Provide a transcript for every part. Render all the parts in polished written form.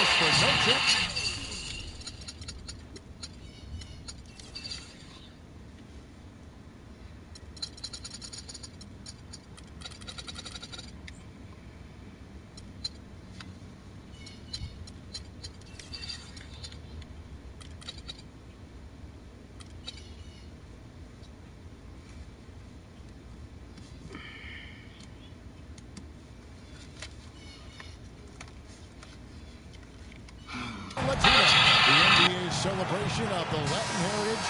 house for no trip. Latino, the NBA's celebration of the Latin heritage,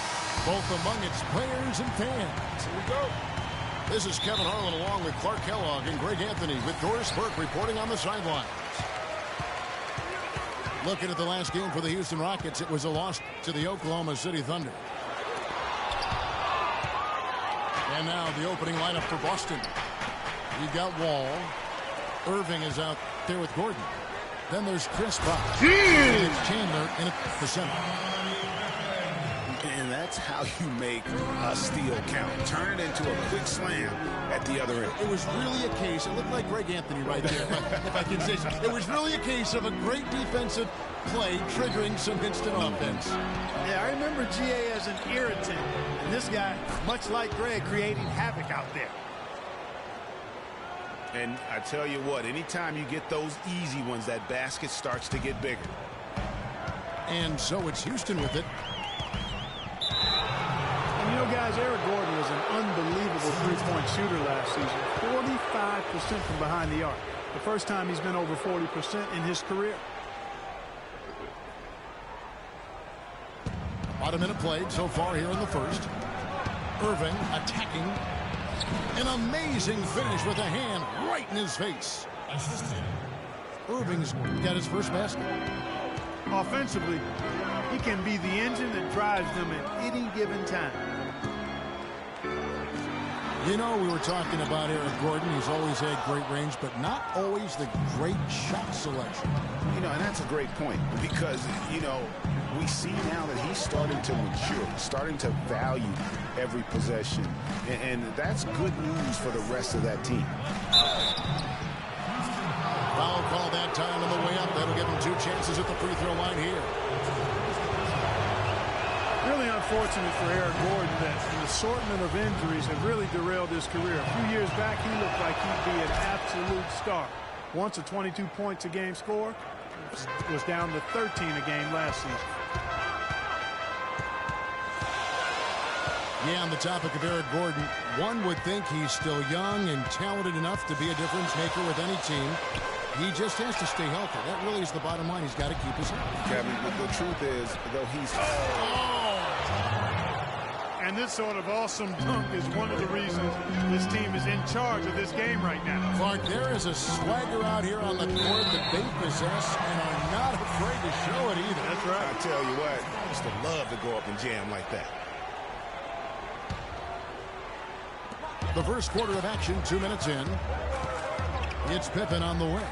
both among its players and fans. Here we go. This is Kevin Harlan along with Clark Kellogg and Greg Anthony with Doris Burke reporting on the sidelines. Looking at the last game for the Houston Rockets, it was a loss to the Oklahoma City Thunder. And now the opening lineup for Boston. You've got Wall. Irving is out there with Gordon. Then there's Chris Bosh. And it's Chandler in at the center. And that's how you make a steal count. Turn it into a quick slam at the other end. It was really a case, it looked like Greg Anthony right there, if I can say so. It was really a case of a great defensive play triggering some instant offense. Yeah, I remember GA as an irritant. And this guy, much like Greg, creating havoc out there. And I tell you what, anytime you get those easy ones, that basket starts to get bigger. And so it's Houston with it. And you know, guys, Eric Gordon was an unbelievable three-point shooter last season. 45% from behind the arc. The first time he's been over 40% in his career. About a minute played so far here in the first. Irving attacking. An amazing finish with a hand right in his face. Irving's got his first basket. Offensively, he can be the engine that drives them at any given time. You know, we were talking about Eric Gordon. He's always had great range, but not always the great shot selection. You know, and that's a great point because, you know, we see now that he's starting to mature, starting to value every possession. And that's good news for the rest of that team. Foul call that time on the way up. That'll give him 2 chances at the free throw line here. Really unfortunate for Eric Gordon that an assortment of injuries have really derailed his career. A few years back, he looked like he'd be an absolute star. Once a 22 points a game score, was down to 13 a game last season. Yeah, on the topic of Eric Gordon, one would think he's still young and talented enough to be a difference maker with any team. He just has to stay healthy. That really is the bottom line. He's got to keep his health. Kevin, the truth is, though he's... And this sort of awesome dunk is one of the reasons this team is in charge of this game right now. Clark, there is a swagger out here on the court that they possess and are not afraid to show it either. That's right. I tell you what, I used to love to go up and jam like that. The first quarter of action, 2 minutes in. It's Pippen on the wing.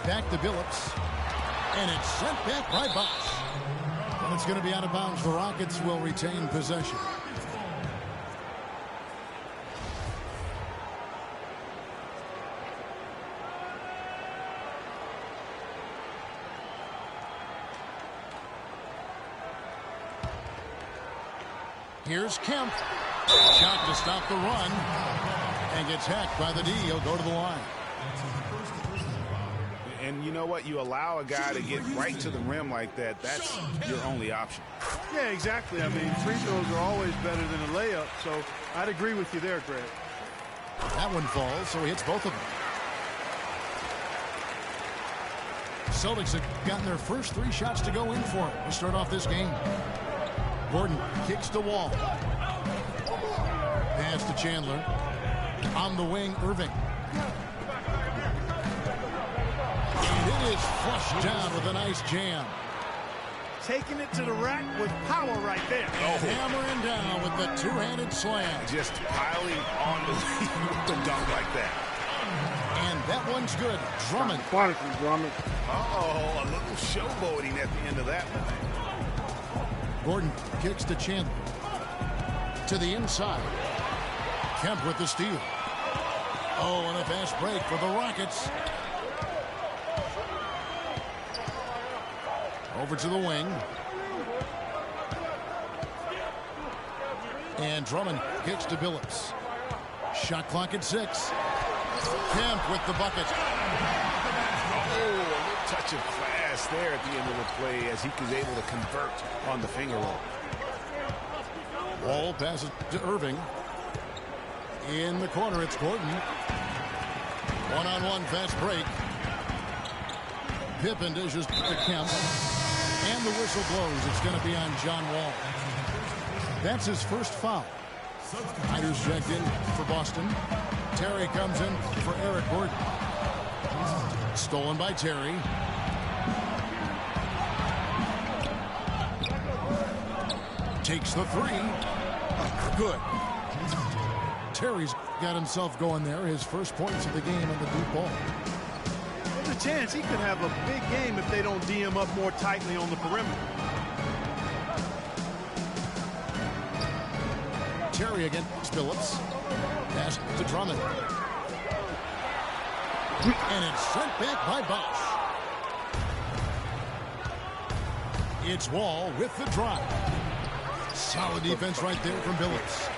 Back to Billups. And it's sent back by Bosh. And it's going to be out of bounds. The Rockets will retain possession. Here's Kemp. Shot to stop the run. And gets hacked by the D. He'll go to the line. And you know what? You allow a guy to get right to the rim like that. That's your only option. Yeah, exactly. I mean, free throws are always better than a layup. So I'd agree with you there, Greg. That one falls, so he hits both of them. Celtics have gotten their first 3 shots to go in for him. We'll start off this game. Gordon kicks to Wall. Pass to Chandler. On the wing, Irving. And it is flushed down with a nice jam. Taking it to the rack with power right there. Hammering down with the 2-handed slam. Just piling on the lead with the dunk like that. And that one's good. Drummond. Uh-oh, a little showboating at the end of that one. Gordon kicks to Chandler. To the inside. Kemp with the steal. Oh, and a fast break for the Rockets. Over to the wing. And Drummond kicks to Billups. Shot clock at 6. Kemp with the bucket. Oh, a little touch of class there at the end of the play as he was able to convert on the finger roll. Ball passes to Irving. In the corner, it's Gordon. One-on-one fast break. Pippen dishes to Kemp. And the whistle blows. It's going to be on John Wall. That's his first foul. Snyder's checked in for Boston. Terry comes in for Eric Gordon. Stolen by Terry. Takes the three. Good. Terry's got himself going there. His first points of the game on the deep ball. There's a chance he could have a big game if they don't D him up more tightly on the perimeter. Terry against Billups. Pass to Drummond. And it's sent back by Bosch. It's Wall with the drive. Solid defense right there from Billups.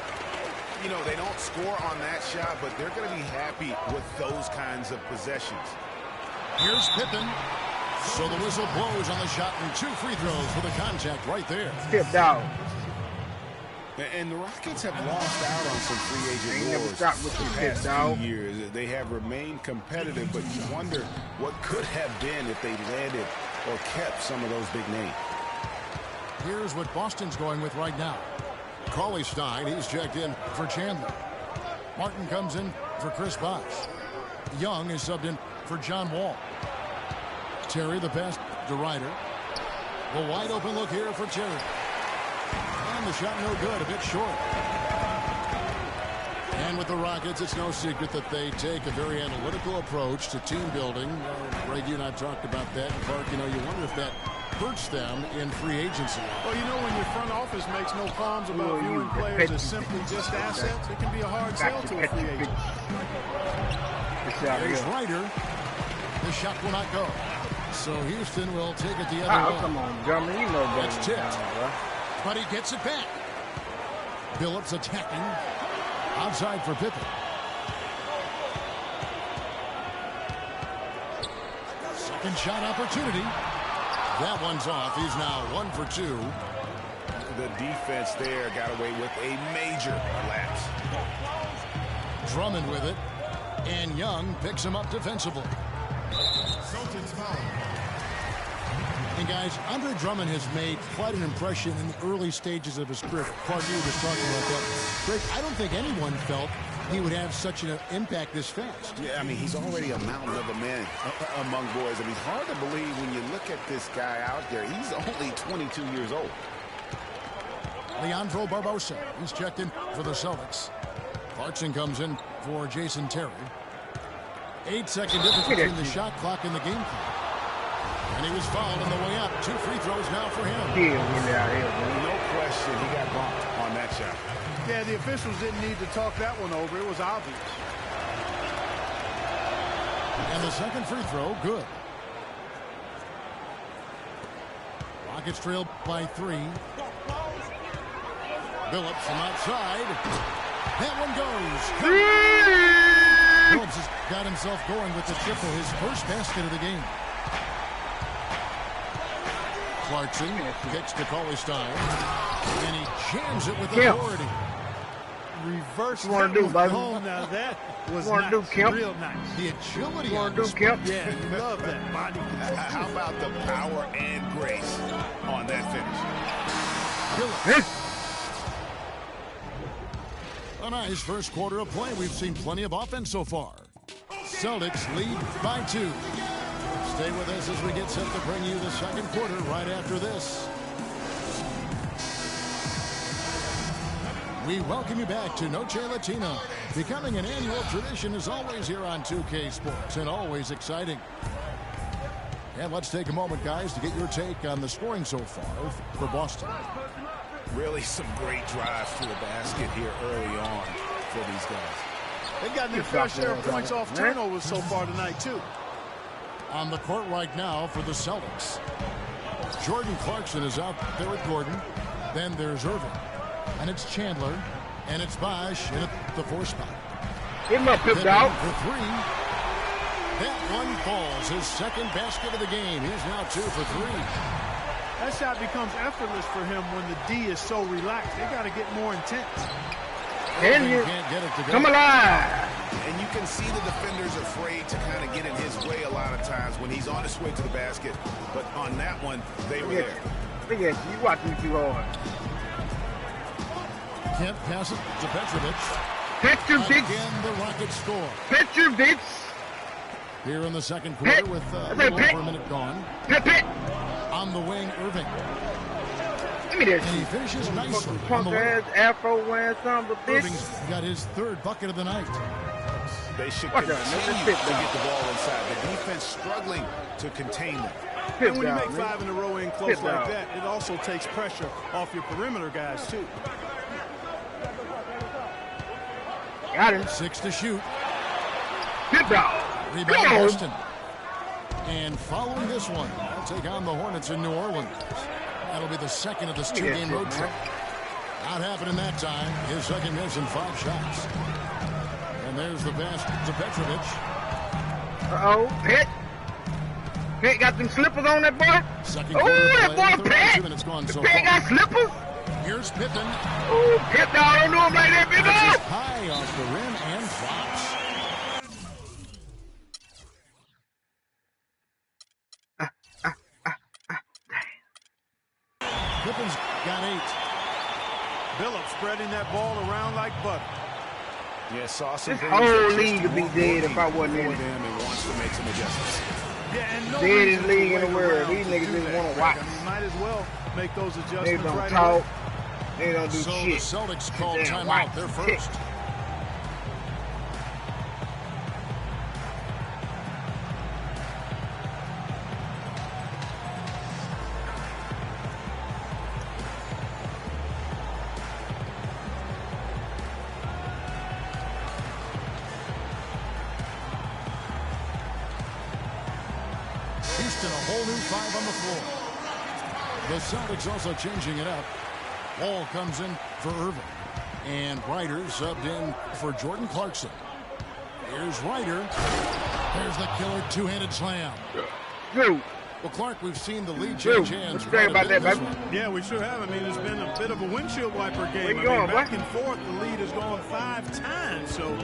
You know, they don't score on that shot, but they're going to be happy with those kinds of possessions. Here's Pippen. So the whistle blows on the shot and 2 free throws for the contact right there. Tipped out. And the Rockets have lost out on some free agent Never wars stopped with the the past tipped out. few years. They have remained competitive, but you wonder what could have been if they landed or kept some of those big names. Here's what Boston's going with right now. Cauley-Stein, he's checked in for Chandler. Martin comes in for Chris Bosh. Young is subbed in for John Wall. Terry the pass to Ryder. The wide open look here for Terry. And the shot no good, a bit short. And with the Rockets, it's no secret that they take a very analytical approach to team building. Greg, you and I talked about that. And Clark, you know, you wonder if that hurts them in free agency. Well, you know, when your front office makes no qualms about viewing players as simply just assets, it can be a hard sell to a free agent. There's Ryder. The shot will not go. So Houston will take it the other way. Come on, Drummond. You know better. It's tipped. But he gets it back. Billups attacking. Outside for Pippen. Second shot opportunity. That one's off. He's now 1 for 2. The defense there got away with a major lapse. Drummond with it. And Young picks him up defensively. And guys, Andre Drummond has made quite an impression in the early stages of his career. Clark, you was talking about that. Greg, I don't think anyone felt he would have such an impact this fast. Yeah, I mean, he's already a mountain of a man among boys. I mean, hard to believe when you look at this guy out there. He's only 22 years old. Leandro Barbosa, he's checked in for the Celtics. Clarkson comes in for Jason Terry. 8-second difference between the shot clock and the game clock. And he was fouled on the way up. 2 free throws now for him. No question, he got bumped on that shot. Yeah, the officials didn't need to talk that one over. It was obvious. And the second free throw, good. Rockets trail by 3. Billups from outside. That one goes. Billups has got himself going with the triple, his first basket of the game. Clarkson kicks to Cauley-Stein. And he jams it with authority. Reverse. What you want to do, baby? Oh, now that was What you want to do, Kemp? real nice. The agility You on want to this. do, Kemp? Yeah, you love that body. How about the power and grace on that finish? Billups. A nice first quarter of play. We've seen plenty of offense so far. Celtics lead by 2. Stay with us as we get set to bring you the second quarter right after this. We welcome you back to Noche Latina. Becoming an annual tradition is always here on 2K Sports and always exciting. And let's take a moment, guys, to get your take on the scoring so far for Boston. Really some great drives to the basket here early on for these guys. They've gotten their fair share of points off turnovers so far tonight, too. On the court right now for the Celtics. Jordan Clarkson is out there with Gordon. Then there's Irving. And it's Chandler. And it's Bosch in at the 4 spot. Hit him up, Pippen dog. for 3. That one falls. His second basket of the game. He's now 2 for 3. That shot becomes effortless for him when the D is so relaxed. They got to get more intense. And you Can't get it to go. come alive. And you can see the defender's afraid to kind of get in his way a lot of times when he's on his way to the basket. But on that one, they were there. Look at you watching too hard. Can't pass it to Petrovic. Petrovic. Again, the Rockets score. Petrovic. Here in the second quarter with a little over a minute gone. Pit. On the wing, Irving. Give me that And he shit. finishes nicely on Punk the wing. ass afro wearing son of a bitch. Irving's got his 3rd bucket of the night. They should Watch continue out, to man. get the ball inside. The defense struggling to contain them. Pit And when you down, make man. 5 in a row in close Pit like down. that, it also takes pressure off your perimeter guys, too. Got him. 6 to shoot. Pit down. Rebound Go. Boston. And following this one, they'll take on the Hornets in New Orleans. That'll be the second of this 2-game road trip. Not happening that time. His second miss in 5 shots. And there's the pass to Petrovic. Uh-oh. Pit got them slippers on that boy. Second Oh, quarter that play. boy 32 Pit. minutes gone so Pit got far. slippers. Here's Pippen. Oh, Pit down. Don't do him like that, Pit That's down. high off the rim and drops. Pippen's got 8. Billups spreading that ball around like butter. Yeah, saw some This things whole that just league would be weren't dead if I working wasn't in for it. them and wants to make some adjustments. Yeah, and no Deadest reason to league in wait the world. around These to niggas do just that, wanna Greg. watch. I mean, might as well make those They adjustments don't right talk. away. They don't do So the shit. Celtics call Damn, timeout. watch. They're Shit. first. Houston, a whole new 5 on the floor. The Celtics also changing it up. Wall comes in for Irving. And Ryder subbed in for Jordan Clarkson. Here's Ryder. There's the killer 2-handed slam. Dude, Well, Clark, we've seen the lead Dude, change hands. what you think quite a about bit that, in this baby? one. Yeah, we sure have. I mean, it's been a bit of a windshield wiper game. Where you I going, mean, back boy? and forth, the lead has gone 5 times, so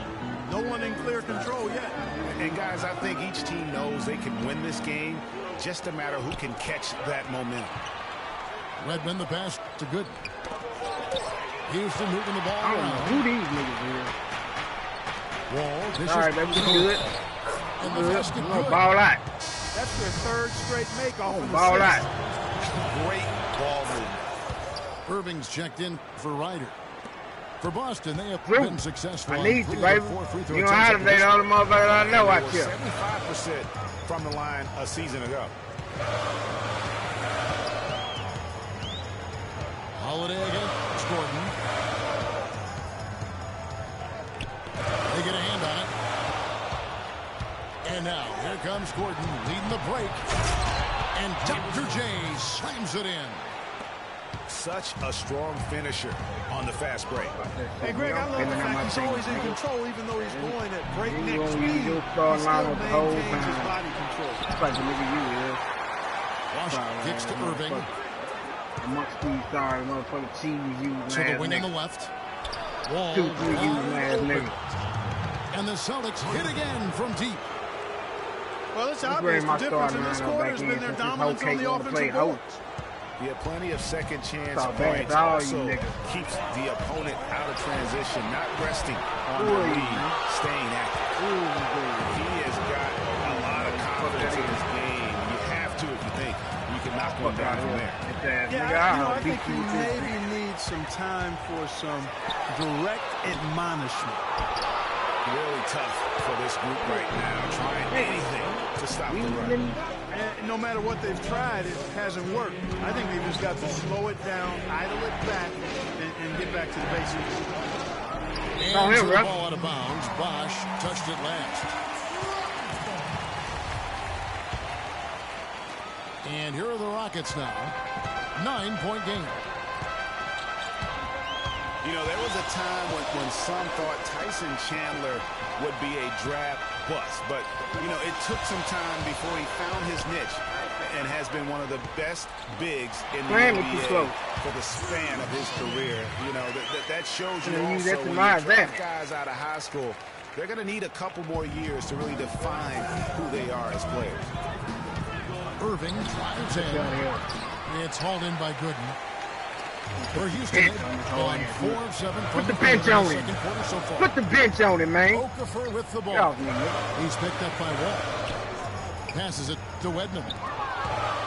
no one in clear control yet. And guys, I think each team knows they can win this game. Just a matter who can catch that momentum. Redmond the pass to Gooden. Houston moving the ball I don't know around. who these niggas is. Wall dishes All right, baby, to you good. And the Good. basket You gonna good. ball out. That's their 3rd straight make off of the Ball 6th. out. Great ball movement. Irving's checked in for Ryder. For Boston, they have Drew, been successful. I on need 3 you, of their baby. 4 free throw You know how to attempts. date all the motherfuckers I know out They were here. 75% from the line a season ago. Holiday against Gordon. They get a hand on it. And now, here comes Gordon leading the break. And Dr. J slams it in. Such a strong finisher on the fast break. Hey, Greg, I love the fact he's always in control, even though he's going at breakneck speed. He still maintains his body control. That's like the nigga you is. Wash kicks to Irving. Amongst these sorry motherfucking cheese using To the ass wing on the niggas. left. Wall. 2-3 using ass niggas. And the Celtics hit again from deep. Well, it's That's obvious where my the difference in starting this lineup quarter back has in been their since this whole dominance on cake the on the plate offensive board. host. He had plenty of second chance Stop bad points. to all you Also niggas. keeps the opponent out of transition, not resting on Who the are you, lead, man? staying active. He has got a lot of confidence in his game. You have to if you think you can knock one down from there. Yeah, I think you maybe need some time for some direct admonishment. Really tough for this group right now, trying anything to stop the run. And no matter what they've tried, it hasn't worked. I think they've just got to slow it down, idle it back, and get back to the basics. And the ball out of bounds. Bosch touched it last. And here are the Rockets now. 9-point game. You know, there was a time when some thought Tyson Chandler would be a draft bust. But, you know, it took some time before he found his niche and has been one of the best bigs in the NBA for the span of his career. You know, that shows you also when you draft guys out of high school, they're going to need a couple more years to really define who they are as players. Irving drives in. It's hauled in by Gooden. For Houston, on 4 of 7 from the bench on him. So Put the bench on him, man. Okafor with the ball. He's picked up by Wall. Passes it to Wedman.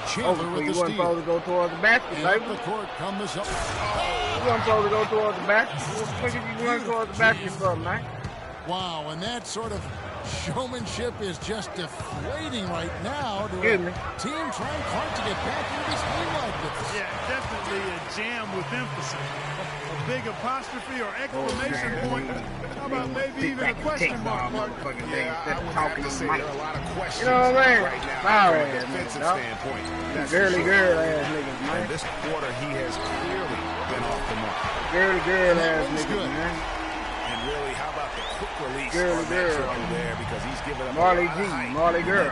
Chandler with the steal. You weren't supposed to go towards the basket, and up the court comes up. You weren't supposed to go towards the basket. What did you run towards the basket for, man? Wow, and that sort of showmanship is just deflating right now to a team trying hard to get back into this game like this. Yeah, definitely a jam with emphasis. A big apostrophe or exclamation point. How about maybe even a question mark? Yeah, I would have to say there are a lot of questions right now from a defensive standpoint. That's girl ass niggas, man. And this quarter, he has clearly been off the mark. Girl ass niggas, man. And really, how about the quick release on that triple there, because he's given up Marley G, Marley girl.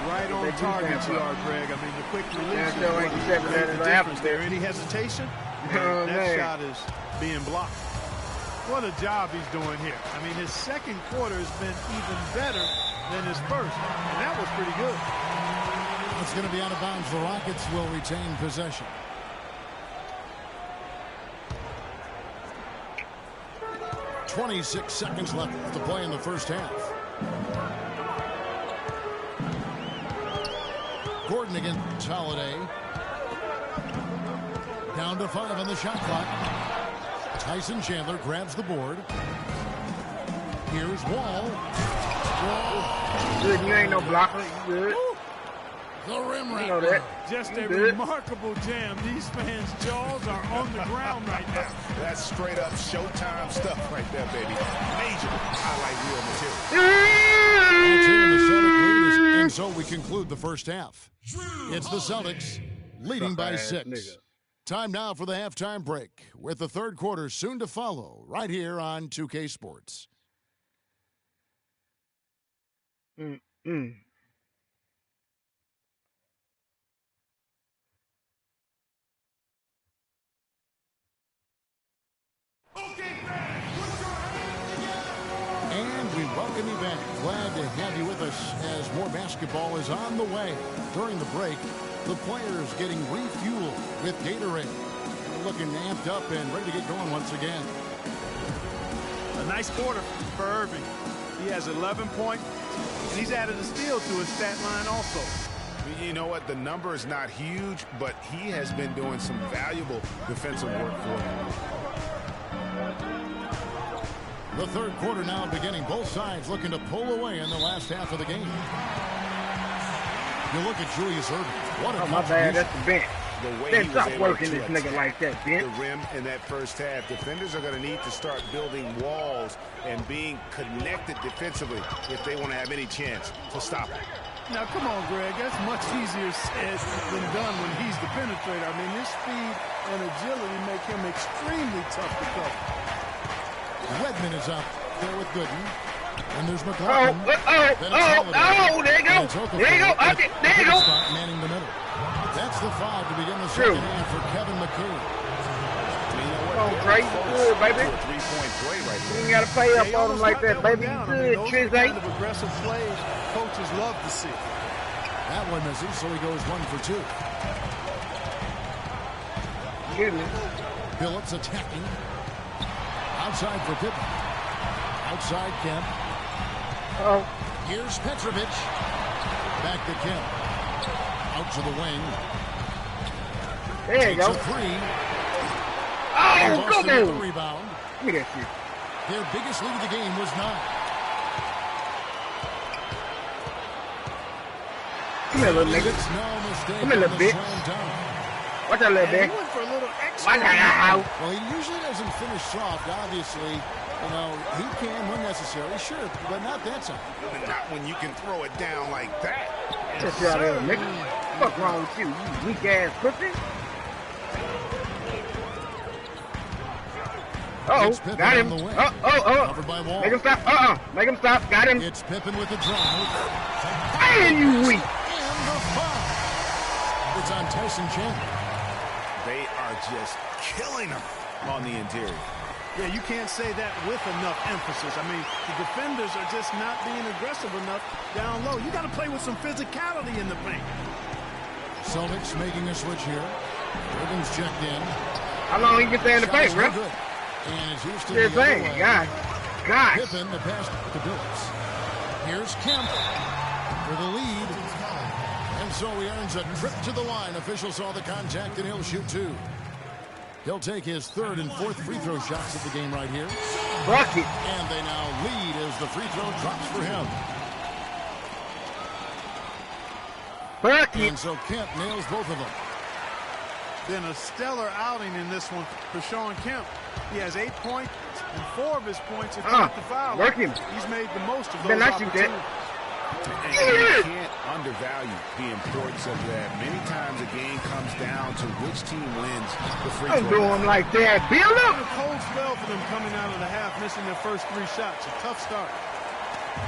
Right on target you are, Greg. I mean, the quick release is the difference there. Any hesitation? That shot is being blocked. What a job he's doing here. I mean, his second quarter has been even better than his first, and that was pretty good. It's going to be out of bounds. The Rockets will retain possession. .26 seconds left to play in the first half. Gordon against Holiday. Down to 5 on the shot clock. Tyson Chandler grabs the board. Here's Wall. Good, you ain't no blocker. You good. The rim rack. You know that. Just a remarkable jam. These fans' jaws are on the ground right now. That's straight up Showtime stuff right there, baby. Major highlight reel material. And so we conclude the first half. It's the Celtics leading by 6. Time now for the halftime break, with the third quarter soon to follow right here on 2K Sports. And we welcome you back. Glad to have you with us as more basketball is on the way. During the break, the players getting refueled with Gatorade. Looking amped up and ready to get going once again. A nice quarter for Irving. He has 11 points, and he's added a steal to his stat line also. You know what? The number is not huge, but he has been doing some valuable defensive work for him. The third quarter now beginning. Both sides looking to pull away in the last half of the game. You look at Julius Irving. What a my bad. That's the bench. The way Then he was stop able working to this nigga like that, bench. the rim in that first half. Defenders are going to need to start building walls and being connected defensively if they want to have any chance to stop it. Now, come on, Greg. That's much easier said than done when he's the penetrator. I mean, his speed and agility make him extremely tough to cover. Wedman is up there with Gooden. And there's McLaughlin. There you go. There you go. There you go. Manning the middle. That's the 5 to begin the second half for Kevin McHale. Oh, great. Good, baby. A three-point play right there. You ain't got to pay up on him like that, baby. Good, Those kind of aggressive plays coaches love to see. That one misses, so he goes 1 for 2. Goodness. Billups attacking. Outside for Pippen. Outside Kemp. Here's Petrovic. Back to Kemp. Out to the wing. There you go. Takes a 3. Oh, Boston good with the move. rebound. Look at that shit. Their biggest lead of the game was 9. Come here, little nigga. It's no mistake. Come here, little bitch. Watch that little bitch. He went for a little extra. Well, he usually doesn't finish soft, obviously. You know, he can when necessary, sure, but not that time. Not when you can throw it down like that. Get you out of here, nigga. What's wrong with you, you weak ass pussy? Got him. Covered by Wall. Make him stop. Make him stop. Got him. It's Pippen with the drive. Man, you weak. And the foul. It's on Tyson Chandler. They are just killing him on the interior. Yeah, you can't say that with enough emphasis. I mean, the defenders are just not being aggressive enough down low. You got to play with some physicality in the paint. Celtics making a switch here. Irving's checked in. How long he can stay in the paint, bro? Good. And it's Houston Good the other thing, way. God. Pippen, the pass to Billups. Here's Kemp for the lead. And so he earns a trip to the line. Officials saw the contact, and he'll shoot two. He'll take his third and fourth free throw shots of the game right here. Bucket. And they now lead as the free throw drops for him. Bucket. And so Kemp nails both of them. Been a stellar outing in this one for Shawn Kemp. He has 8 points, and 4 of his points have come at the foul. Working. He's made the most of those Then I shoot that. opportunities. And you can't undervalue the importance of that. Many times a game comes down to which team wins the free throw. Don't do him like that. Build up. A cold spell for them coming out of the half, missing their first 3 shots. A tough start.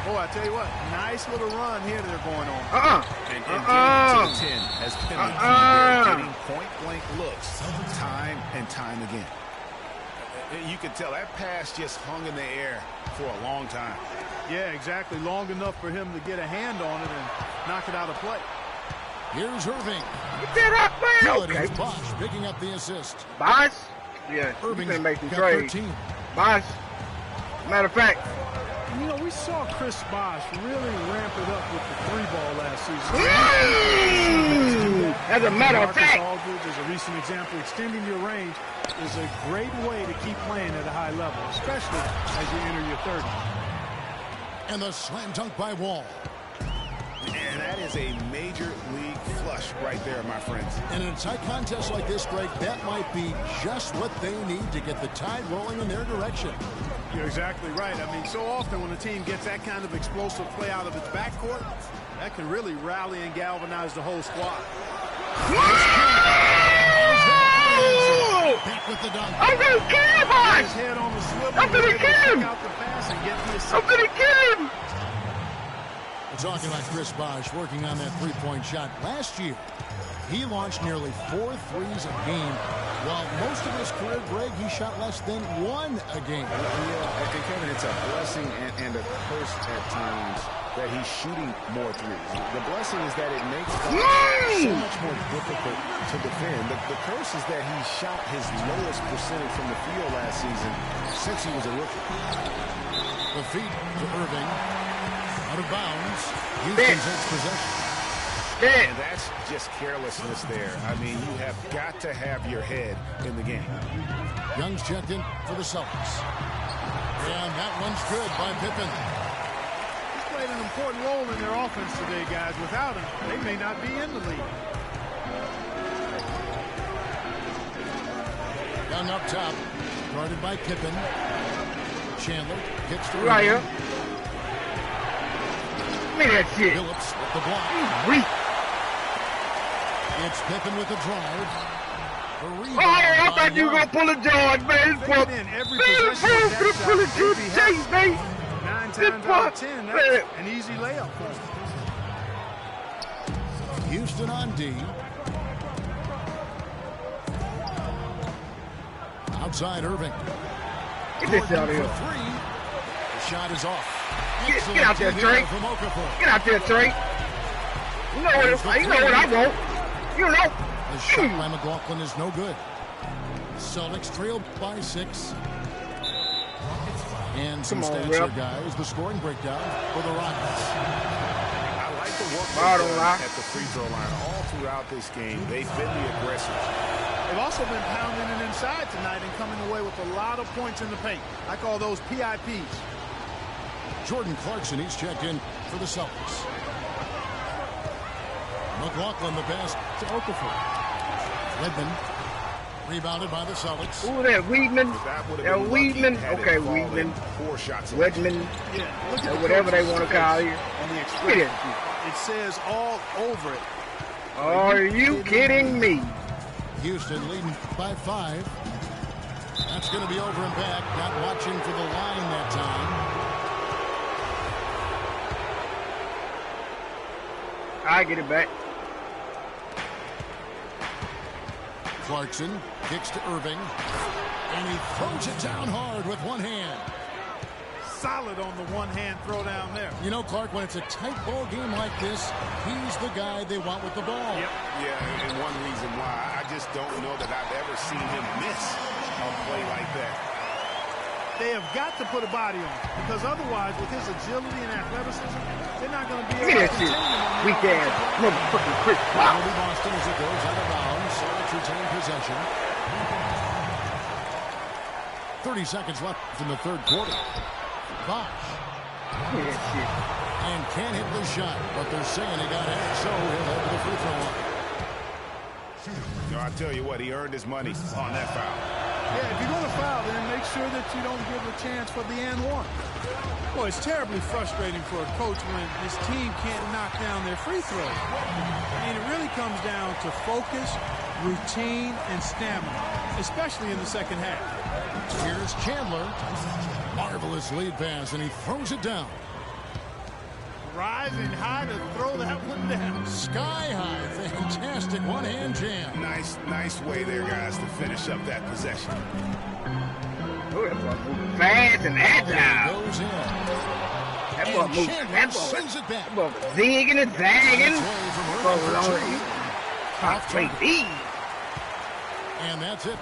Boy, I tell you what, nice little run here they're going on. And getting to the 10 has been the key there, getting point-blank looks time and time again. You can tell that pass just hung in the air for a long time. Yeah, exactly. Long enough for him to get a hand on it and knock it out of play. Here's Irving. Get that up, man. Good. It's Bosh picking up the assist. Bosh? Yeah, Irving's he's gonna make some got trades. 13. Bosh. Matter of fact. You know, we saw Chris Bosh really ramp it up with the 3-ball last season. As a matter of Marcus fact. Aldridge is a recent example. Extending your range is a great way to keep playing at a high level, especially as you enter your 30s. And the slam dunk by Wall. And that is a major league flush right there, my friends. And in a tight contest like this, Greg, that might be just what they need to get the tide rolling in their direction. You're exactly right. I mean, so often when a team gets that kind of explosive play out of its backcourt, that can really rally and galvanize the whole squad. Back with the dunk. I'm gonna kill him, Bosh! His head on the swivel. I'm gonna kill him! Out the pass and get the assist. I'm gonna kill him! We're talking about Chris Bosh working on that three-point shot. Last year, he launched nearly 4 threes a game, while most of his career, Greg, he shot less than 1 a game. Yeah, and Kevin, it's a blessing and a curse at times that he's shooting more threes. The blessing is that it makes it so much more difficult to defend. The curse is that he shot his lowest percentage from the field last season since he was a rookie. The feed to Irving. Out of bounds. Houston takes possession. And that's just carelessness there. I mean, you have got to have your head in the game. Young's checked in for the Celtics. And that one's good by Pippen. He's played an important role in their offense today, guys. Without him, they may not be in the league. Young up top. Guarded by Pippen. Chandler gets to Right here. Irving. Look at that shit. Billups with the block. Weak. It's Pippen with the drive. The rebound I by thought you were Young. gonna pull a George, man. Fit in every possession of that Pull a shot. good They'd be chase, happy. man. 9 Good times out of puck, 10, man. that's an easy layup for them. Houston on D. Outside Irving. Get this out of For here. 3. The shot is off. Get out there, Excellent Trey. from Okafor. Get out there, Trey. You know what I want. You know. The shot by McLaughlin is no good. Celtics trail by 6. And some Come on, stats here, Rep. guys. The scoring breakdown for the Rockets. I like the work I they've don't done lie. at the free throw line all throughout this game. They've been the aggressors. They've also been pounding it inside tonight and coming away with a lot of points in the paint. I call those PIPs. Jordan Clarkson, he's checked in for the Celtics. McLaughlin, the pass to Okafor. Redmond, rebounded by the Celtics. Ooh, that Weedman. That would That have been lucky Weedman. had it Okay, fallen Weedman. 4 shots. Wedman. Yeah, look at Or the whatever they coach's want to face call you. and the Look expression. at It says all over it Are you kidding me? Houston leading by 5. That's going to be over and back. Not watching for the line that time. I get it back. Clarkson kicks to Irving. And he throws it down hard with one hand. Solid on the one-hand throw down there. You know, Clark, when it's a tight ball game like this, he's the guy they want with the ball. Yep. Yeah, and one reason why I just don't know that I've ever seen him miss a play like that. They have got to put a body on him, because otherwise, with his agility and athleticism, they're not going to be able to Look at that weak ass motherfucking Chris Paul. Boston as it goes out of bounds. So it's retained possession. 30 seconds left in the third quarter. Bosh. And can't hit the shot, but they're saying he got hit, so he'll head to the free throw line. No, I tell you what, he earned his money on that foul. Yeah, if you're going to foul, then make sure that you don't give a chance for the and one. Boy, it's terribly frustrating for a coach when his team can't knock down their free throws. I mean, it really comes down to focus, routine, and stamina, especially in the second half. Here's Chandler. Marvelous lead pass, and he throws it down. Rising high to throw that one down. Sky high. Fantastic one-hand jam. Nice way there, guys, to finish up that possession. Oh, that boy moving fast and agile. Goes in. That boy moving. That boy sends it back. zigging and zagging. Off Play target. And that's it.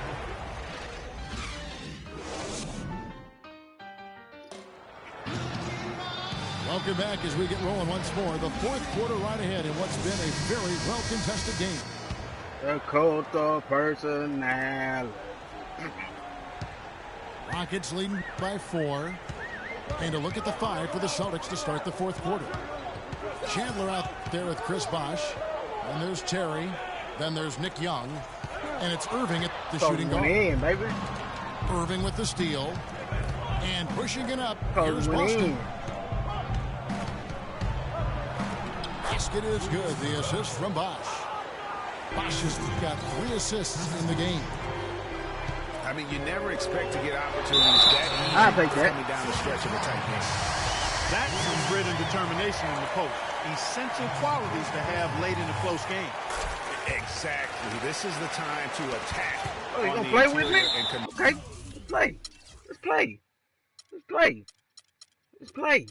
Welcome back as we get rolling once more. The fourth quarter right ahead in what's been a very well-contested game. The cult of personality. Rockets leading by 4. And a look at the 5 for the Celtics to start the fourth quarter. Chandler out there with Chris Bosh. And there's Terry. Then there's Nick Young. And it's Irving at the shooting guard. In, baby. Irving with the steal. And pushing it up. Here's Boston. Basket is good. The assist from Bosh. Bosh has got 3 assists in the game. I mean, you never expect to get opportunities that easy. I'll take that. Coming down the stretch of a tight game. That's some grit and determination in the post. Essential qualities to have late in a close game. Exactly. This is the time to attack. Oh, you gonna play with me? Okay, let's play. Let's play. Let's play. Let's play.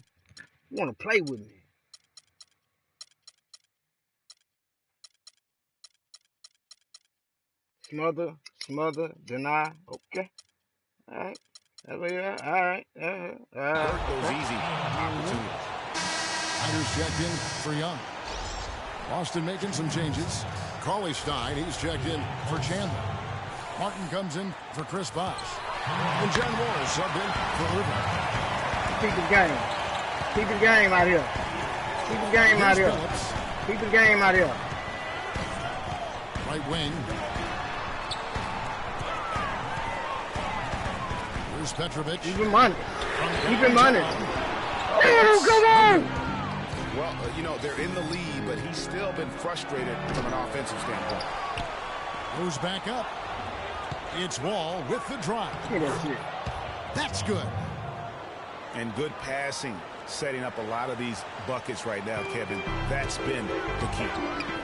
You want to play with me? Smother, deny. Okay. All right. All right. Work those easy opportunities. Riders checked in for Young. Boston making some changes. Cauley Stein, he's checked in for Chandler. Martin comes in for Chris Bosh. And John Wall is subbed in for Irving. Keep the game. Keep the game out here. Keep the game out here. Phillips. Keep the game out here. Right wing. Here's Petrovic. Keep him on. Keep him on it. Oh, come on. Well, you know, they're in the lead, but he's still been frustrated from an offensive standpoint. Goes back up. It's Wall with the drive. Look at that shit. That's good. And good passing, setting up a lot of these buckets right now, Kevin. That's been the key.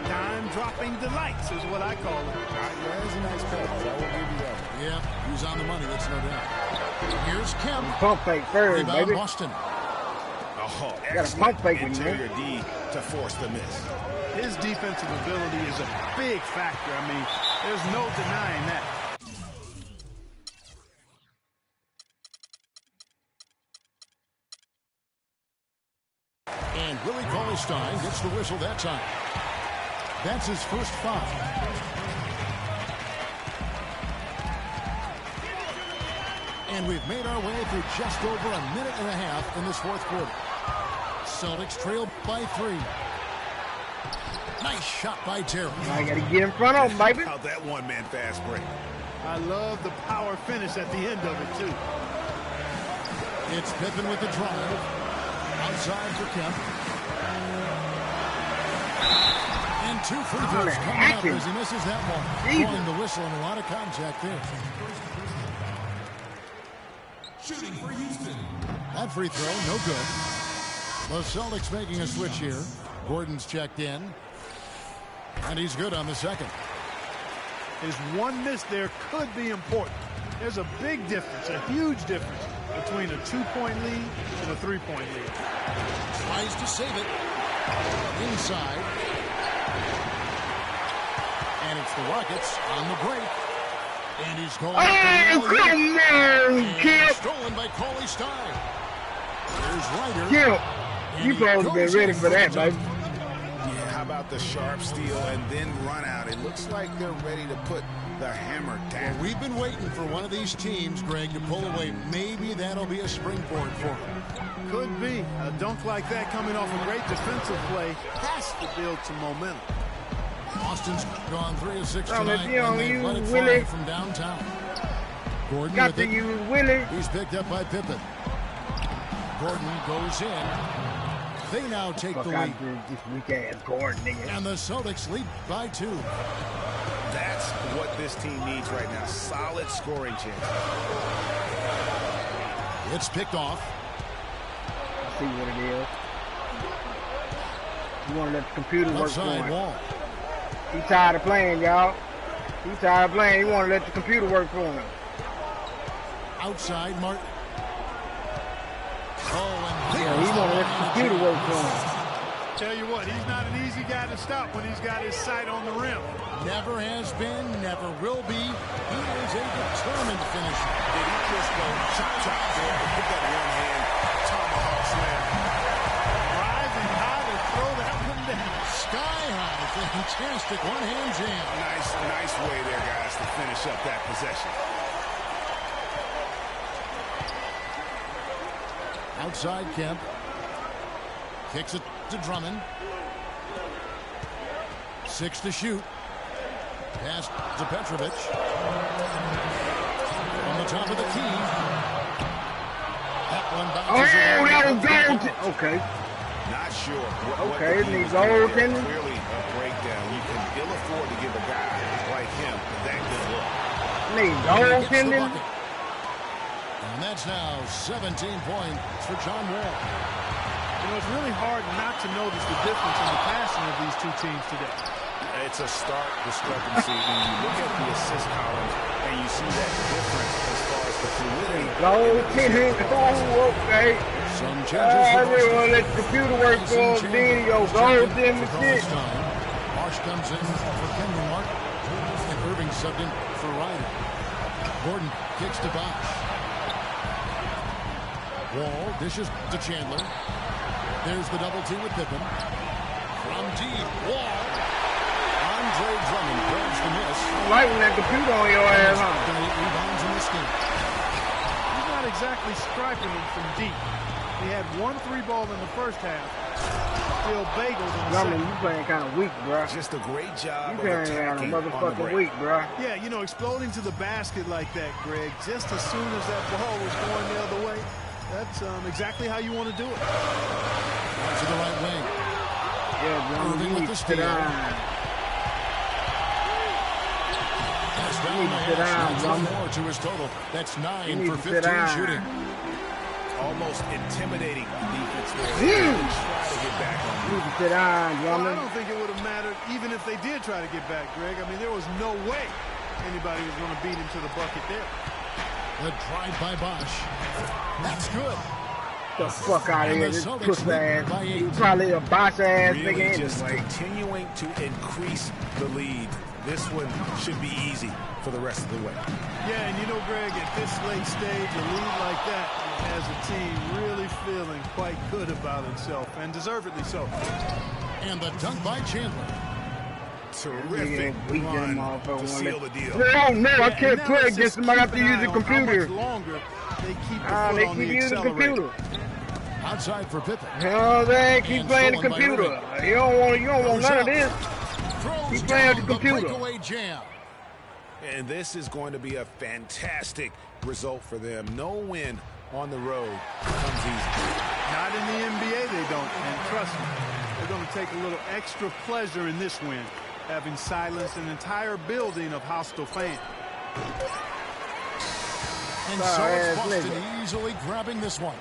Time-dropping delights is what I call it. That is a nice pass. I will give you that. Yeah, he's on the money, that's no doubt. Here's Kemp. Pump fake first, Rebound baby. Boston. Oh, Got a pump fake with interior D to force the miss. His defensive ability is a big factor. I mean, there's no denying that. And Willie Cauley-Stein gets the whistle that time. That's his first foul. And we've made our way through just over a minute and a half in this fourth quarter. Celtics trail by 3. Nice shot by Terry. I got to get in front of him, baby. How that one-man fast break. I love the power finish at the end of it, too. It's Pippen with the drive. Outside for Kemp. And And 2 free throws coming up as he misses that one. Blowing the whistle and a lot of contact there. Shooting for Houston. That free throw, no good. The Celtics making a switch here. Gordon's checked in. And he's good on the second. His one miss there could be important. There's a big difference, a huge difference between a 2-point lead and a 3-point lead. Tries to save it. Inside. And it's the Rockets on the break. And he's going Kip. Stolen by Cauley Stein. There's Ryder. Kip, you supposed to be ready for that, baby. Yeah, how about the sharp steal and then run out? It looks like they're ready to put the hammer down. Well, we've been waiting for one of these teams, Greg, to pull away. Maybe that'll be a springboard for them. Could be. A dunk like that coming off a great defensive play has to build some momentum. Austin's gone 3 of 6 Well, tonight, if you don't and they use let it Willie. fly from downtown. Gordon Got with to it. use Willie. He's picked up by Pippen. Gordon goes in. They now take the lead. This weak-ass Gordon, nigga. And the Celtics lead by 2. That's what this team needs right now. Solid scoring chance. It's picked off. See what it is. You want to let the computer work for Outside him. wall. He tired of playing, y'all. He tired of playing. He want to let the computer work for him. Outside Martin. Oh, and Yeah, he want to let the computer work for him. Tell you what, he's not an easy guy to stop when he's got his sight on the rim. never has been, never will be. He is a determined finisher. Did he just go chop, chop there and put that one hand tomahawk slam? Rising high to throw that one down. Sky high, fantastic one-hand jam. Nice way there, guys, to finish up that possession. Outside Kemp. Kicks it to Drummond. 6 to shoot. Pass to Petrovic. On the top of the key. That one bounces. Oh, that was gold. Okay. Not sure what Okay, the it needs was doing gold there. tendon. Clearly a breakdown. You can ill afford to give a guy like him that good look. Need Gets gold the tendon. bucket. And that's now 17 points for John Wall. You know, it's really hard not to notice the difference in the passing of these two teams today. It's a stark discrepancy when you look at the assist columns and you see that difference as far as the fluidity. Gold tendon. Oh, okay. Some changes. I really want to let the computer work for him. Then your gold tendon shit. Marsh comes in for Kendall Mark. And Irving subbed in for Ryder. Gordon kicks to Bosch. Wall dishes to Chandler. There's the double team with Pippen. From deep, Wall. Andre Drummond grabs the miss. I like when that computer on your ass, huh? 8 rebounds in this game. He's not exactly striping them from deep. He had 1 3-ball in the first half. Still bagels in the Drummond, second. you playing kind of weak, bro. Just a great job You of playing kind of attacking on the motherfucking break. weak, bro. Yeah, you know, exploding to the basket like that, Greg, just as soon as that ball was going the other way, that's exactly how you want to do it. To the right wing. Yeah, Drummond, Irving you with need the to sit steal. down. That's You down need the to sit down, hash. That's Drummond. 1 more to his total. That's You 9 need for to sit 15 down. shooting. Almost intimidating defense there. Mm. They try to get back on You need to sit down, Well, I Drummond. don't think it would have mattered even if they did try to get back, Greg. I mean, there was no way anybody was going to beat him to the bucket there. The drive by Bosch. That's good. Get the fuck out of And here, the this Celtics pussy lead ass. by 8. You probably a boss ass really nigga just anyway. continuing to increase the lead. This one should be easy for the rest of the way. Yeah, and you know, Greg, at this late stage, a lead like that has a team really feeling quite good about itself, and deservedly so. And the dunk by Chandler. Terrific we get run them all for to one. seal the deal. Oh, no, I Yeah, can't and now play let's against just them. I have to keep an use eye the on how computer. much longer they keep the They foot on keep the using the accelerator. computer. Outside for Pippen. Hell, they keep And playing the stolen by computer. Irving. You don't want Goes none of up. this. Throws He's playing down with the computer. breakaway jam. And this is going to be a fantastic result for them. No win on the road comes easy. Not in the NBA, they don't. And trust me, going to take a little extra pleasure in this win, having silenced an entire building of hostile fans. And so it's Boston easily grabbing this one.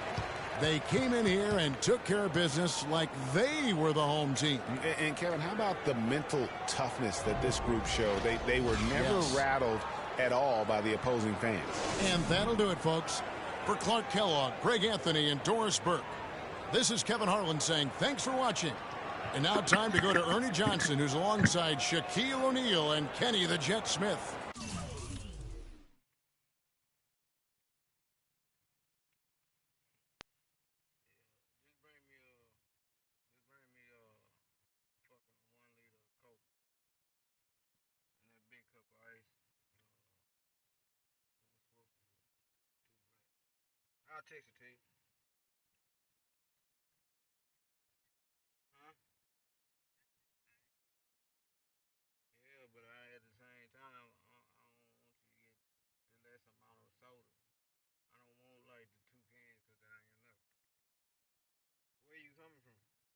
They came in here and took care of business like they were the home team. And Kevin, how about the mental toughness that this group showed? They were never rattled at all by the opposing fans. And that'll do it, folks. For Clark Kellogg, Greg Anthony, and Doris Burke, this is Kevin Harlan saying thanks for watching. And now time to go to Ernie Johnson, who's alongside Shaquille O'Neal and Kenny the Jet Smith. I'll text it to you. Huh? Yeah, but at the same time, I don't want you to get the less amount of soda. I don't want like the 2 cans because that ain't enough. Where you coming from? Huh?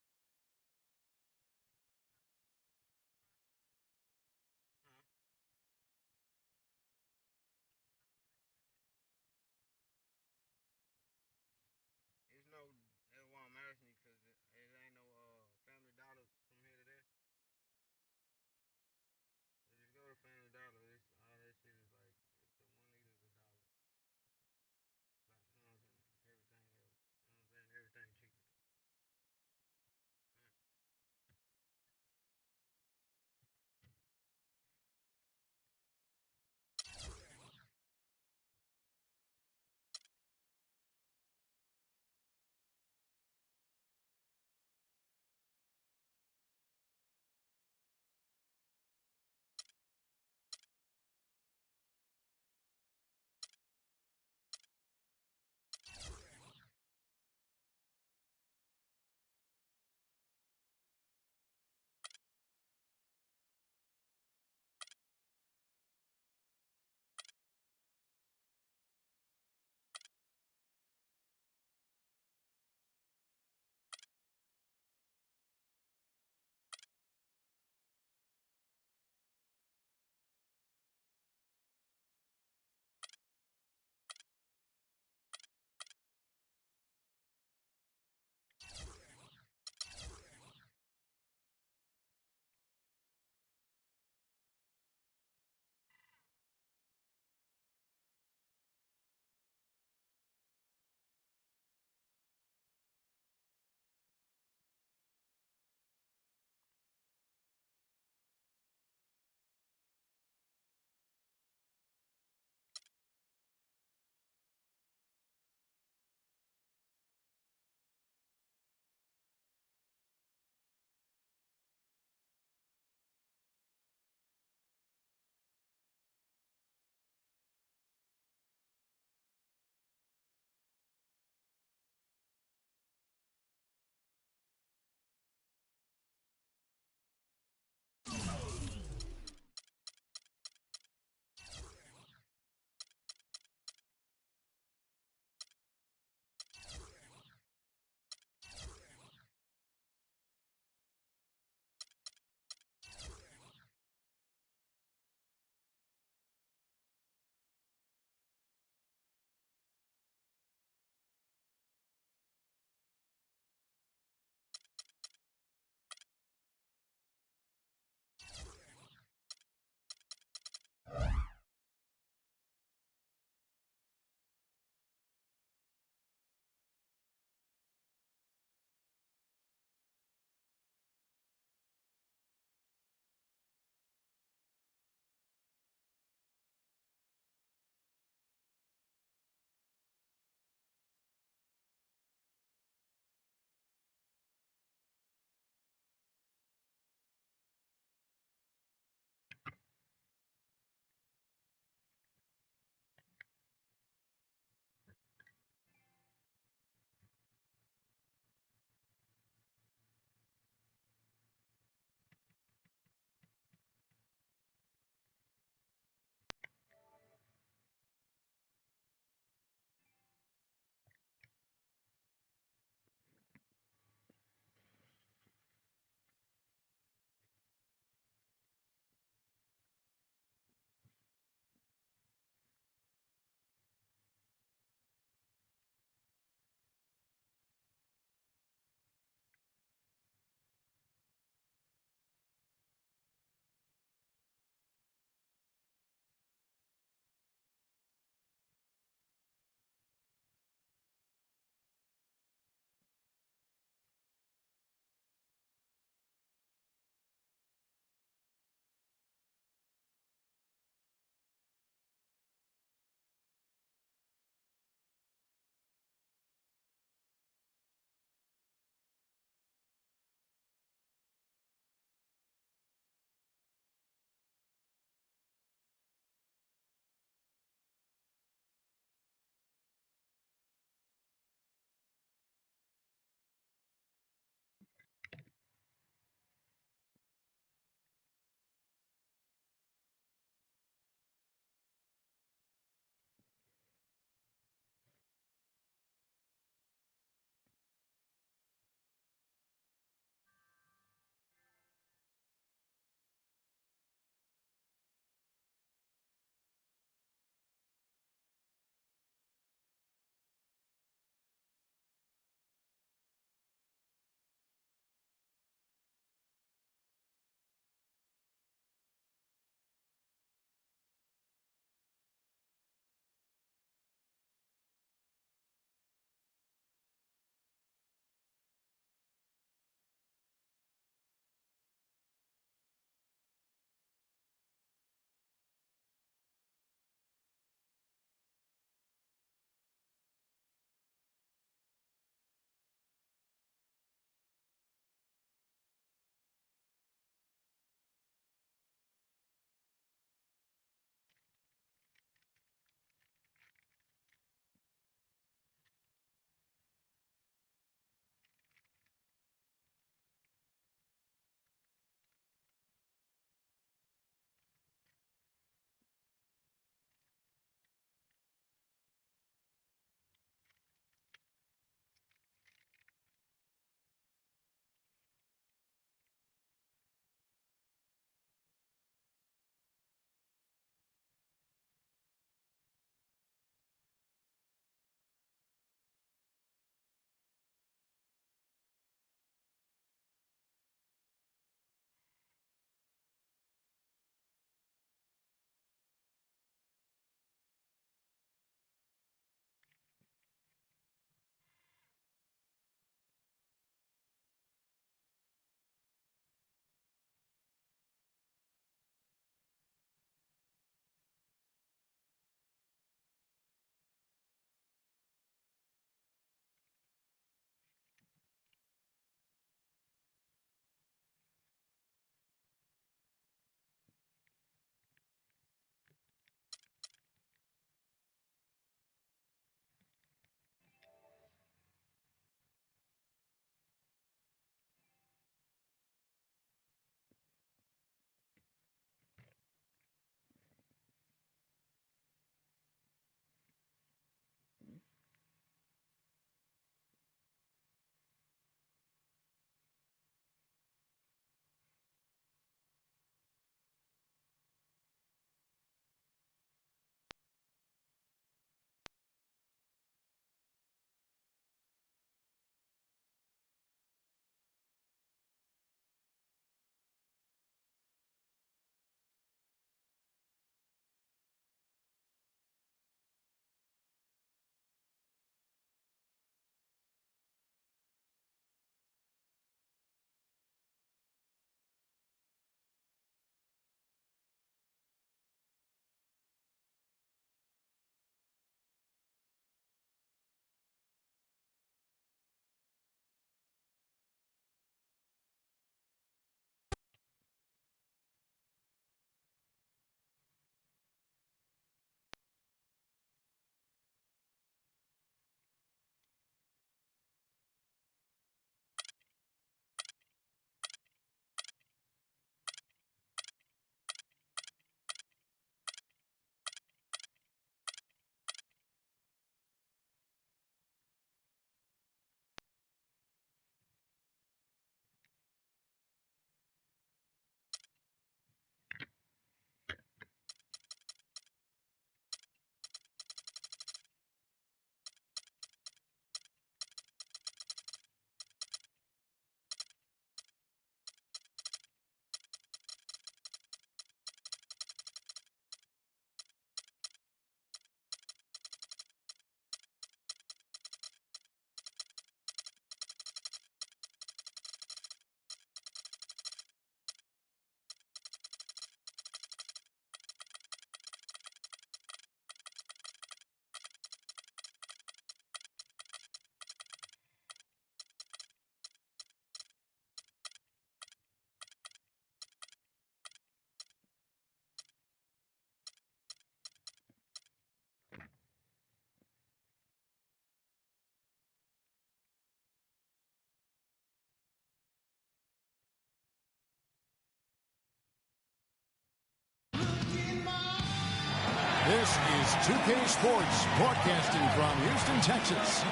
This is 2K Sports, broadcasting from Houston, Texas,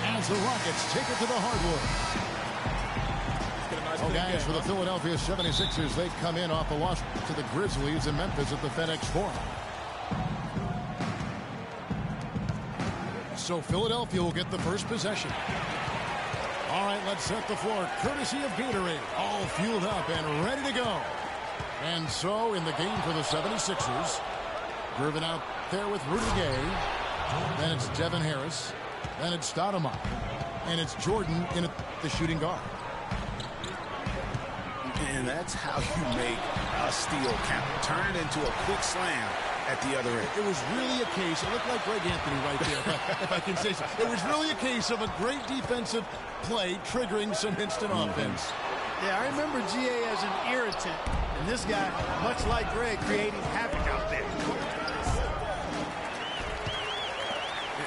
as the Rockets take it to the hardwood. Oh, guys, for the Philadelphia 76ers, they come in off a loss to the Grizzlies in Memphis at the FedEx Forum. So Philadelphia will get the first possession. All right, let's set the floor, courtesy of Gatorade, all fueled up and ready to go. And so, in the game for the 76ers, Grooving out there with Rudy Gay. Then it's Devin Harris. Then it's Stoudemire. And it's Jordan in at the shooting guard. And that's how you make a steal count. Turn it into a quick slam at the other end. It was really a case, it looked like Greg Anthony right there, if I can say so. It was really a case of a great defensive play triggering some instant offense. Yeah, I remember GA as an irritant. And this guy, much like Greg, creating havoc out there.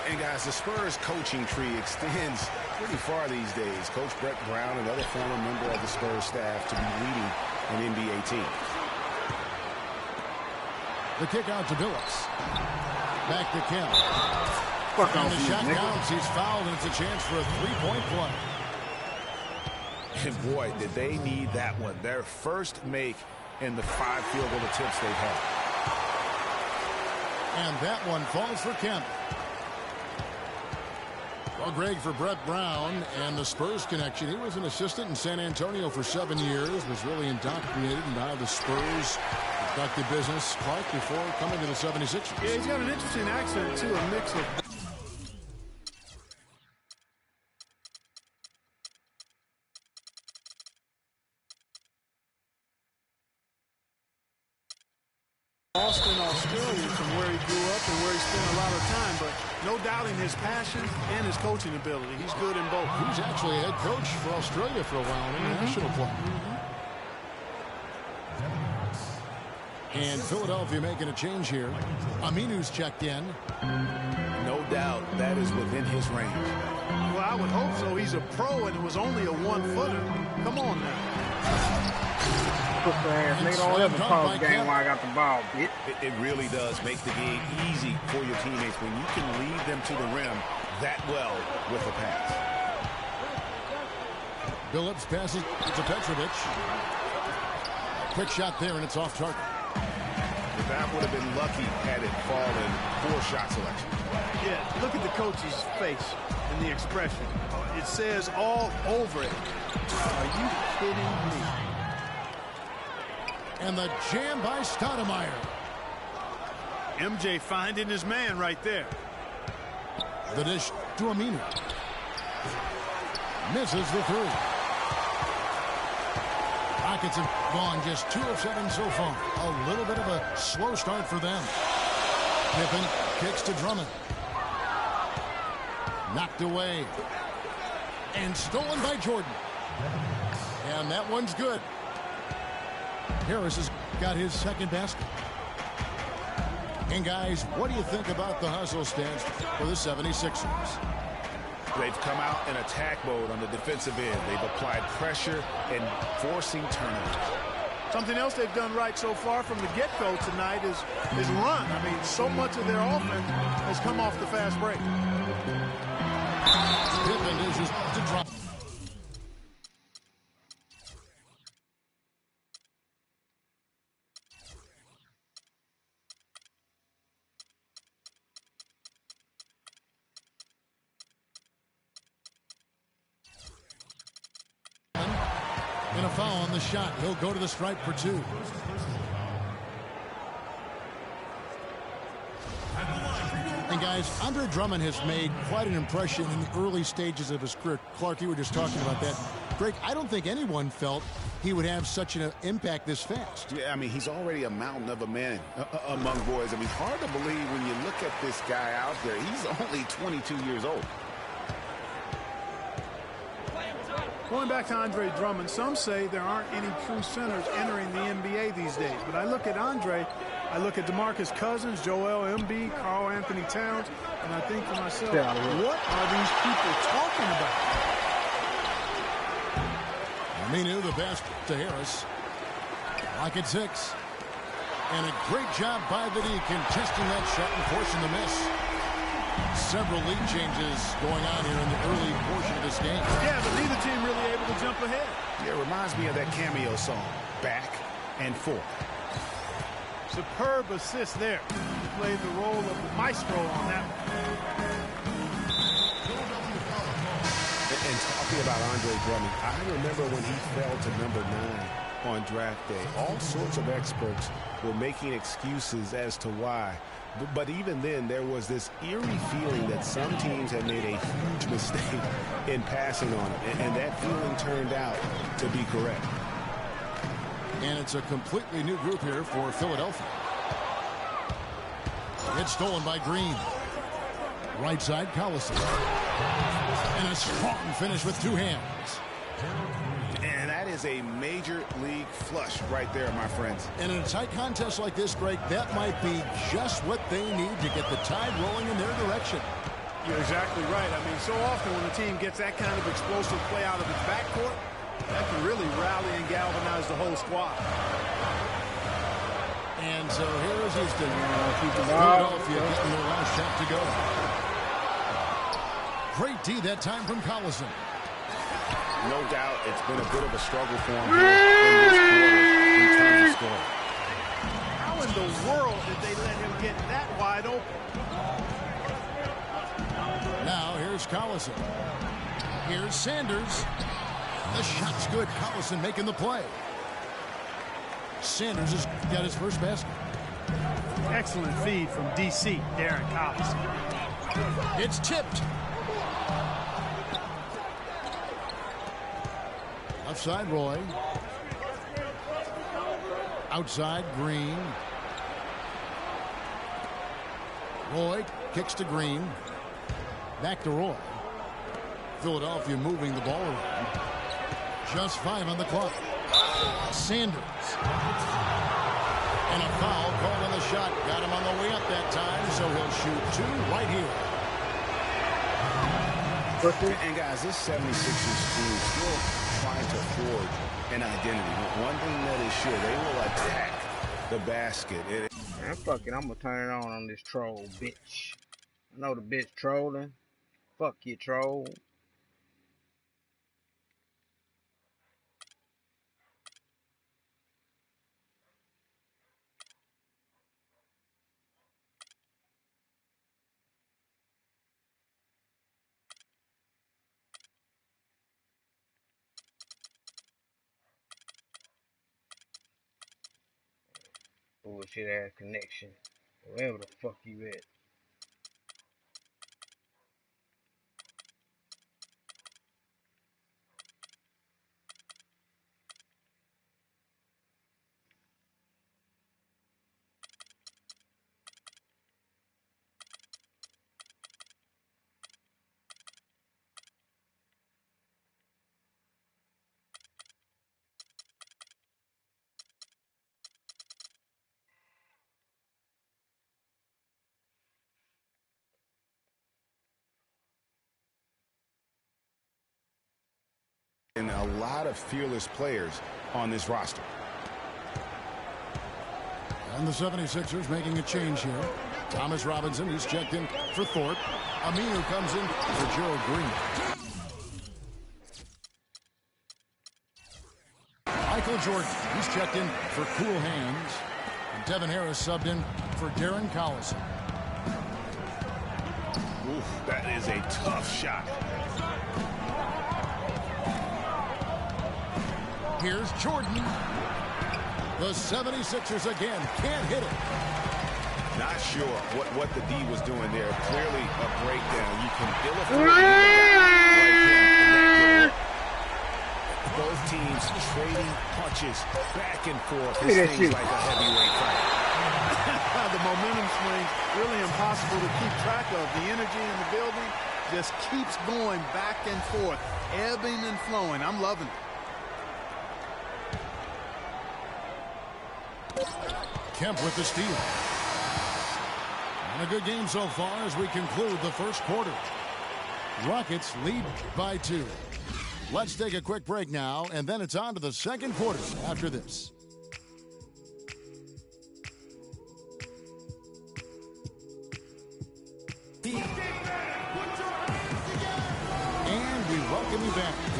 And guys, the Spurs coaching tree extends pretty far these days. Coach Brett Brown, another former member of the Spurs staff, to be leading an NBA team. The kick out to Billups. Back to Kemp. And the shot counts. He's fouled, and it's a chance for a three-point play. And boy, did they need that one. Their first make in the 5 field goal attempts they've had. And that one falls for Kemp. Well, Greg, for Brett Brown and the Spurs connection, he was an assistant in San Antonio for 7 years, was really indoctrinated into how the Spurs conducted business, Clark, before coming to the 76ers. Yeah, he's got an interesting accent, too, a mix of... Boston, Australia, from where he grew up and where he spent a lot of time, but no doubting his passion and his coaching ability. He's good in both. He was actually a head coach for Australia for a while, international play. And Philadelphia making a change here. Aminu's checked in. No doubt that is within his range. Well, I would hope so. He's a pro, and it was only a one-footer. Come on now. Nigga don't ever pause the game while I got the ball, bitch. It really does make the game easy for your teammates when you can lead them to the rim that well with a pass. Billups passes to Petrovic. Quick shot there, and it's off target. That would have been lucky had it fallen. Poor shot selection. Yeah, look at the coach's face and the expression. It says all over it. Are you kidding me? And the jam by Stoudemire. MJ finding his man right there. The dish to Aminu. Misses the three. Rockets have gone just 2 of 7 so far. A little bit of a slow start for them. Pippen kicks to Drummond. Knocked away. And stolen by Jordan. And that one's good. Harris has got his second basket. And guys, what do you think about the hustle stance for the 76ers? They've come out in attack mode on the defensive end. They've applied pressure and forcing turnovers. Something else they've done right so far from the get-go tonight is run. I mean, so much of their offense has come off the fast break. Pippen is just to drop. And a foul on the shot. He'll go to the stripe for 2. And guys, Andre Drummond has made quite an impression in the early stages of his career. Clark, you were just talking about that. Greg, I don't think anyone felt he would have such an impact this fast. Yeah, I mean, he's already a mountain of a man among boys. I mean, hard to believe when you look at this guy out there. He's only 22 years old. Going back to Andre Drummond, some say there aren't any true centers entering the NBA these days. But I look at Andre, I look at DeMarcus Cousins, Joel Embiid, Karl Anthony Towns, and I think to myself, what are these people talking about? Aminu, the best to Harris. Lock at 6. And a great job by the D contesting that shot and forcing the miss. Several lead changes going on here in the early portion of this game. Yeah, but neither team really able to jump ahead. Yeah, it reminds me of that cameo song, Back and Forth. Superb assist there. He played the role of the maestro on that one. And talking about Andre Drummond, I remember when he fell to number 9 on draft day. All sorts of experts were making excuses as to why. But even then, there was this eerie feeling that some teams had made a huge mistake in passing on him. And that feeling turned out to be correct. And it's a completely new group here for Philadelphia. It's stolen by Green. Right side, Collison. And a strong finish with two hands. And that is a major league flush right there, my friends. And in a tight contest like this, Greg, that might be just what they need to get the tide rolling in their direction. You're exactly right. I mean, so often when a team gets that kind of explosive play out of its backcourt, that can really rally and galvanize the whole squad. And so here's Houston. Philadelphia getting their last shot to go. Great D that time from Collison. No doubt it's been a bit of a struggle for him here in this quarter in terms of scoring. How in the world did they let him get that wide open? Now here's Collison. Here's Sanders. The shot's good. Collison making the play. Sanders has got his first basket. Excellent feed from DC, Darren Collison. It's tipped. Left side, Roy. Outside, Green. Roy kicks to Green. Back to Roy. Philadelphia moving the ball around. Just 5 on the clock. Sanders. And a foul called on the shot. Got him on the way up that time, so he'll shoot 2 right here. And guys, this 76ers team is still trying to forge an identity. One thing that is sure, they will attack the basket. Man, fuck it, I'm gonna turn it on this troll, bitch. I know the bitch trolling. Fuck you, troll. Bullshit ass connection. Wherever the fuck you at. And a lot of fearless players on this roster. And the 76ers making a change here. Thomas Robinson, he's checked in for Thorpe. Aminu comes in for Gerald Green. Michael Jordan, he's checked in for Cool Hands. And Devin Harris subbed in for Darren Collison. Oof, that is a tough shot. Here's Jordan. The 76ers again can't hit it. Not sure what the D was doing there. Clearly a breakdown. You can illustrate right. Both teams trading punches back and forth. This thing's like a heavyweight fight. The momentum swing, really impossible to keep track of. The energy in the building just keeps going back and forth, ebbing and flowing. I'm loving it. Kemp with the steal. And a good game so far as we conclude the first quarter. Rockets lead by 2. Let's take a quick break now, and then it's on to the second quarter after this.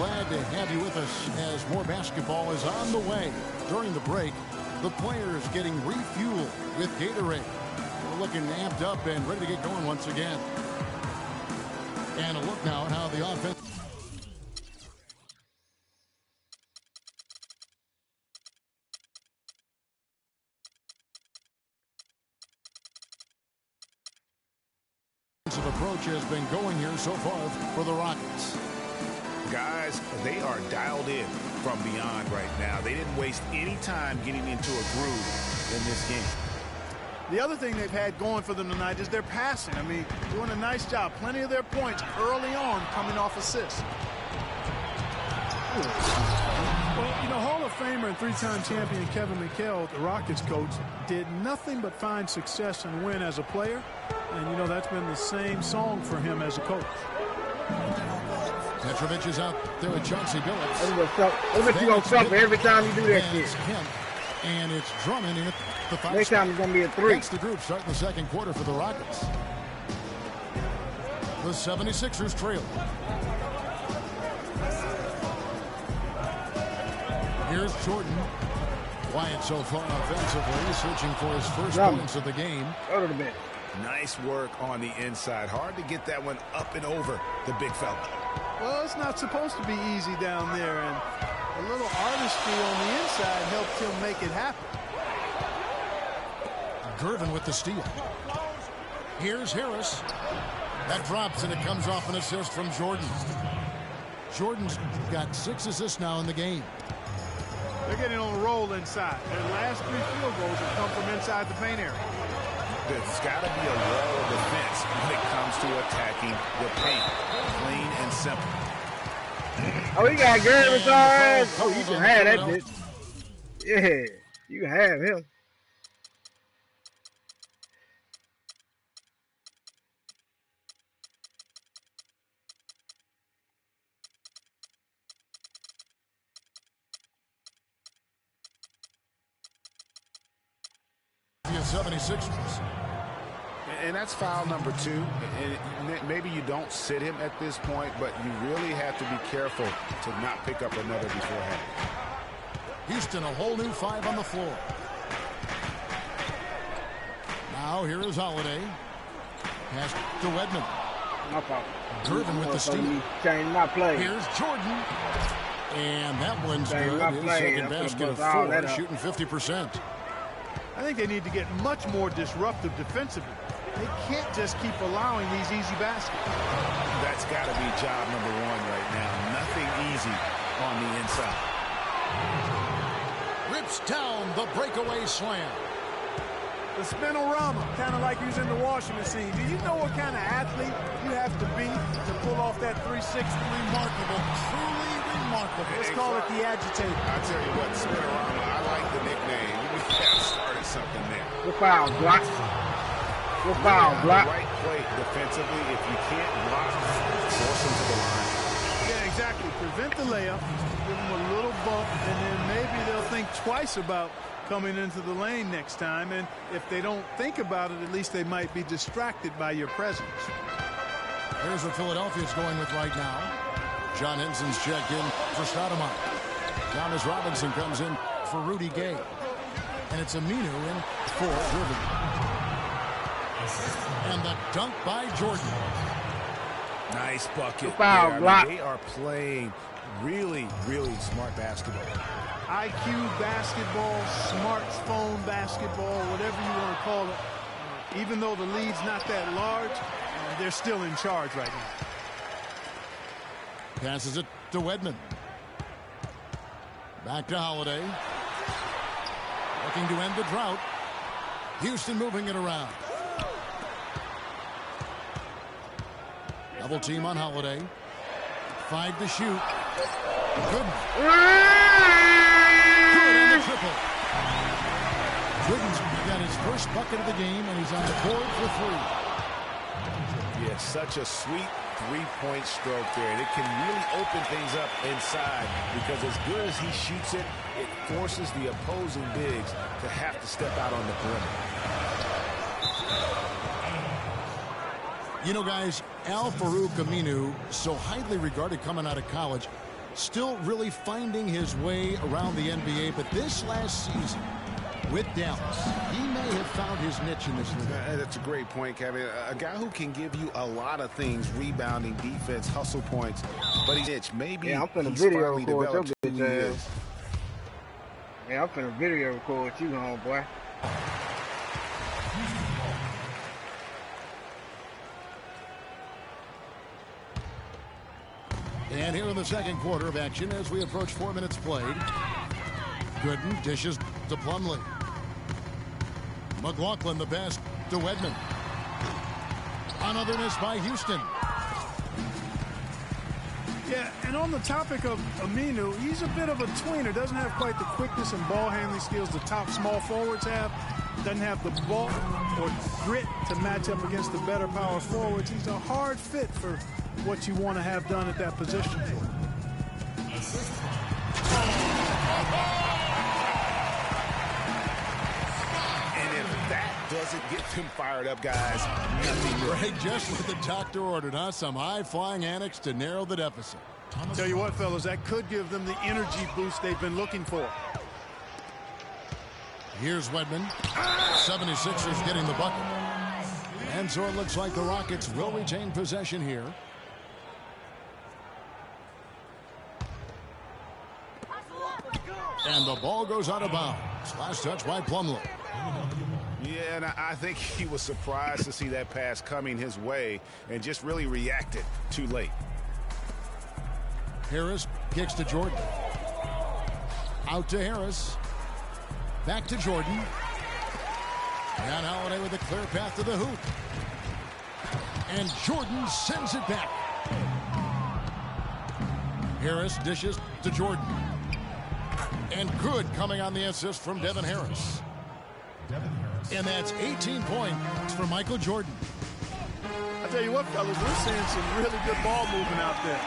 glad to have you with us as more basketball is on the way. During the break, the players getting refueled with Gatorade. We're looking amped up and ready to get going once again. And a look now at how the offense... approach has been going here so far for the Rockets. Guys, they are dialed in from beyond right now. They didn't waste any time getting into a groove in this game. The other thing they've had going for them tonight is their passing. I mean, doing a nice job. Plenty of their points early on coming off assists. Well, you know, Hall of Famer and three-time champion Kevin McHale, the Rockets coach, did nothing but find success and win as a player. And, you know, that's been the same song for him as a coach. Petrovic is out there with Chauncey Billups. You're going to suffer every time you do that shit. And it's Drummond in the 5. Next time it's going to be a 3. That's the group starting the second quarter for the Rockets. The 76ers trail. Here's Jordan. Quiet so far offensively, searching for his first points of the game. Go to the bench. Nice work on the inside. Hard to get that one up and over the big fella. Well, it's not supposed to be easy down there, and a little artistry on the inside helped him make it happen. Gervin with the steal. Here's Harris. That drops, and it comes off an assist from Jordan. Jordan's got 6 assists now in the game. They're getting on a roll inside. Their last 3 field goals have come from inside the paint area. There's got to be a wall of defense when it comes to attacking the paint. Plain and simple. Oh, he got Gervin ass. Oh, you can have that bitch. Yeah, you can have him. The 76ers. And that's foul number 2. And maybe you don't sit him at this point, but you really have to be careful to not pick up another beforehand. Houston, a whole new 5 on the floor. Now here is Holiday. Pass to Wedman. No problem. Gervin with the steal. Change my play. Here's Jordan. And that one's good. His second basket of 4, shooting 50%. I think they need to get much more disruptive defensively. They can't just keep allowing these easy baskets. That's got to be job number 1 right now. Nothing easy on the inside. Rips down the breakaway slam. The spinorama, kind of like using the washing machine. Do you know what kind of athlete you have to be to pull off that 360? Remarkable, truly remarkable. Let's call it the agitator. I'll tell you what, spinorama, I like the nickname. We have started something there. Good foul, block. Good foul, block. Right play defensively. If you can't block, force them to the line. Yeah, exactly. Prevent the layup, give them a little bump, and then maybe they'll think twice about coming into the lane next time. And if they don't think about it, at least they might be distracted by your presence. Here's what Philadelphia's going with right now. John Henson's checked in for Stoudemire. Thomas Robinson comes in for Rudy Gay. And it's Aminu in for Gervin. And the dunk by Jordan. Nice bucket. Foul, block. They are playing really, really smart basketball. IQ basketball, smartphone basketball, whatever you want to call it. Even though the lead's not that large, they're still in charge right now. Passes it to Wedman. Back to Holiday. Looking to end the drought. Houston moving it around. Double team on Holiday. 5 to shoot. Good. Good on the triple. Jordan's got his first bucket of the game, and he's on the board for 3. Yeah, such a sweet three-point stroke there. And it can really open things up inside because as good as he shoots it, it forces the opposing bigs to have to step out on the perimeter. You know, guys, Al-Farouq Aminu, so highly regarded coming out of college, Still really finding his way around the NBA, but this last season with Dallas, he may have found his niche in this league. That's a great point, Kevin. A guy who can give you a lot of things: rebounding, defense, hustle points. But he's niche. Maybe I'm finna he's video finally record your developed who he bitch is. ass. Yeah, I'm finna video record you, homeboy. And here in the second quarter of action as we approach 4 minutes played. Gooden dishes to Plumlee. McLaughlin the pass to Wedman. Another miss by Houston. Yeah, and on the topic of Aminu, he's a bit of a tweener. Doesn't have quite the quickness and ball handling skills the top small forwards have. Doesn't have the bulk or grit to match up against the better power forwards. He's a hard fit for what you want to have done at that position. And if that doesn't get them fired up, guys, nothing will. Right, just what the doctor ordered, huh? Some high-flying annex to narrow the deficit. Tell you what, fellas, that could give them the energy boost they've been looking for. Here's Wedman. 76ers getting the bucket. And so it looks like the Rockets will retain possession here. And the ball goes out of bounds. Last touch by Plumlee. Yeah, and I think he was surprised to see that pass coming his way and just really reacted too late. Harris kicks to Jordan. Out to Harris. Back to Jordan. And Holiday with a clear path to the hoop. And Jordan sends it back. Harris dishes to Jordan. And good coming on the assist from Devin Harris. And that's 18 points for Michael Jordan. I tell you what, fellas, we're seeing some really good ball movement out there.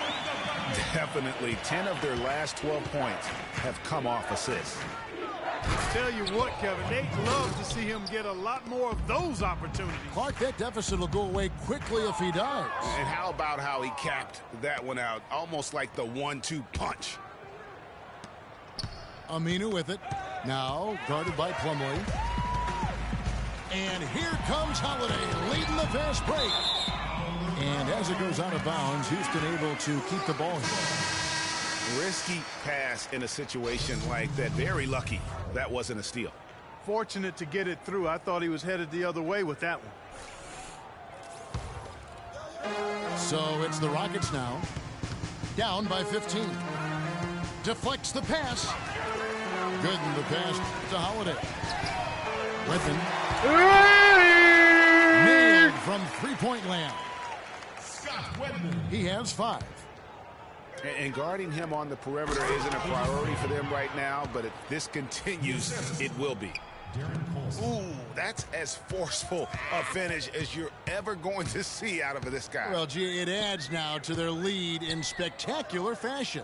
Definitely. 10 of their last 12 points have come off assists. Tell you what, Kevin, they'd love to see him get a lot more of those opportunities. Clark, that deficit will go away quickly if he does. And how about how he capped that one out? Almost like the 1-2 punch. Aminu with it. Now guarded by Plumlee. And here comes Holiday leading the fast break. And as it goes out of bounds, Houston able to keep the ball here. Risky pass in a situation like that. Very lucky that wasn't a steal. Fortunate to get it through. I thought he was headed the other way with that one. So it's the Rockets now. Down by 15. Deflects the pass. Gooden the pass to Holiday. Griffin. Nailed from three-point land. He has 5. And guarding him on the perimeter isn't a priority for them right now, but if this continues, it will be. Ooh, that's as forceful a finish as you're ever going to see out of this guy. Well, gee, it adds now to their lead in spectacular fashion.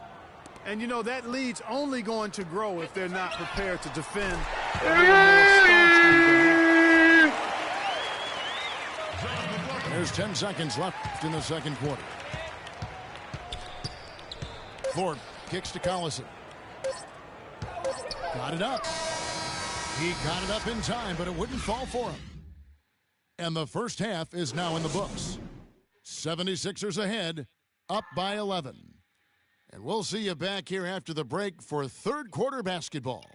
And, you know, that lead's only going to grow if they're not prepared to defend. There's 10 seconds left in the second quarter. Thorpe kicks to Collison. Got it up. He got it up in time, but it wouldn't fall for him. And the first half is now in the books. 76ers ahead, up by 11. And we'll see you back here after the break for third quarter basketball.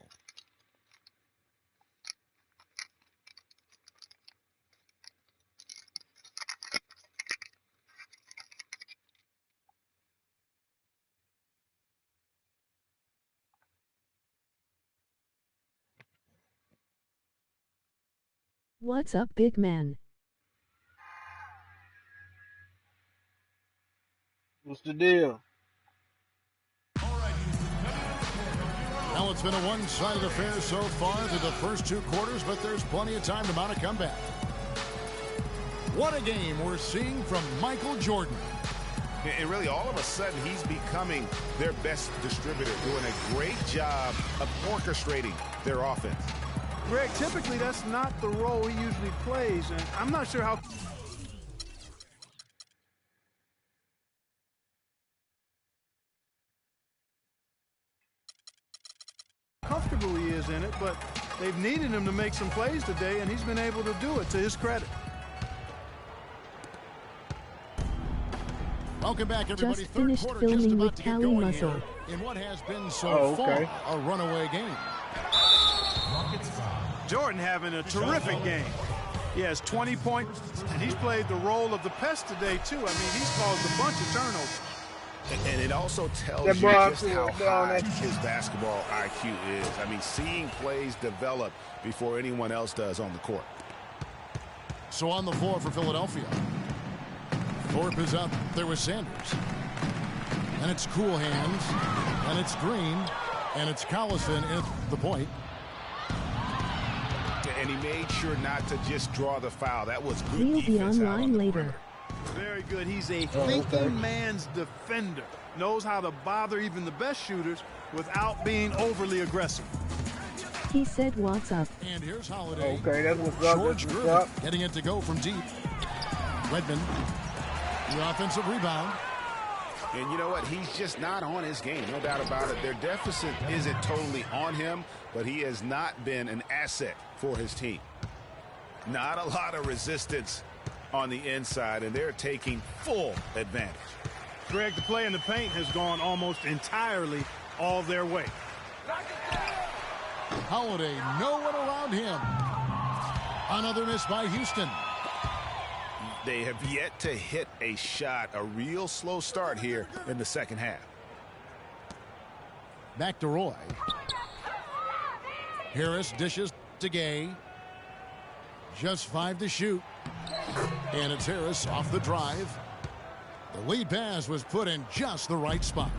What's up, big man? What's the deal? Well, it's been a one-sided affair so far through the first 2 quarters, but there's plenty of time to mount a comeback. What a game we're seeing from Michael Jordan. And really, all of a sudden, he's becoming their best distributor, doing a great job of orchestrating their offense. Greg, typically that's not the role he usually plays, and I'm not sure how but they've needed him to make some plays today, and he's been able to do it to his credit. Welcome back, everybody. Just finished filming with Cali Muscle. In what has been so far a runaway game. Jordan having a terrific game. He has 20 points, and he's played the role of the pest today, too. I mean, he's caused a bunch of turnovers. And it also tells you just how high his basketball IQ is. I mean, seeing plays develop before anyone else does on the court. So on the floor for Philadelphia, Thorpe is up there with Sanders. And it's Cool Hands, and it's Green, and it's Collison at the point. And he made sure not to just draw the foul. That was good He'll defense be out on online the later. perimeter. Very good. He's a thinking man's defender. Knows how to bother even the best shooters without being overly aggressive. He said, "What's up?" And here's Holiday. Okay, that's what's up. George That's what's Gervin up. getting it to go from deep. Redmond, the offensive rebound. And you know what? He's just not on his game. No doubt about it. Their deficit isn't totally on him, but he has not been an asset for his team. Not a lot of resistance on the inside, and they're taking full advantage. Greg, the play in the paint has gone almost entirely all their way. Holiday, no one around him. Another miss by Houston. They have yet to hit a shot. A real slow start here in the second half. Back to Roy. Harris dishes to Gay. Just 5 to shoot. And it's Harris off the drive. The lead pass was put in just the right spot.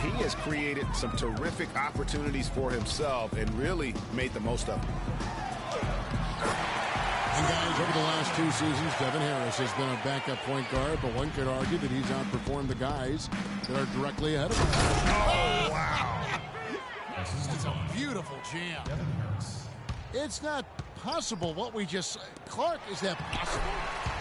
He has created some terrific opportunities for himself and really made the most of them. And guys, over the last 2 seasons, Devin Harris has been a backup point guard, but one could argue that he's outperformed the guys that are directly ahead of him. Oh, wow. It's a beautiful jam. It's not possible what we just said. Clark, is that possible?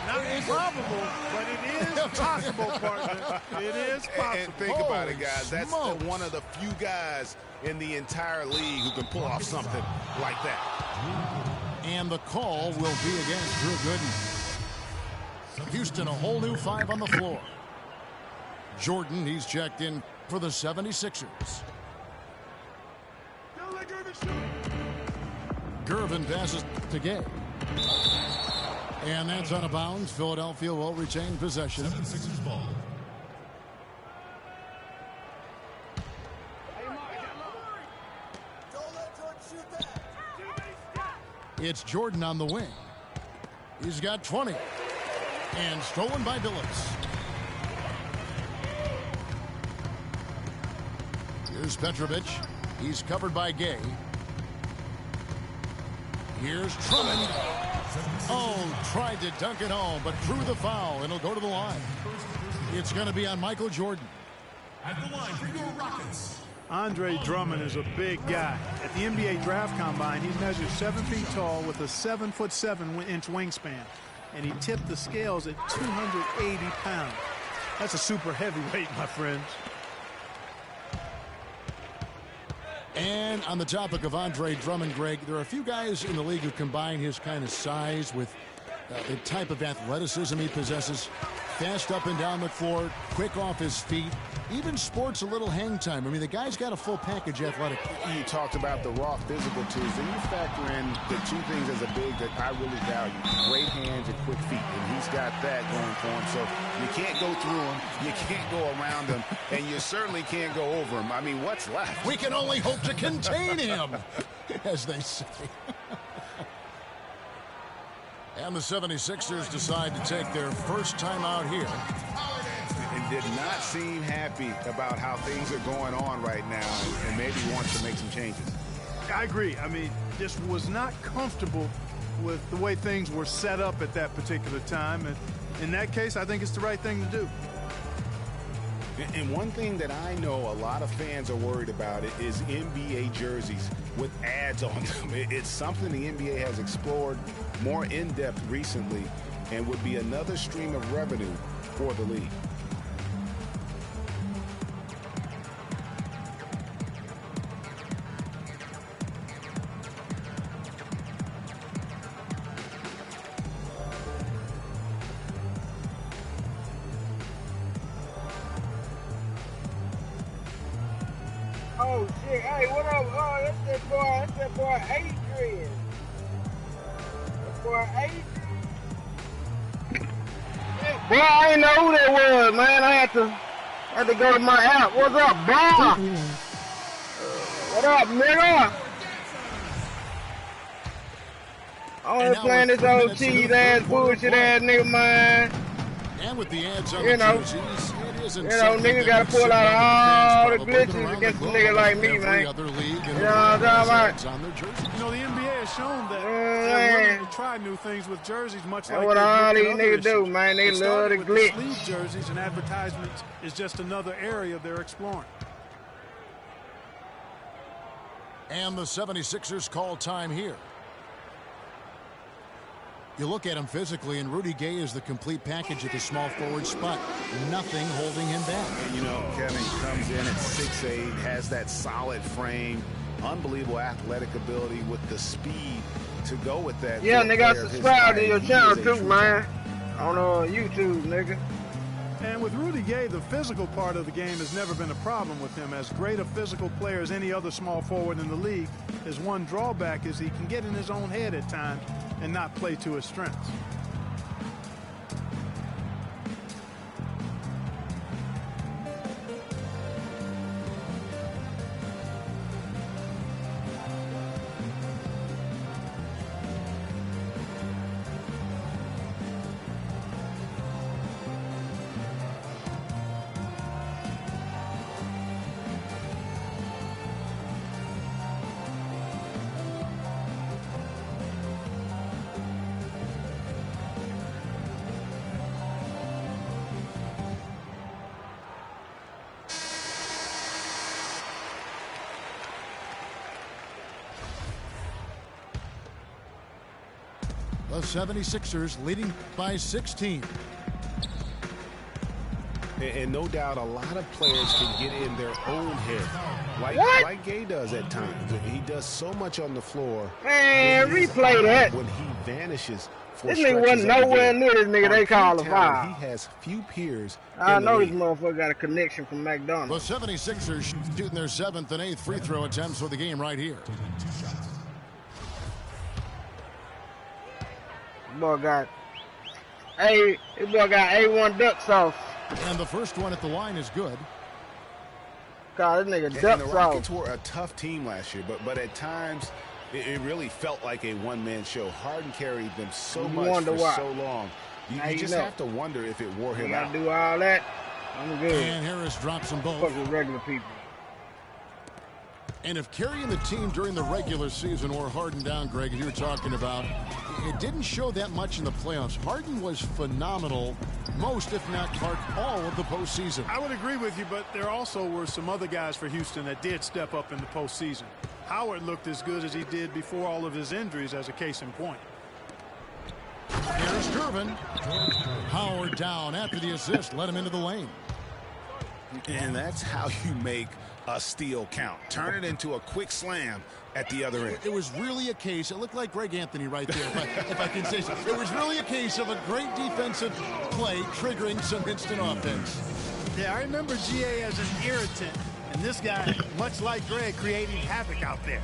Not improbable, but it is possible, partner. It is possible. And think about it, guys. That's smokes. one of the few guys in the entire league who can pull off something like that. And the call will be against Drew Gooden. Houston, a whole new 5 on the floor. Jordan, he's checked in for the 76ers. Gervin passes to Gay. And that's out of bounds. Philadelphia will retain possession. 76ers ball. It's Jordan on the wing. He's got 20. And stolen by Billups. Here's Petrovic. He's covered by Gay. Here's Drummond. Oh, tried to dunk it home, but drew the foul, and it'll go to the line. It's going to be on Michael Jordan. At the line for your Rockets. Andre Drummond is a big guy. At the NBA Draft Combine, he measures 7 feet tall with a 7'7" wingspan. And he tipped the scales at 280 pounds. That's a super heavyweight, my friends. And on the topic of Andre Drummond, Greg, there are a few guys in the league who combine his kind of size with the type of athleticism he possesses. Fast up and down the floor, quick off his feet, even sports a little hang time. I mean, the guy's got a full package athletically. You talked about the raw physical tools, and you factor in the 2 things as a big that I really value: great hands and quick feet. And he's got that going for him. So you can't go through him, you can't go around him, and you certainly can't go over him. I mean, what's left? We can only hope to contain him, as they say. And the 76ers decide to take their first time out here. And did not seem happy about how things are going on right now, and maybe wants to make some changes. I agree. I mean, just was not comfortable with the way things were set up at that particular time. And in that case, I think it's the right thing to do. And one thing that I know a lot of fans are worried about it is NBA jerseys with ads on them. It's something the NBA has explored more in depth recently and would be another stream of revenue for the league. Oh shit! Hey, what up? Oh, that's that boy Adrian. That boy Adrian. Boy, I didn't know who that was, man. I had to go to my app. What's up, boy? What up, nigga? I'm playing this old cheese ass bullshit ass nigga, man. And with the ads on the jerseys, it isn't niggas gotta pull out all the glitches against a nigga like me, man. Other league you know what I'm talking about? You know, the NBA has shown that they're willing to try new things with jerseys, much like what all these niggas do, man. They love the glitch. Sleeve jerseys and advertisements is just another area they're exploring. And the 76ers call time here. You look at him physically, and Rudy Gay is the complete package at the small forward spot. Nothing holding him back. You know, Kevin comes in at 6'8", has that solid frame, unbelievable athletic ability with the speed to go with that. Yeah, nigga, I subscribe to your channel too, man. On YouTube, nigga. And with Rudy Gay, the physical part of the game has never been a problem with him. As great a physical player as any other small forward in the league, his one drawback is he can get in his own head at times and not play to his strengths. The 76ers leading by 16. And no doubt a lot of players can get in their own head. Like Gay does at times. He does so much on the floor. Man, replay that. When he vanishes for this nigga wasn't nowhere near this nigga they call a foul. He has few peers. I know this motherfucker got a connection from McDonald's. The 76ers shooting their 7th and 8th free throw attempts for the game right here. This boy got A1 duck sauce. And the first one at the line is good. God, this nigga duck sauce. The Rockets were a tough team last year, but at times it really felt like a one-man show. Harden carried them so much for so long. You just have to wonder if it wore him out. I do all that. I'm good. And Harris drops them both. Fuck with regular people. And if carrying the team during the regular season or Harden down, Greg, as you were talking about, it didn't show that much in the playoffs. Harden was phenomenal most, if not all, of the postseason. I would agree with you, but there also were some other guys for Houston that did step up in the postseason. Howard looked as good as he did before all of his injuries, as a case in point. Here's Durbin. Howard down after the assist, let him into the lane. And that's how you make a steal count. Turn it into a quick slam at the other end. It was really a case, it looked like Greg Anthony right there, if I can say so. It was really a case of a great defensive play triggering some instant offense. Yeah, I remember GA as an irritant, and this guy, much like Greg, creating havoc out there.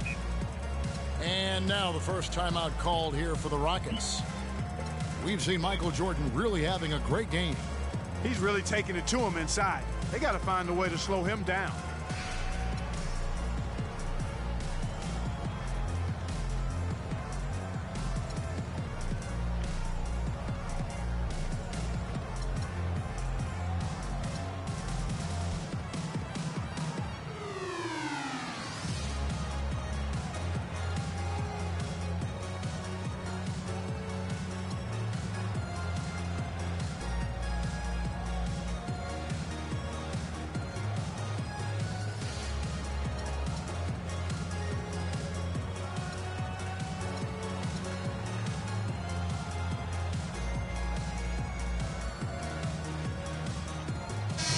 And now the first timeout called here for the Rockets. We've seen Michael Jordan really having a great game. He's really taking it to him inside. They got to find a way to slow him down.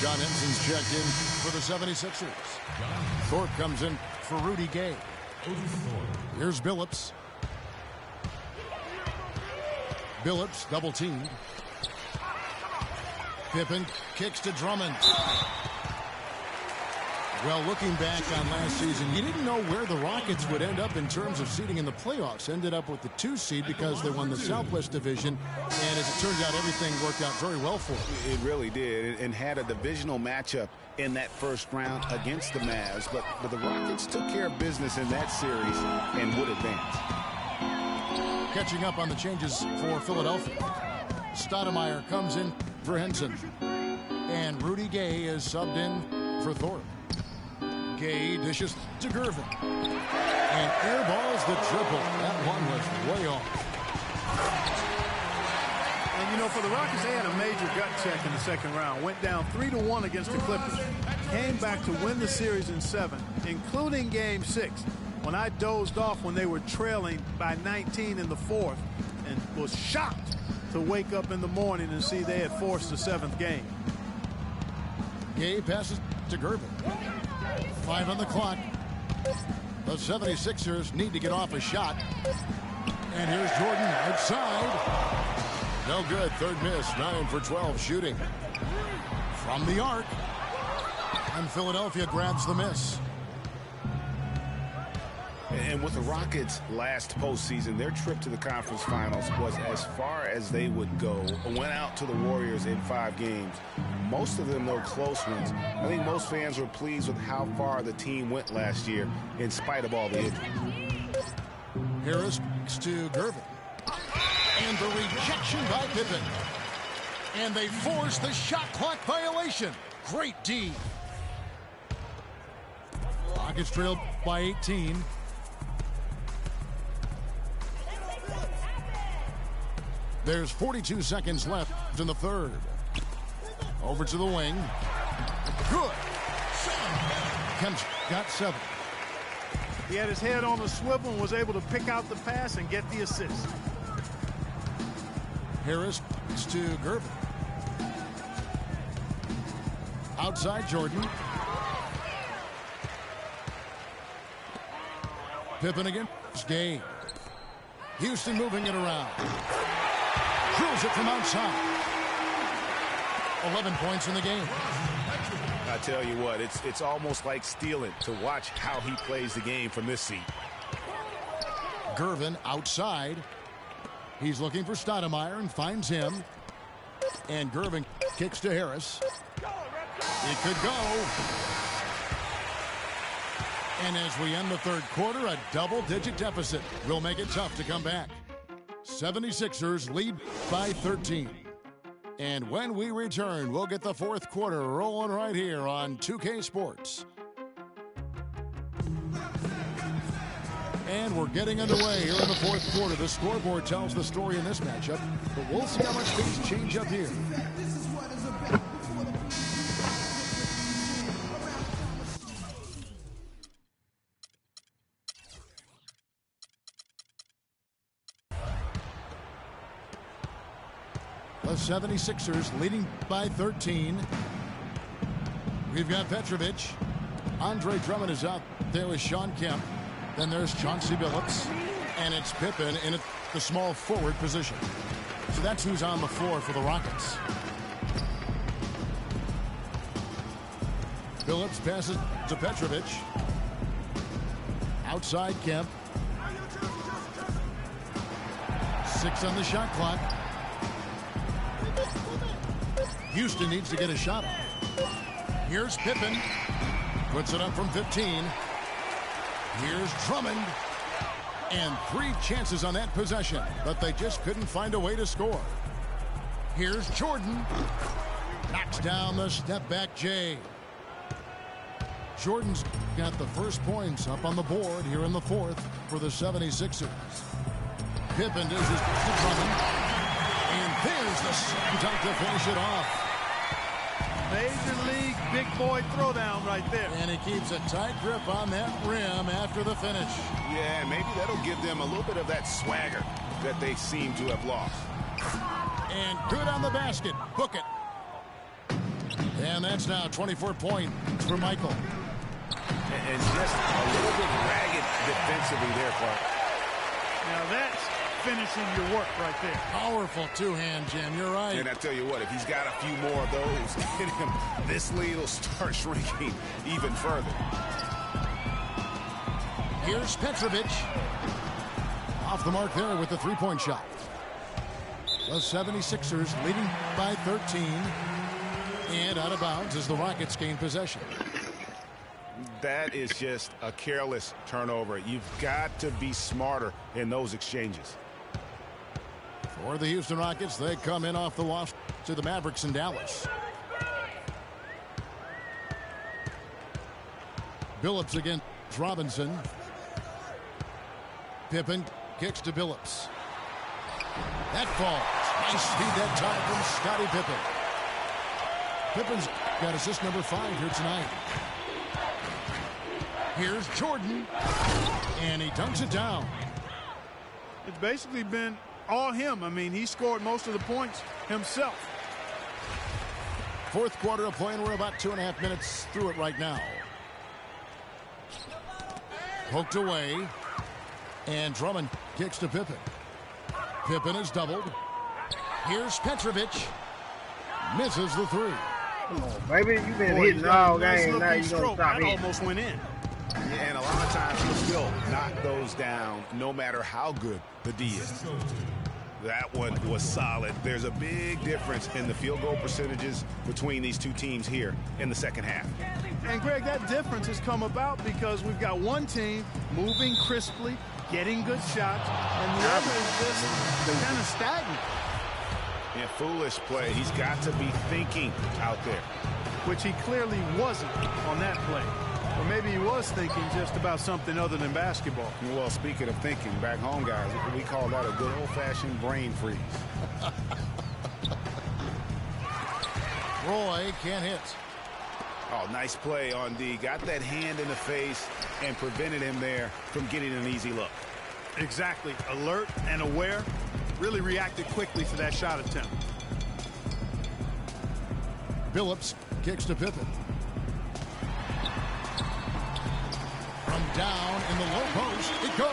John Henson's checked in for the 76ers. Thorpe comes in for Rudy Gay. Here's Billups. Billups double teamed. Pippen kicks to Drummond. Well, looking back on last season, you didn't know where the Rockets would end up in terms of seeding in the playoffs. Ended up with the 2 seed because they won the Southwest Division. And as it turns out, everything worked out very well for them. It really did, and had a divisional matchup in that first round against the Mavs. But the Rockets took care of business in that series and would advance. Catching up on the changes for Philadelphia. Stoudemire comes in for Henson. And Rudy Gay is subbed in for Thorpe. Gay dishes to Gervin. And airballs the triple. That one was way off. And, you know, for the Rockets, they had a major gut check in the second round. Went down 3-1 against the Clippers. Came back to win the series in 7, including Game 6, when I dozed off when they were trailing by 19 in the 4th and was shocked to wake up in the morning and see they had forced the 7th game. Gay passes to Gervin. 5 on the clock. The 76ers need to get off a shot. And here's Jordan outside. No good. Third miss. 9 for 12 shooting. From the arc. And Philadelphia grabs the miss. And with the Rockets' last postseason, their trip to the conference finals was as far as they would go. Went out to the Warriors in 5 games. Most of them, though, close ones. I think most fans were pleased with how far the team went last year, in spite of all the injuries. Harris to Gervin. And the rejection by Pippen. And they force the shot clock violation. Great D. Rockets trailed by 18. There's 42 seconds left in the third. Over to the wing. Good. Kemp's got 7. He had his head on the swivel and was able to pick out the pass and get the assist. Harris to Gervin. Outside Jordan. Pippen against Gay. Houston moving it around. Drills it from outside. 11 points in the game. I tell you what, it's almost like stealing to watch how he plays the game from this seat. Gervin outside. He's looking for Stoudemire and finds him. And Gervin kicks to Harris. It could go. And as we end the third quarter, a double-digit deficit will make it tough to come back. 76ers lead by 13. And when we return, we'll get the fourth quarter rolling right here on 2K Sports. And we're getting underway here in the fourth quarter. The scoreboard tells the story in this matchup, but we'll see how much things change up here. The 76ers leading by 13. We've got Petrovic. Andre Drummond is out there with Sean Kemp. Then there's Chauncey Billups. And it's Pippen in the small forward position. So that's who's on the floor for the Rockets. Billups passes to Petrovic. Outside Kemp. 6 on the shot clock. Houston needs to get a shot off. Here's Pippen. Puts it up from 15. Here's Drummond. And 3 chances on that possession, but they just couldn't find a way to score. Here's Jordan. Knocks down the step-back J. Jordan's got the first points up on the board here in the fourth for the 76ers. Pippen does his to Drummond. And there's the second dunk to finish it off. Major league big boy throwdown right there. And he keeps a tight grip on that rim after the finish. Yeah, maybe that'll give them a little bit of that swagger that they seem to have lost. And good on the basket. Book it. And that's now 24 points for Michael. And just a little bit ragged defensively there, Clark. Now that's finishing your work right there. Powerful two-hand jam. You're right. And I tell you what, if he's got a few more of those in him, this lead will start shrinking even further. Here's Petrovic. Off the mark there with the three-point shot. The 76ers leading by 13. And out of bounds as the Rockets gain possession. That is just a careless turnover. You've got to be smarter in those exchanges. For the Houston Rockets, they come in off the loss to the Mavericks in Dallas. Billups against Robinson. Pippen kicks to Billups. That falls. Nice speed that time from Scottie Pippen. Pippen's got assist number 5 here tonight. Here's Jordan. And he dunks it down. It's basically been all him. I mean, he scored most of the points himself. Fourth quarter of play, and we're about 2.5 minutes through it right now. Poked away. And Drummond kicks to Pippen. Pippen is doubled. Here's Petrovic. Misses the three. Come on, baby. You've been hitting all game. Now you're going to stop hitting. Almost went in. Yeah, and a lot of times he'll still knock those down no matter how good the D is. That one was solid. There's a big difference in the field goal percentages between these two teams here in the second half. And, Greg, that difference has come about because we've got one team moving crisply, getting good shots, and the other is just kind of stagnant. Yeah, foolish play. He's got to be thinking out there. Which he clearly wasn't on that play. Or maybe he was thinking just about something other than basketball. Well, speaking of thinking, back home, guys, we call that a good old-fashioned brain freeze. Roy can't hit. Oh, nice play on D. Got that hand in the face and prevented him there from getting an easy look. Exactly. Alert and aware. Really reacted quickly to that shot attempt. Billups kicks to Pippen. From down in the low post, it goes.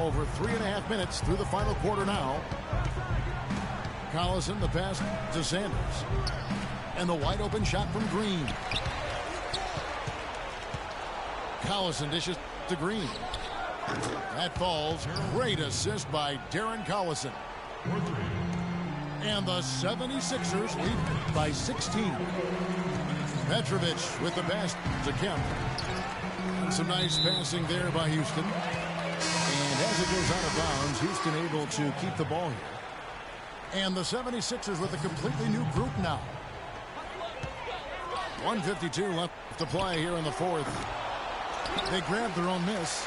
Over 3.5 minutes through the final quarter now. Collison, the pass to Sanders. And the wide open shot from Green. Collison dishes to Green. That falls. Great assist by Darren Collison. And the 76ers lead by 16. Petrovic with the pass to Kemp. Some nice passing there by Houston. And as it goes out of bounds, Houston able to keep the ball here. And the 76ers with a completely new group now. 1:52 left to play here in the fourth. They grabbed their own miss.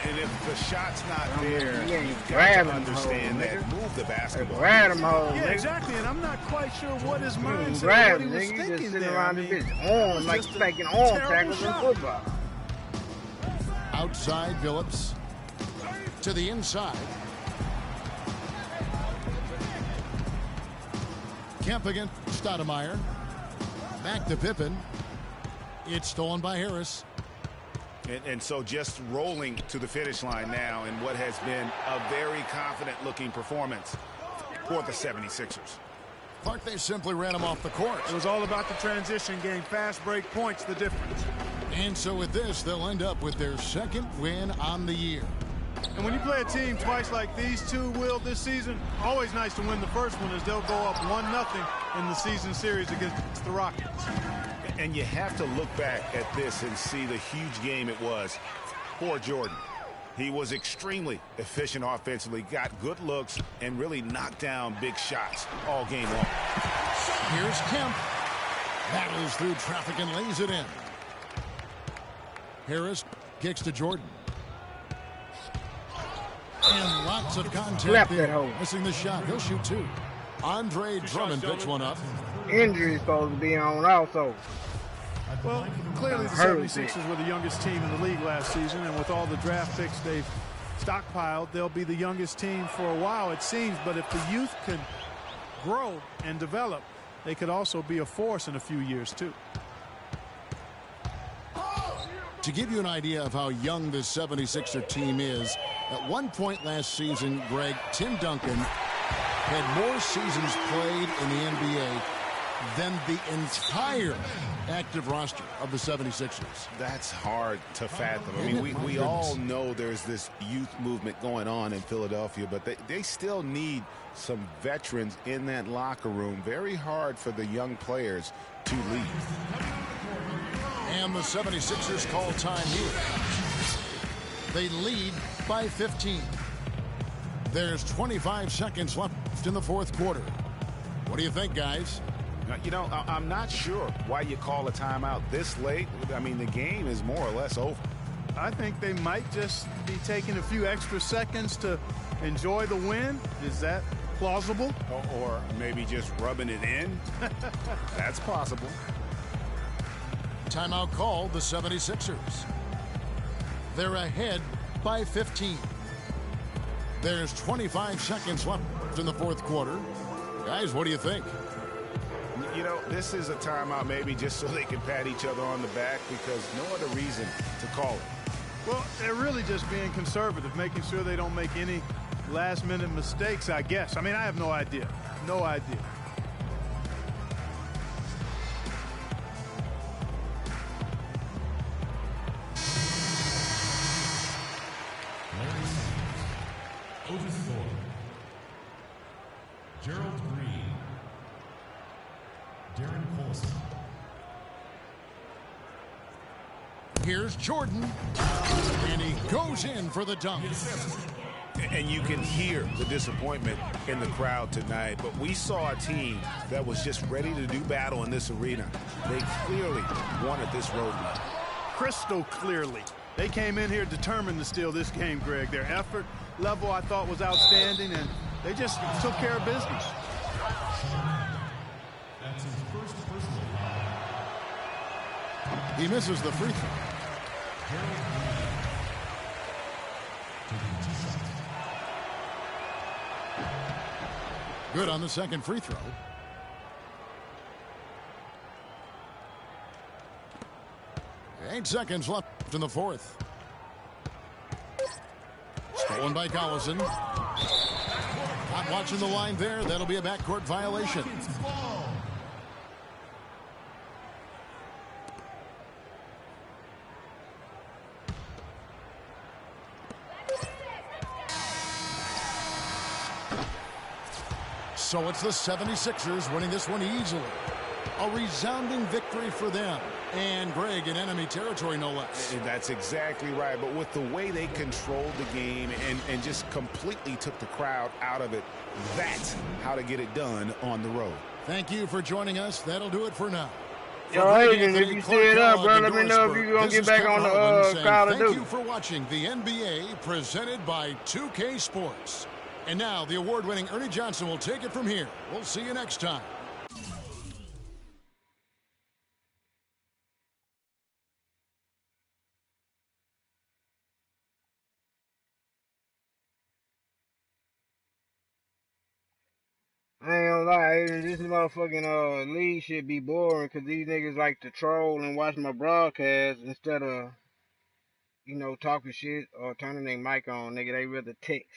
And if the shot's not there, you've got grab to him, understand hole, that. nigga. Move the basketball. Grab him, hole, Yeah, nigga. exactly, and I'm not quite sure what his mindset Grab what he him, was nigga. You thinking just sitting there. around I this mean, bitch it on was like just you a taking arm terrible tackles in shot. football. Outside Billups to the inside. Kemp against Stoudemire. Back to Pippen. It's stolen by Harris. And so just rolling to the finish line now in what has been a very confident-looking performance for the 76ers. Clark, they simply ran him off the court. It was all about the transition game. Fast break points, the difference. And so with this, they'll end up with their second win on the year. And when you play a team twice like these two will this season, always nice to win the first one as they'll go up 1-0 in the season series against the Rockets. And you have to look back at this and see the huge game it was for Jordan. He was extremely efficient offensively, got good looks, and really knocked down big shots all game long. Here's Kemp. Battles through traffic and lays it in. Harris kicks to Jordan. And lots of contact Slap there. that hole. Missing the shot. He'll shoot two. Andre Drummond picks one up. Injury supposed to be on also. Well, clearly the 76ers were the youngest team in the league last season, and with all the draft picks they've stockpiled, they'll be the youngest team for a while, it seems. But if the youth could grow and develop, they could also be a force in a few years, too. To give you an idea of how young this 76er team is, at one point last season, Greg, Tim Duncan had more seasons played in the NBA than the entire active roster of the 76ers. That's hard to fathom. I mean, we all know there's this youth movement going on in Philadelphia, but they still need some veterans in that locker room. Very hard for the young players to lead. And the 76ers call time here. They lead by 15. There's 25 seconds left in the fourth quarter. What do you think, guys? You know, I'm not sure why you call a timeout this late. I mean, the game is more or less over. I think they might just be taking a few extra seconds to enjoy the win. Is that plausible? Or maybe just rubbing it in. That's possible. Timeout called the 76ers. They're ahead by 15. There's 25 seconds left in the fourth quarter. Guys, what do you think? You know, this is a timeout maybe just so they can pat each other on the back because no other reason to call it. Well, they're really just being conservative, making sure they don't make any last-minute mistakes, I guess. I mean, I have no idea. No idea. Otis Thorpe. Gerald Green. Darren Colson. Here's Jordan. And he goes in for the dunk. And you can hear the disappointment in the crowd tonight. But we saw a team that was just ready to do battle in this arena. They clearly wanted this roadblock. Crystal clearly. They came in here determined to steal this game, Greg. Their effort level, I thought, was outstanding, and they just took care of business. That's his first personal foul. He misses the free throw. Gerald Green. Taking 2 shots. Good on the second free throw. Eight seconds left in the fourth. Stolen by Collison. Not watching the line there. That'll be a backcourt violation. So it's the 76ers winning this one easily. A resounding victory for them. And Greg in enemy territory, no less. And that's exactly right. But with the way they controlled the game and just completely took the crowd out of it, that's how to get it done on the road. Thank you for joining us. That'll do it for now. Yo, Agent, if you see it up, bro, let me know if you're going to get back on the Call of Duty. Thank you for watching the NBA presented by 2K Sports. And now the award-winning Ernie Johnson will take it from here. We'll see you next time. I ain't gonna lie, Agent, this motherfucking league should be boring because these niggas like to troll and watch my broadcast instead of, you know, talking shit or turning their mic on, nigga. They rather text.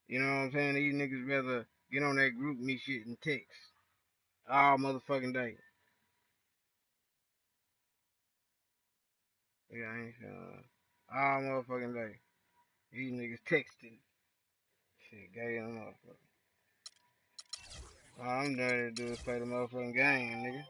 You know what I'm saying? These niggas rather get on that group me shit and text all motherfucking day. Yeah, I ain't all motherfucking day. These niggas texting. Shit, gay on motherfucker. All I'm doing to do is play the motherfucking game, nigga.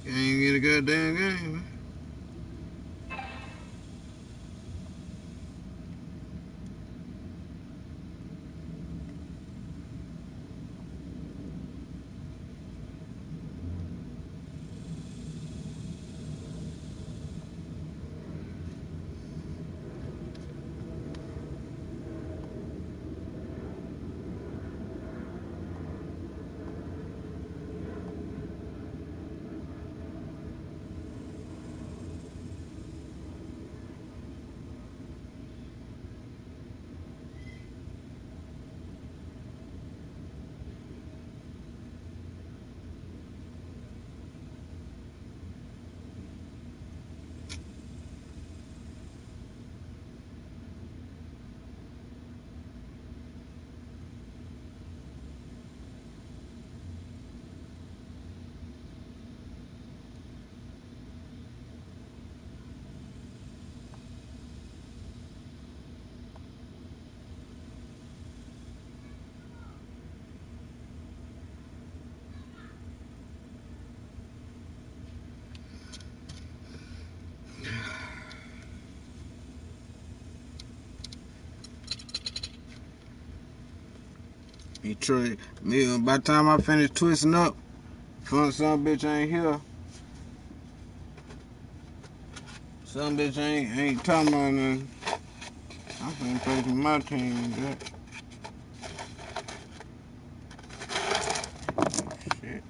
Can't even get a goddamn game, man. Detroit, me, by the time I finish twisting up, some bitch ain't here. Some bitch ain't talking about nothing. I'm finna play for my team, man. Shit.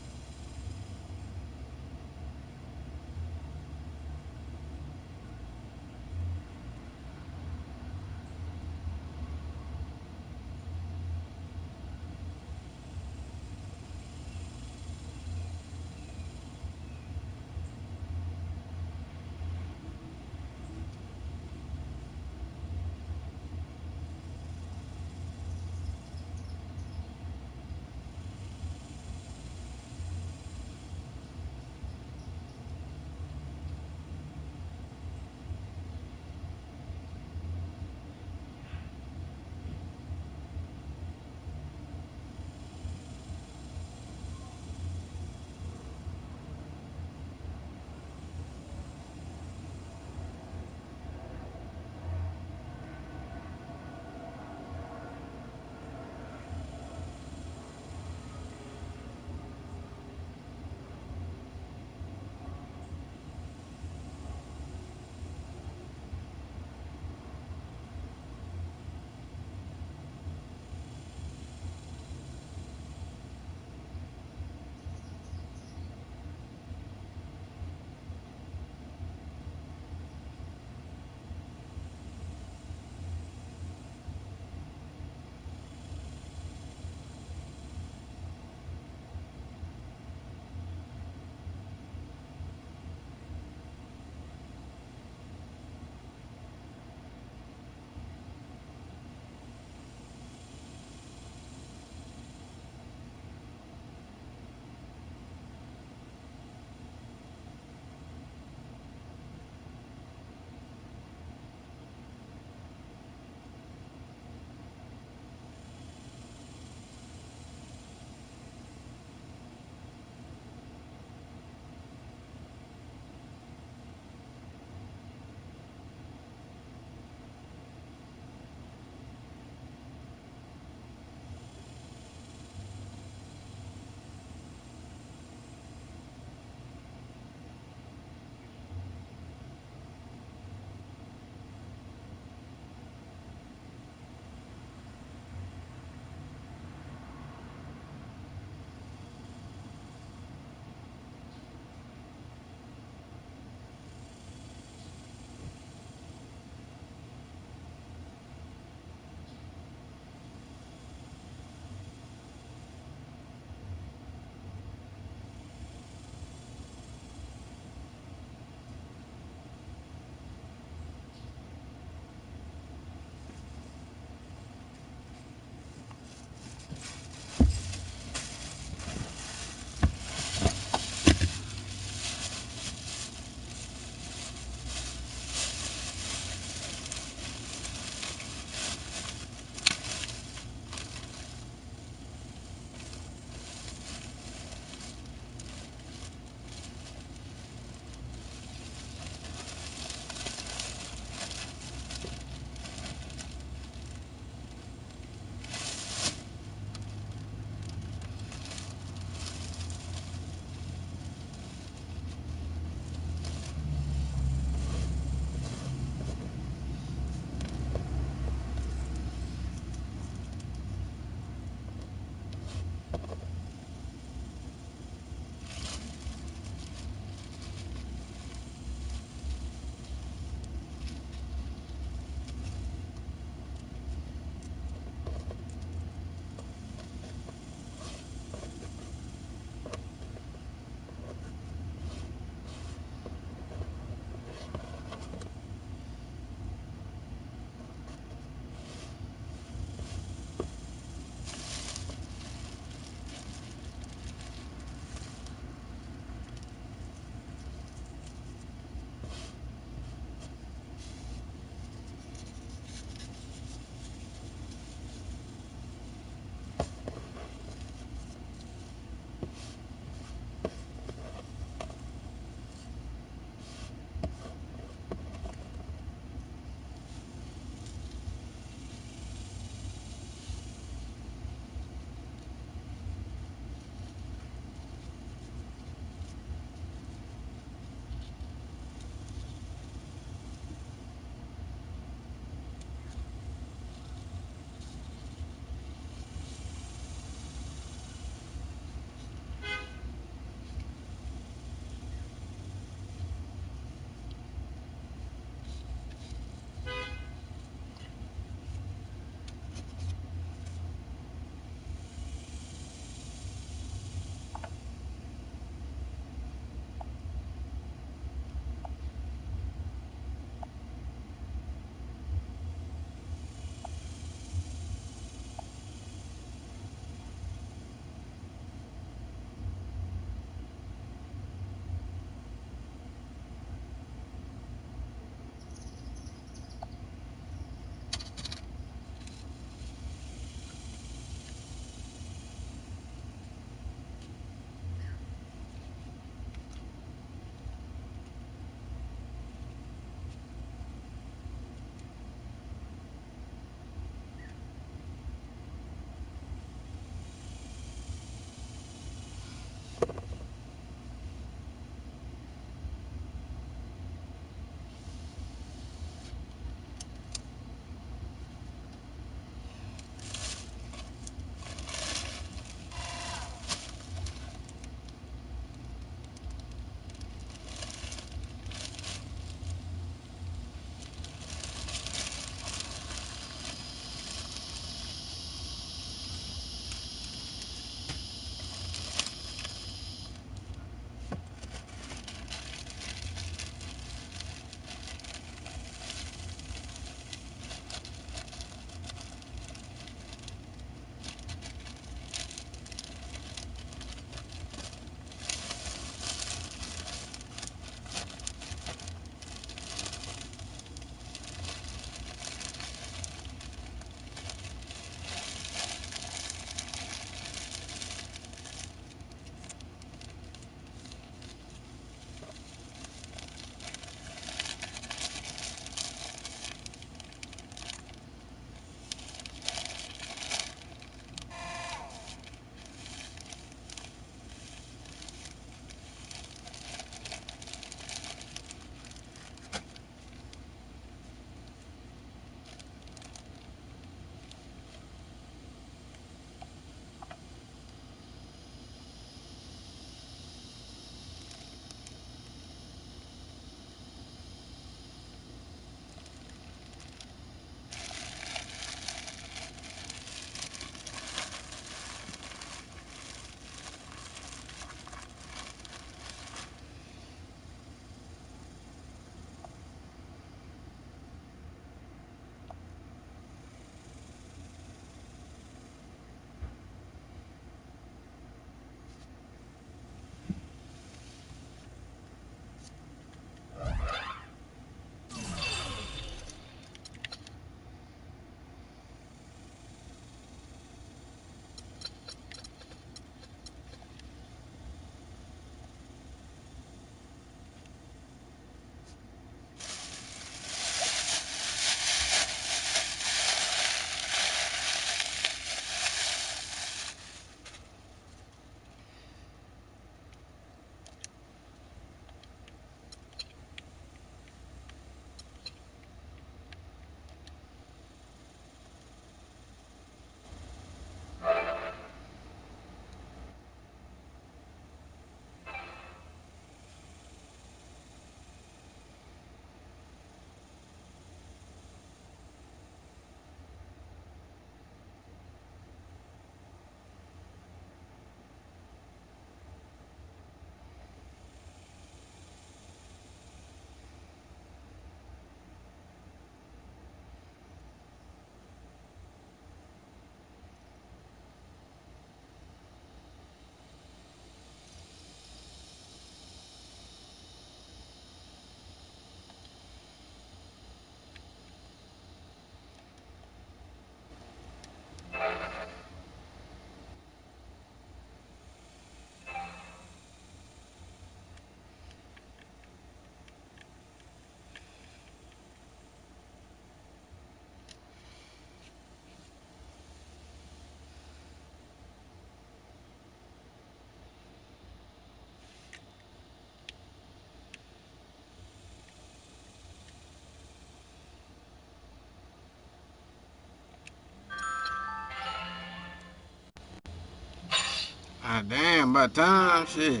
God damn, about time, shit.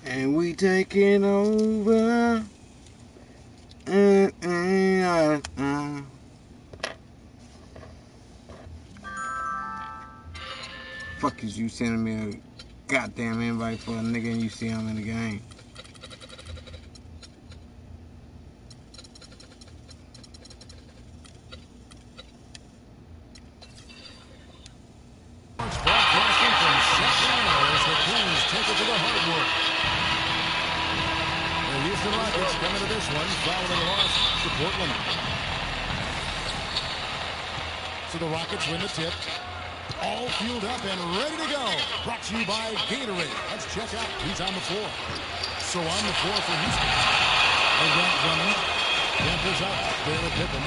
And we taking over. Fuck is you sending me a goddamn invite for a nigga and you see him in the game? Broadcasting from Sacramento as the Kings take it to the hardwood. The Houston Rockets coming to this one following a loss to Portland. So the Rockets win the tip. All fueled up and ready to go. Brought to you by Gatorade. Let's check out who's on the floor. So on the floor for Houston. They got Drummond. Campers up. Taylor Pippen.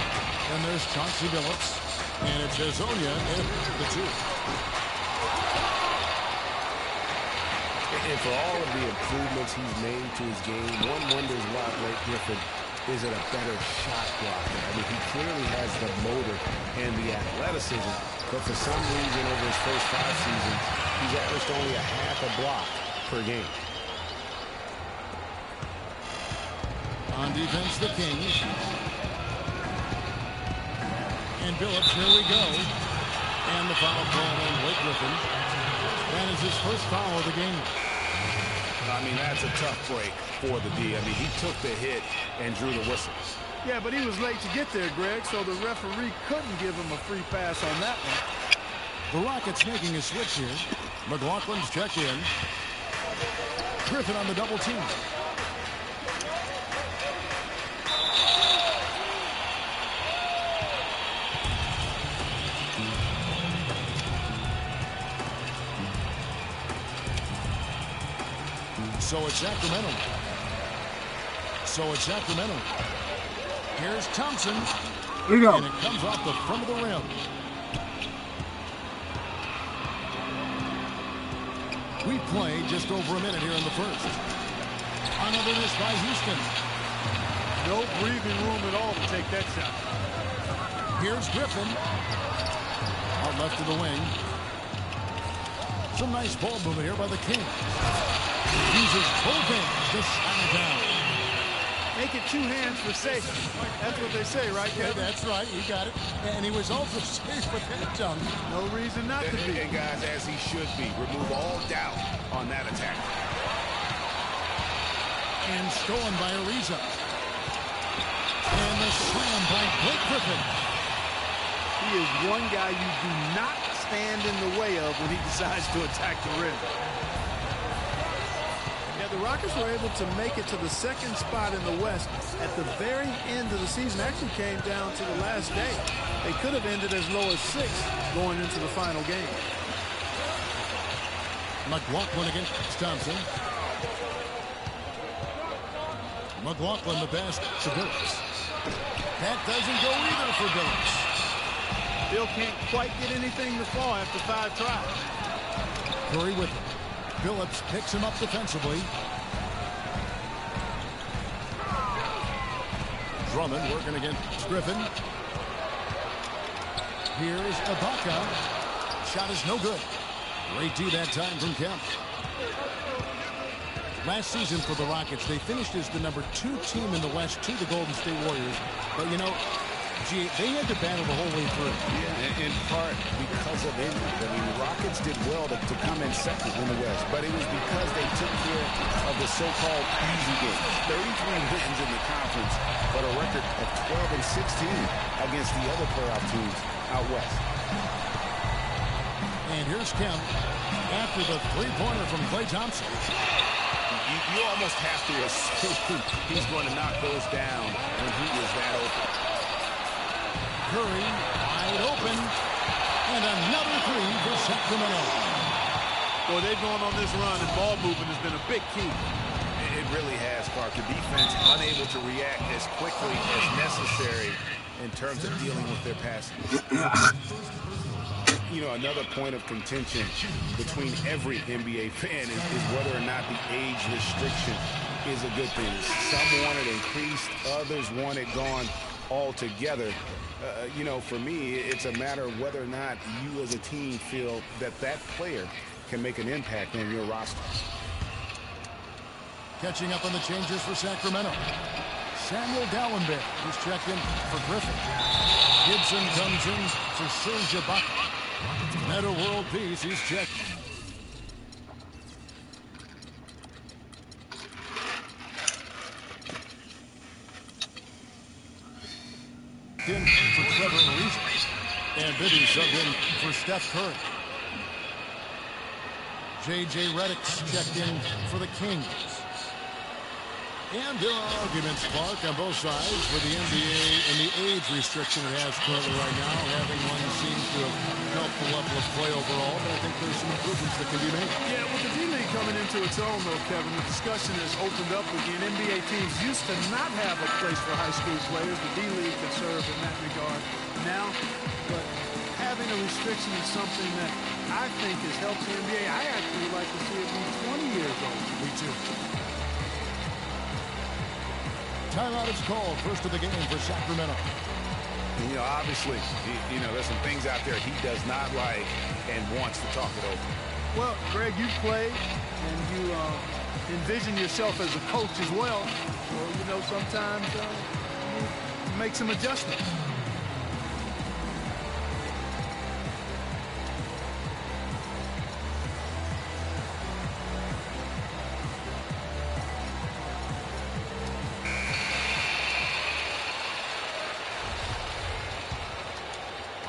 And there's Chauncey Billups. And it's Hazonia in the two. And for all of the improvements he's made to his game, one wonders why Blake Griffin isn't a better shot blocker. I mean, he clearly has the motor and the athleticism, but for some reason over his first 5 seasons, he's averaged only a half a block per game. On defense, the Kings. And Billups, here we go. And the foul call on Blake Griffin. That is his first foul of the game. I mean, that's a tough break for the D. I mean, he took the hit and drew the whistle. Yeah, but he was late to get there, Greg, so the referee couldn't give him a free pass on that one. The Rockets making a switch here. McLaughlin's checked in. Griffin on the double team. So it's Sacramento. Here's Thompson. Here we go. And it comes off the front of the rim. We play just over a minute here in the first. Another miss by Houston. No breathing room at all to take that shot. Here's Griffin. Out left of the wing. Some nice ball movement here by the Kings. Uses both hands to slam it down. Make it 2 hands for safety. That's what they say, right, Yeah, Kevin? that's right. You got it. And he was also safe with that dunk. No reason not to be. And guys, as he should be, remove all doubt on that attack. And stolen by Ariza. And the slam by Blake Griffin. He is one guy you do not stand in the way of when he decides to attack the rim. Yeah, the Rockets were able to make it to the second spot in the West at the very end of the season. Actually came down to the last day. They could have ended as low as 6 going into the final game. McLaughlin against Thompson. McLaughlin the pass to Billups. That doesn't go either for Billups. Bill can't quite get anything to fall after 5 tries. Curry with him. Billups picks him up defensively. Drummond working against Griffin. Here's Ibaka. Shot is no good. Great D that time from Kemp. Last season for the Rockets, they finished as the #2 team in the West to the Golden State Warriors. But, you know, gee, they had to battle the whole way through. Yeah, in part because of injuries. I mean, the Rockets did well to come in second in the West, but it was because they took care of the so-called easy games. 33 wins in the conference, but a record of 12-16 against the other playoff teams out West. And here's Kemp after the three-pointer from Klay Thompson. You almost have to assume he's going to knock those down when he is that open. Curry wide open. And another three for Sacramento. Boy, they've gone on this run, and ball movement has been a big key. It really has, Clark. The defense unable to react as quickly as necessary in terms of dealing with their passing. You know, another point of contention between every NBA fan is whether or not the age restriction is a good thing. Some want it increased, others want it gone altogether. You know, for me, it's a matter of whether or not you as a team feel that that player can make an impact on your roster. Catching up on the changes for Sacramento. Samuel Dallenberg is checked in for Griffin. Gibson comes in for Serge Ibaka. Meta World Peace, he's checked. In for Trevor Ariza. And Bibby subbed in for Steph Curry. J.J. Redick's checked in for the Kings. And there are arguments, Clark, on both sides for the NBA and the age restriction it has currently right now. Having one seems to have helped the level of play overall, but I think there's some improvements that can be made. Yeah, with the D-League coming into its own, though, Kevin, the discussion has opened up again. NBA teams used to not have a place for high school players. The D-League could serve in that regard now, but having a restriction is something that I think has helped the NBA. I actually would like to see it be 20 years old. Me too. Timeout is called. First of the game for Sacramento. You know, obviously, you know, there's some things out there he does not like and wants to talk it over. Well, Greg, you played and you envision yourself as a coach as well. Well, you know, sometimes you make some adjustments.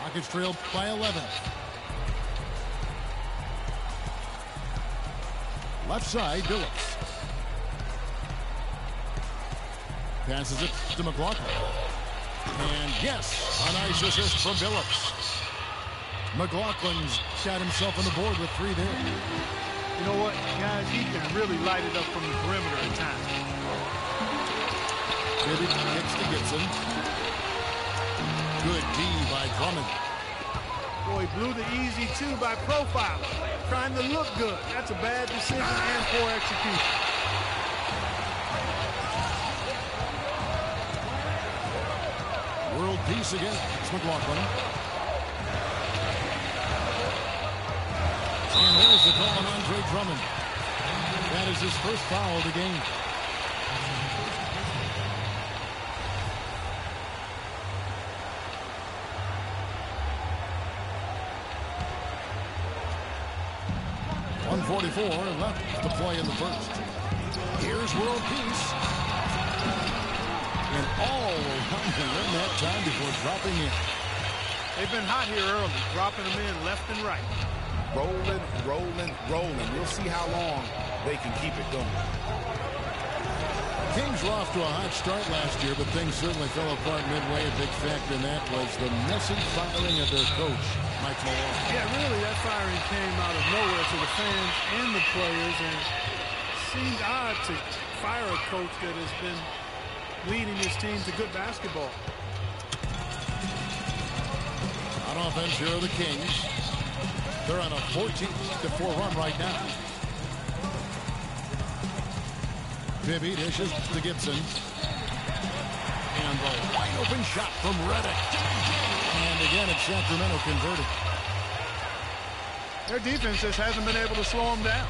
Rockets trailed by 11. Left side, Billups. Passes it to McLaughlin. And yes, a nice assist from Billups. McLaughlin's shot himself on the board with 3 there. You know what, guys? He can really light it up from the perimeter at times. Bibby gets to Gibson. Good D by Drummond. Boy, he blew the easy 2 by Profiler. Trying to look good. That's a bad decision and poor execution. World peace again. It's McLaughlin. And there's the call on Andre Drummond. That is his first foul of the game. .144 left to play in the first. Here's world peace. And all around him in that time before dropping in. They've been hot here early, dropping them in left and right. Rolling, rolling, rolling. We'll see how long they can keep it going. Kings were off to a hot start last year, but things certainly fell apart midway. A big factor in that was the messy firing of their coach, Mike Malone. Yeah, really, that firing came out of nowhere to the fans and the players, and it seemed odd to fire a coach that has been leading his team to good basketball. On offense, here are the Kings. They're on a 14-4 run right now. Bibby dishes to Gibson. And the wide open shot from Redick. And again, it's Sacramento converted. Their defense just hasn't been able to slow them down.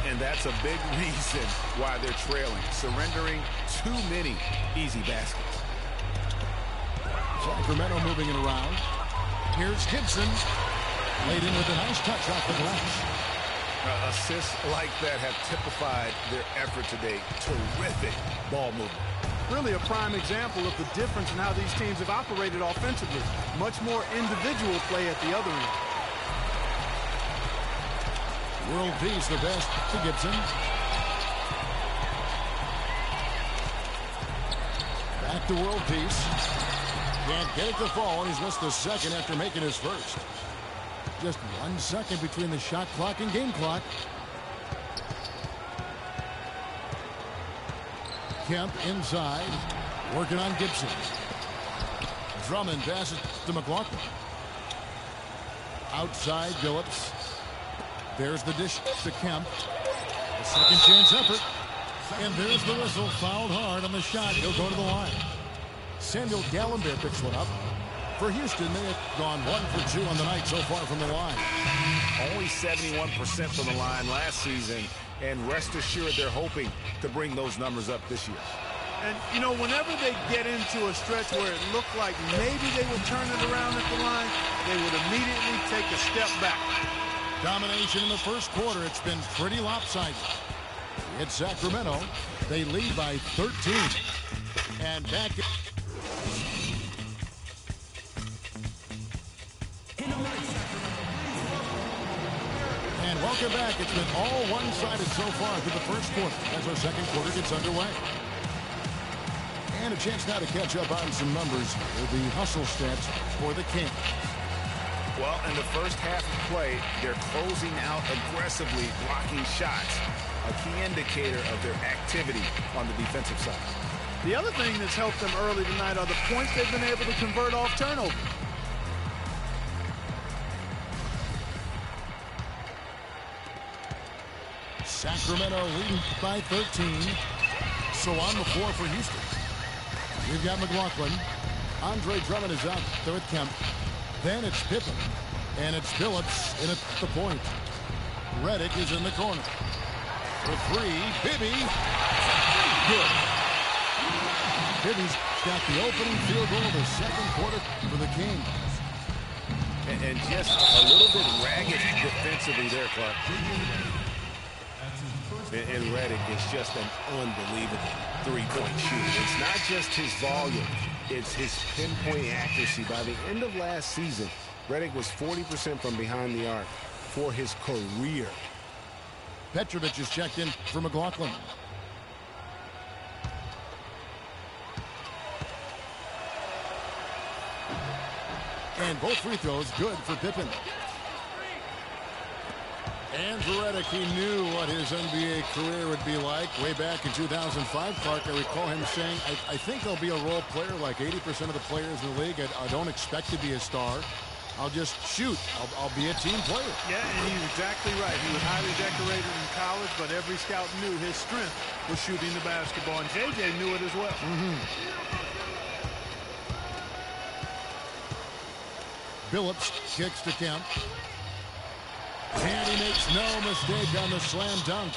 And that's a big reason why they're trailing, surrendering too many easy baskets. Sacramento moving it around. Here's Gibson. Laid in with a nice touch off the glass. Assists like that have typified their effort today. Terrific ball movement. Really a prime example of the difference in how these teams have operated offensively. Much more individual play at the other end. World peace, the best to Gibson. Back to world peace. Can't get it to fall. He's missed the second after making his first. Just 1 second between the shot clock and game clock. Kemp inside, working on Gibson. Drummond passes to McLaughlin. Outside, Billups. There's the dish to Kemp. A second chance effort. And there's the whistle. Fouled hard on the shot. He'll go to the line. Samuel Gallenberg picks one up. For Houston, they have gone 1 for 2 on the night so far from the line. Only 71% from the line last season, and rest assured they're hoping to bring those numbers up this year. And, you know, whenever they get into a stretch where it looked like maybe they would turn it around at the line, they would immediately take a step back. Domination in the first quarter. It's been pretty lopsided. It's Sacramento. They lead by 13. And back... And welcome back. It's been all one-sided so far through the first quarter as our second quarter gets underway. And a chance now to catch up on some numbers with the hustle stats for the Kings. Well, in the first half of play, they're closing out aggressively, blocking shots, a key indicator of their activity on the defensive side. The other thing that's helped them early tonight are the points they've been able to convert off turnover. Sacramento leading by 13. So on the floor for Houston. We've got McLaughlin. Andre Drummond is out there with Kemp. Then it's Pippen. And it's Billups in at the point. Redick is in the corner. For three, Bibby. Good. Bibby's got the opening field goal of the second quarter for the Kings. And just a little bit ragged defensively there, Clark. And Redick is just an unbelievable three-point shooter. It's not just his volume, it's his pinpoint accuracy. By the end of last season, Redick was 40% from behind the arc for his career. Petrovic is checked in for McLaughlin. And both free throws good for Pippen. And for Redick, he knew what his NBA career would be like way back in 2005. Clark, I recall him saying, I think I'll be a role player like 80% of the players in the league. I don't expect to be a star. I'll just shoot. I'll be a team player. Yeah, and he's exactly right. He was highly decorated in college, but every scout knew his strength was shooting the basketball, and JJ knew it as well. Billups kicks to Kemp. And he makes no mistake on the slam dunk.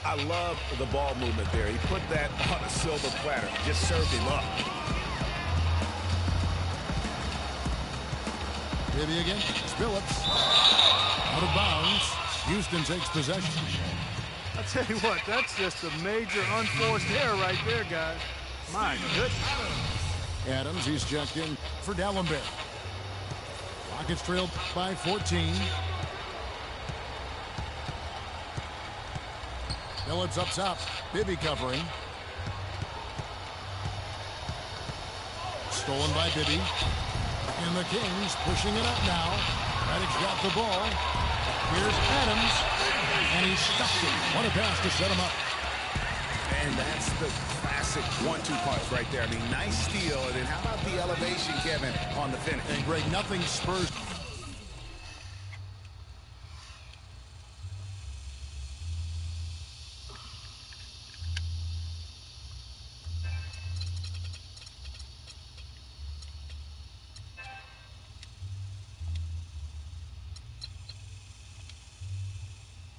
I love the ball movement there. He put that on a silver platter. Just served him up. Maybe again. It's Billups. Out of bounds. Houston takes possession. I'll tell you what, that's just a major unforced error right there, guys. My goodness. Adams, he's checked in for Dallenberg. Rockets trailed by 14. Phillips up top. Bibby covering. Stolen by Bibby. And the Kings pushing it up now. Raddick's got the ball. Here's Adams. And he stuffs it. What a pass to set him up. And that's the classic 1-2 punch right there. I mean, nice steal. And then how about the elevation, Kevin, on the finish? And Greg, nothing spurs.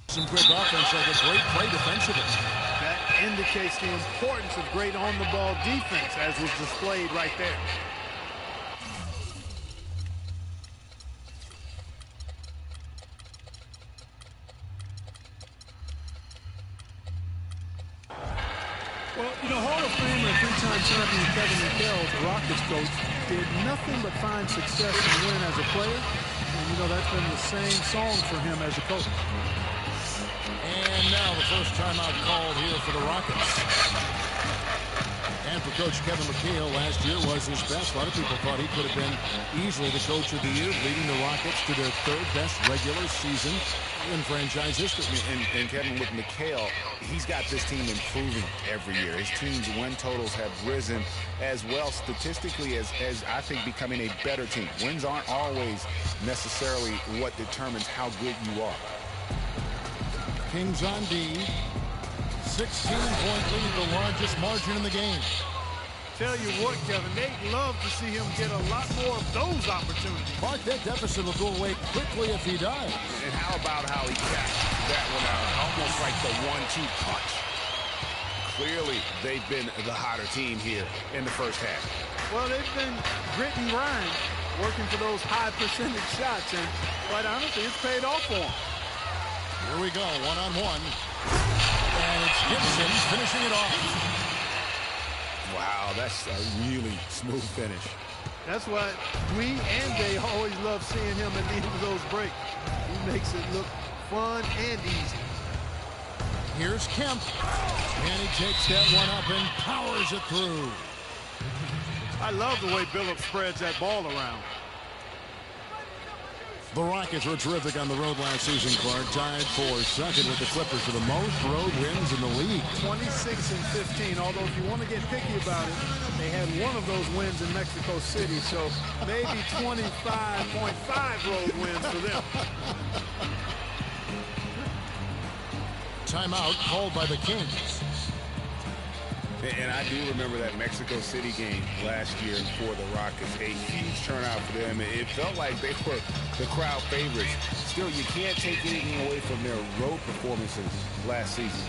Some quick offense, like a great play defensively. That indicates the importance of great on-the-ball defense, as was displayed right there. Well, you know, Hall of Famer and three-time champion Kevin McHale, the Rockets coach, did nothing but find success and win as a player. And, you know, that's been the same song for him as a coach. And now the first timeout called here for the Rockets. And for Coach Kevin McHale, last year was his best. A lot of people thought he could have been easily the coach of the year, leading the Rockets to their third best regular season in franchise history. And Kevin, with McHale, he's got this team improving every year. His team's win totals have risen as well statistically as I think becoming a better team. Wins aren't always necessarily what determines how good you are. Kings on D. 16-point lead, the largest margin in the game. Tell you what, Kevin, they'd love to see him get a lot more of those opportunities. Mark, that deficit will go away quickly if he does. And how about how he got that one out? Almost like the 1-2 punch. Clearly, they've been the hotter team here in the first half. Well, they've been grit and grind, working for those high percentage shots, and quite honestly, it's paid off for them. Here we go, one-on-one. And it's Gibson finishing it off. Wow, that's a really smooth finish. That's why we and they always love seeing him at the end of those breaks. He makes it look fun and easy. Here's Kemp. And he takes that one up and powers it through. I love the way Billups spreads that ball around. The Rockets were terrific on the road last season, Clark. Tied for second with the Clippers for the most road wins in the league. 26-15, although if you want to get picky about it, they had one of those wins in Mexico City, so maybe 25.5 road wins for them. Timeout called by the Kings. And I do remember that Mexico City game last year for the Rockets. A huge turnout for them. It felt like they were the crowd favorites. Still, you can't take anything away from their road performances last season.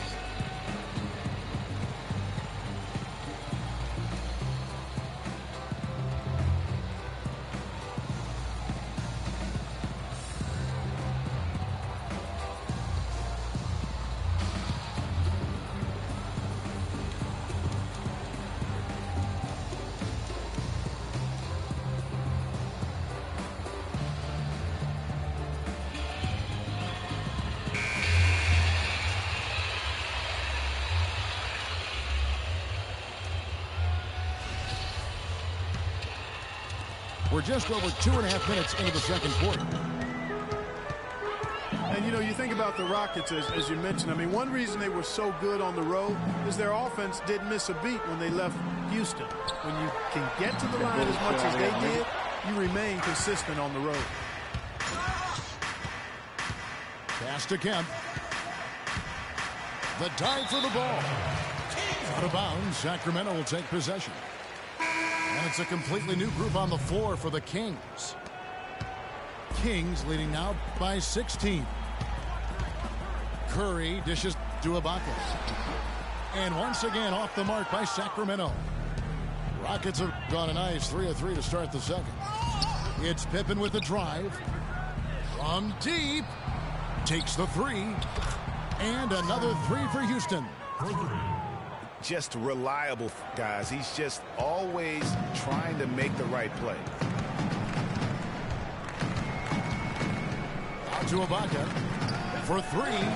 We're just over 2.5 minutes into the second quarter. And, you know, you think about the Rockets, as you mentioned. I mean, one reason they were so good on the road is their offense didn't miss a beat when they left Houston. When you can get to the line as much as they did, you remain consistent on the road. Pass to Kemp. The dive for the ball. Out of bounds. Sacramento will take possession. And it's a completely new group on the floor for the Kings. Kings leading now by 16. Curry dishes to Ibaka. And once again off the mark by Sacramento. Rockets have gone a nice 3 of 3 to start the second. It's Pippen with the drive. From deep. Takes the three. And another three for Houston. Just reliable, guys. He's just always trying to make the right play. Out to Ibaka for three.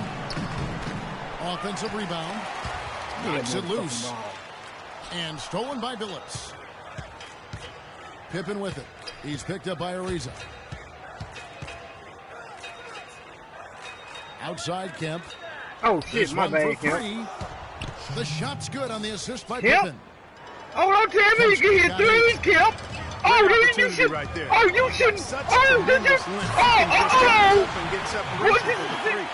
Offensive rebound. Knocks it loose. And stolen by Billups. Pippen with it. He's picked up by Ariza. Outside Kemp. Oh, shit, my bad, Kemp. The shot's good on the assist by Kemp? Pippen. Oh, don't tell me you can hit threes, Kemp. Oh, you should. Right there. Oh, you shouldn't. Oh, did you? What did you think?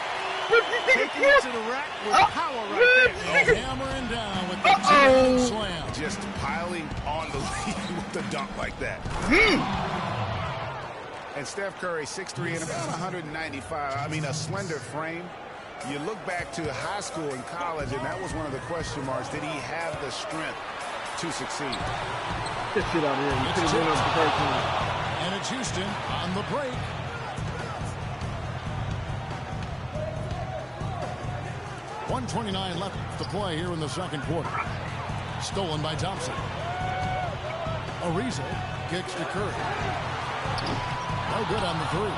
What did you think, Kemp? To the rack with power right there. Hammering down with the two-hand slam. Just piling on the lead with the dunk like that. And Steph Curry, 6'3" and about 195. I mean, a slender frame. You look back to high school and college, and that was one of the question marks. Did he have the strength to succeed? Get shit out of here. You could have been up to 13. And it's Houston on the break. .129 left to play here in the second quarter. Stolen by Thompson. Ariza kicks to Curry. No good on the three.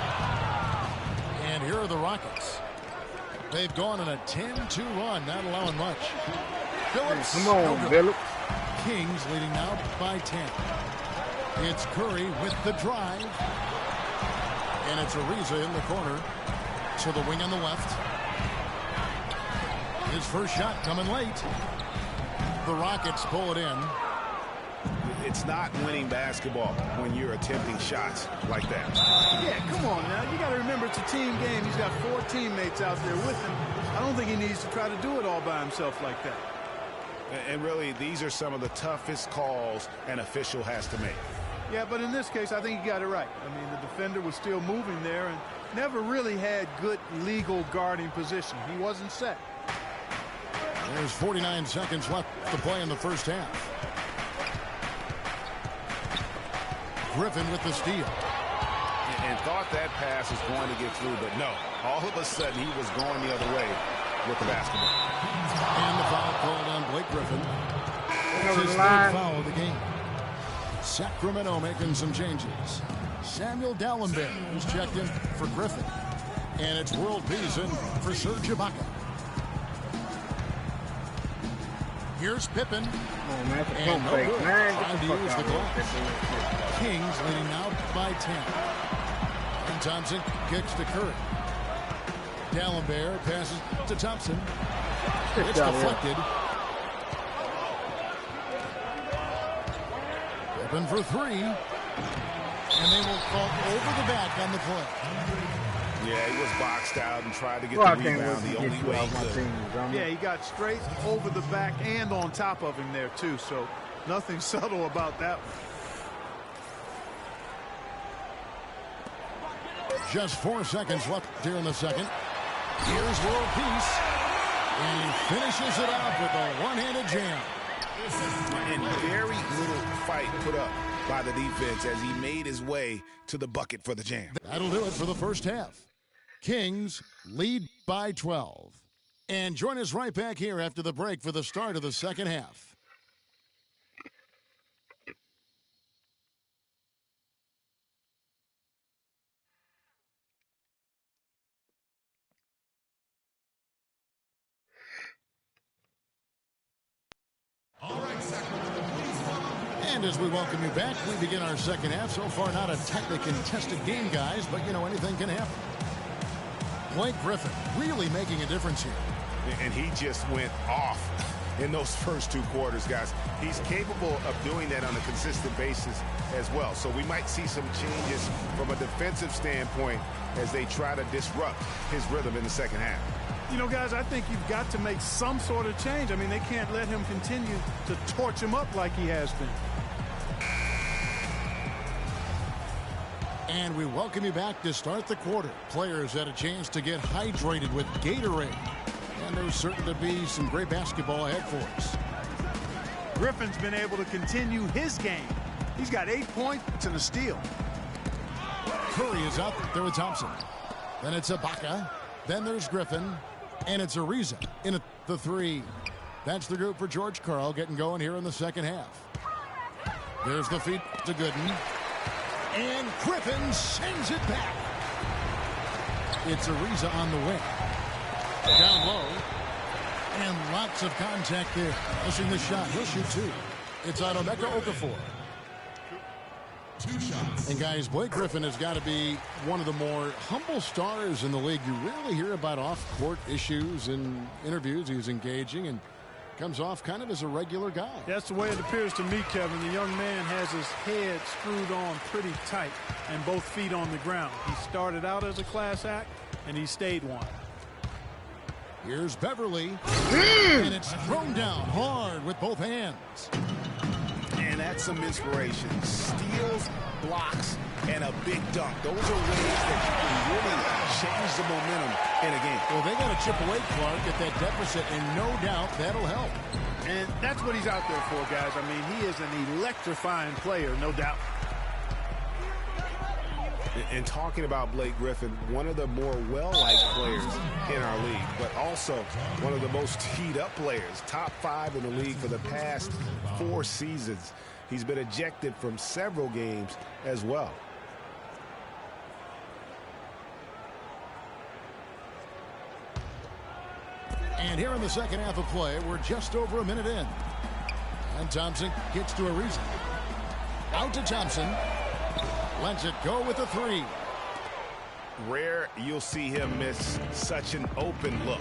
And here are the Rockets. They've gone on a 10-2 run, not allowing much. Billups. Come on, Billups. Kings leading now by 10. It's Curry with the drive. And it's Ariza in the corner to the wing on the left. His first shot coming late. The Rockets pull it in. It's not winning basketball when you're attempting shots like that. Yeah, come on now. You got to remember it's a team game. He's got 4 teammates out there with him. I don't think he needs to try to do it all by himself like that. And really, these are some of the toughest calls an official has to make. Yeah, but in this case, I think he got it right. I mean, the defender was still moving there and never really had good legal guarding position. He wasn't set. There's 49 seconds left to play in the first half. Griffin with the steal. And thought that pass was going to get through, but no. All of a sudden, he was going the other way with the basketball. And the foul called on Blake Griffin. It's his third foul of the game. Sacramento making some changes. Samuel Dallenberg who's checked in for Griffin. And it's World Peace in for Serge Ibaka. Here's Pippen. Oh, man, and no good. Trying to use the glass. glass. Kings leading now by 10. And Thompson kicks to Curry. Dallenberg passes to Thompson. It's deflected. Pippen for three. And they will call over the back on the play. Yeah, he was boxed out and tried to get the rebound the only way he could. Yeah, he got straight over the back and on top of him there, too. So nothing subtle about that one. Just 4 seconds left here in the second. Here's World Peace. And he finishes it off with a one-handed jam. And very little fight put up by the defense as he made his way to the bucket for the jam. That'll do it for the first half. Kings lead by 12. And join us right back here after the break for the start of the second half. And as we welcome you back, we begin our second half. So far, not a tightly contested game, guys, but, you know, anything can happen. Blake Griffin really making a difference here. And he just went off in those first 2 quarters, guys. He's capable of doing that on a consistent basis as well. So we might see some changes from a defensive standpoint as they try to disrupt his rhythm in the second half. You know, guys, I think you've got to make some sort of change. I mean, they can't let him continue to torch him up like he has been. And we welcome you back to start the quarter. Players had a chance to get hydrated with Gatorade. And there's certain to be some great basketball ahead for us. Griffin's been able to continue his game. He's got 8 points and a steal. Curry is out there with Thompson. Then it's Ibaka. Then there's Griffin. And it's Ariza in the three. That's the group for George Karl getting going here in the second half. There's the feed to Gooden. And Griffin sends it back. It's Ariza on the wing. Down low. And lots of contact there. Missing the shot. He'll shoot two. It's on Emeka Okafor. 2 shots. And guys, Blake Griffin has got to be one of the more humble stars in the league. You rarely hear about off-court issues in interviews. He's engaging and comes off kind of as a regular guy. That's the way it appears to me, Kevin. The young man has his head screwed on pretty tight and both feet on the ground. He started out as a class act, and he stayed one. Here's Beverly. And it's thrown down hard with both hands. And that's some inspiration. Steals, blocks, and a big dunk. Those are ways that you can really change the momentum in a game. Well, they got to chip away, Clark, at that deficit, and no doubt that'll help. And that's what he's out there for, guys. I mean, he is an electrifying player, no doubt. And talking about Blake Griffin, one of the more well-liked players in our league, but also one of the most teed-up players, top 5 in the league for the past 4 seasons. He's been ejected from several games as well. And here in the second half of play, we're just over a minute in. And Thompson gets to Ariza. Out to Thompson. Lets it go with a three. Rare you'll see him miss such an open look.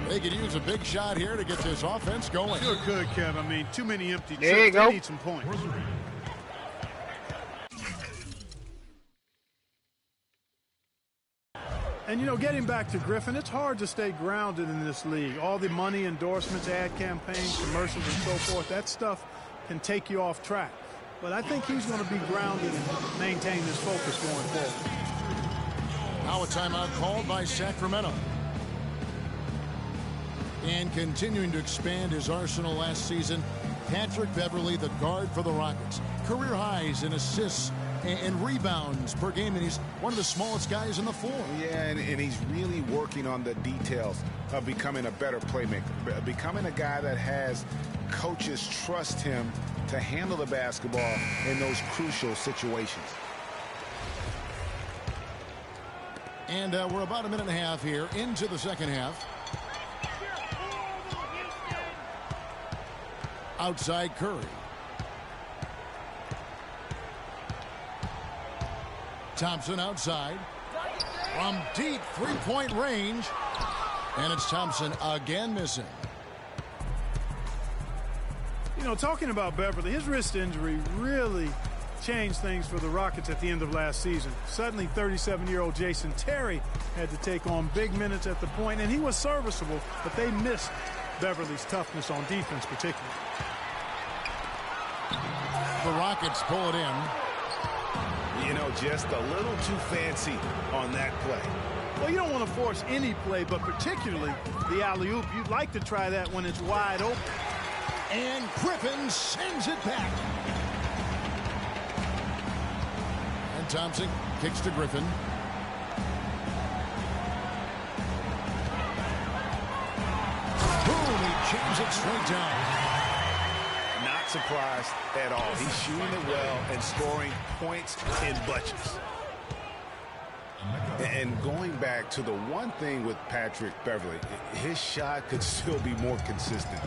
They could use a big shot here to get this offense going. Sure could, Kev. I mean, too many empty There you trips. go. They need some points. And, you know, getting back to Griffin, it's hard to stay grounded in this league. All the money, endorsements, ad campaigns, commercials, and so forth, that stuff can take you off track. But I think he's going to be grounded and maintain his focus going forward. Now a timeout called by Sacramento. And continuing to expand his arsenal last season, Patrick Beverly, the guard for the Rockets. Career highs in assists and rebounds per game, and he's one of the smallest guys on the floor. Yeah, and he's really working on the details of becoming a better playmaker, becoming a guy that has coaches trust him to handle the basketball in those crucial situations. And we're about a minute and a half here into the second half. Outside Curry. Thompson outside. From deep three-point range. And it's Thompson again missing. You know, talking about Beverly, his wrist injury really changed things for the Rockets at the end of last season. Suddenly, 37-year-old Jason Terry had to take on big minutes at the point, and he was serviceable, but they missed Beverly's toughness on defense particularly. The Rockets pull it in. You know, just a little too fancy on that play. Well, you don't want to force any play, but particularly the alley-oop. You'd like to try that when it's wide open. And Griffin sends it back. And Thompson kicks to Griffin. Boom, he jams it straight down. Not surprised at all. He's shooting it well and scoring points in bunches. And going back to the one thing with Patrick Beverly, his shot could still be more consistent.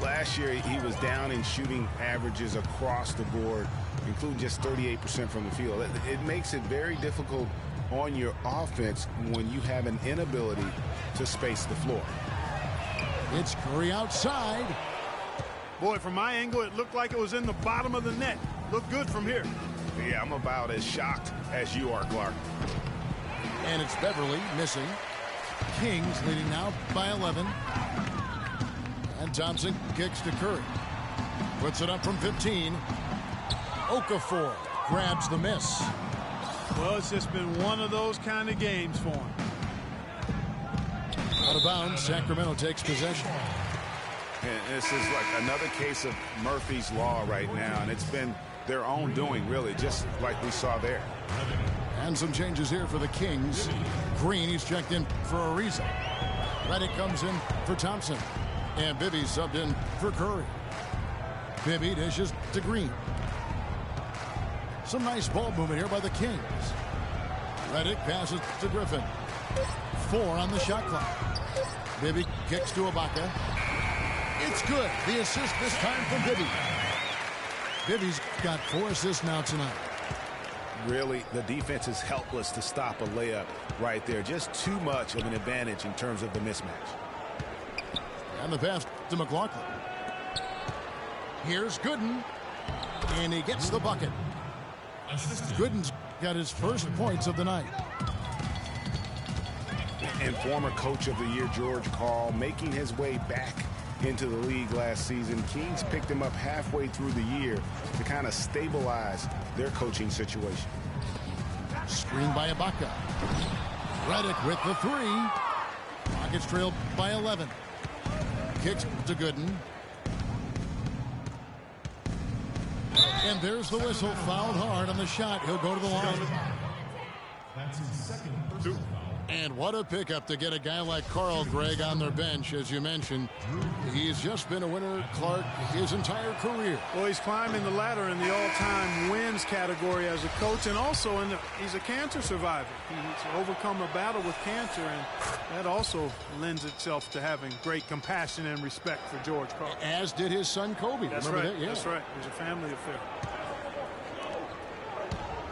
Last year, he was down in shooting averages across the board, including just 38% from the field. It makes it very difficult on your offense when you have an inability to space the floor. It's Curry outside. Boy, from my angle, it looked like it was in the bottom of the net. Looked good from here. Yeah, I'm about as shocked as you are, Clark. And it's Beverly missing. Kings leading now by 11. And Thompson kicks to Curry. Puts it up from 15. Okafor grabs the miss. Well, it's just been one of those kind of games for him. Out of bounds, Sacramento takes possession. And this is like another case of Murphy's Law right now, and it's been their own doing, really, just like we saw there. And some changes here for the Kings. Green, he's checked in for Ariza. Reddick comes in for Thompson. And Bibby subbed in for Curry. Bibby dishes to Green. Some nice ball movement here by the Kings. Reddick passes to Griffin. 4 on the shot clock. Bibby kicks to Ibaka. It's good. The assist this time from Bibby. Bibby's got 4 assists now tonight. Really, the defense is helpless to stop a layup right there. Just too much of an advantage in terms of the mismatch. And the pass to McLaughlin. Here's Gooden. And he gets the bucket. Gooden's got his first points of the night. And former coach of the year, George Karl, making his way back into the league last season. Kings picked him up halfway through the year to kind of stabilize their coaching situation. Screen by Ibaka. Reddick with the 3. Rockets trailed by 11. Kicks to Gooden. And there's the whistle. Fouled hard on the shot. He'll go to the line. That's his second personal foul. And what a pickup to get a guy like Carl Gregg on their bench, as you mentioned. He's just been a winner, Clark, his entire career. Well, he's climbing the ladder in the all-time wins category as a coach, and also he's a cancer survivor. He's overcome a battle with cancer, and that also lends itself to having great compassion and respect for George Karl. As did his son Kobe. That's Remember right. that? Yeah. That's right. It was a family affair.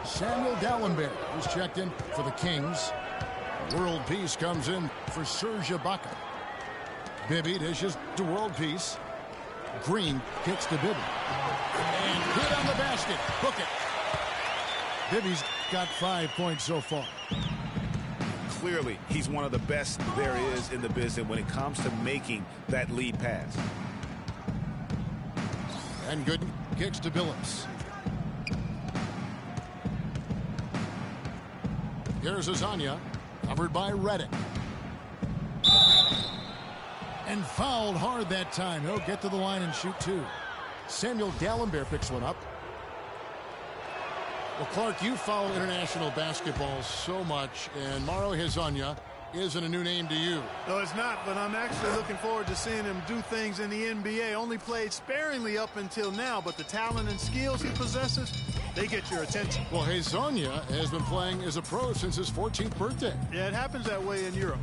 Samuel Dallenberg was checked in for the Kings. World Peace comes in for Serge Ibaka. Bibby dishes to World Peace. Green kicks to Bibby. And good on the basket. Book it. Bibby's got 5 points so far. Clearly, he's one of the best there is in the business when it comes to making that lead pass. And Gooden kicks to Billups. Here's Azania. Covered by Reddick. And fouled hard that time. He'll get to the line and shoot 2. Samuel Dallenberg picks one up. Well, Clark, you follow international basketball so much, and Mauro Hezonja isn't a new name to you. No, it's not, but I'm actually looking forward to seeing him do things in the NBA. Only played sparingly up until now, but the talent and skills he possesses, they get your attention. Well, Hezonja has been playing as a pro since his 14th birthday. Yeah, it happens that way in Europe.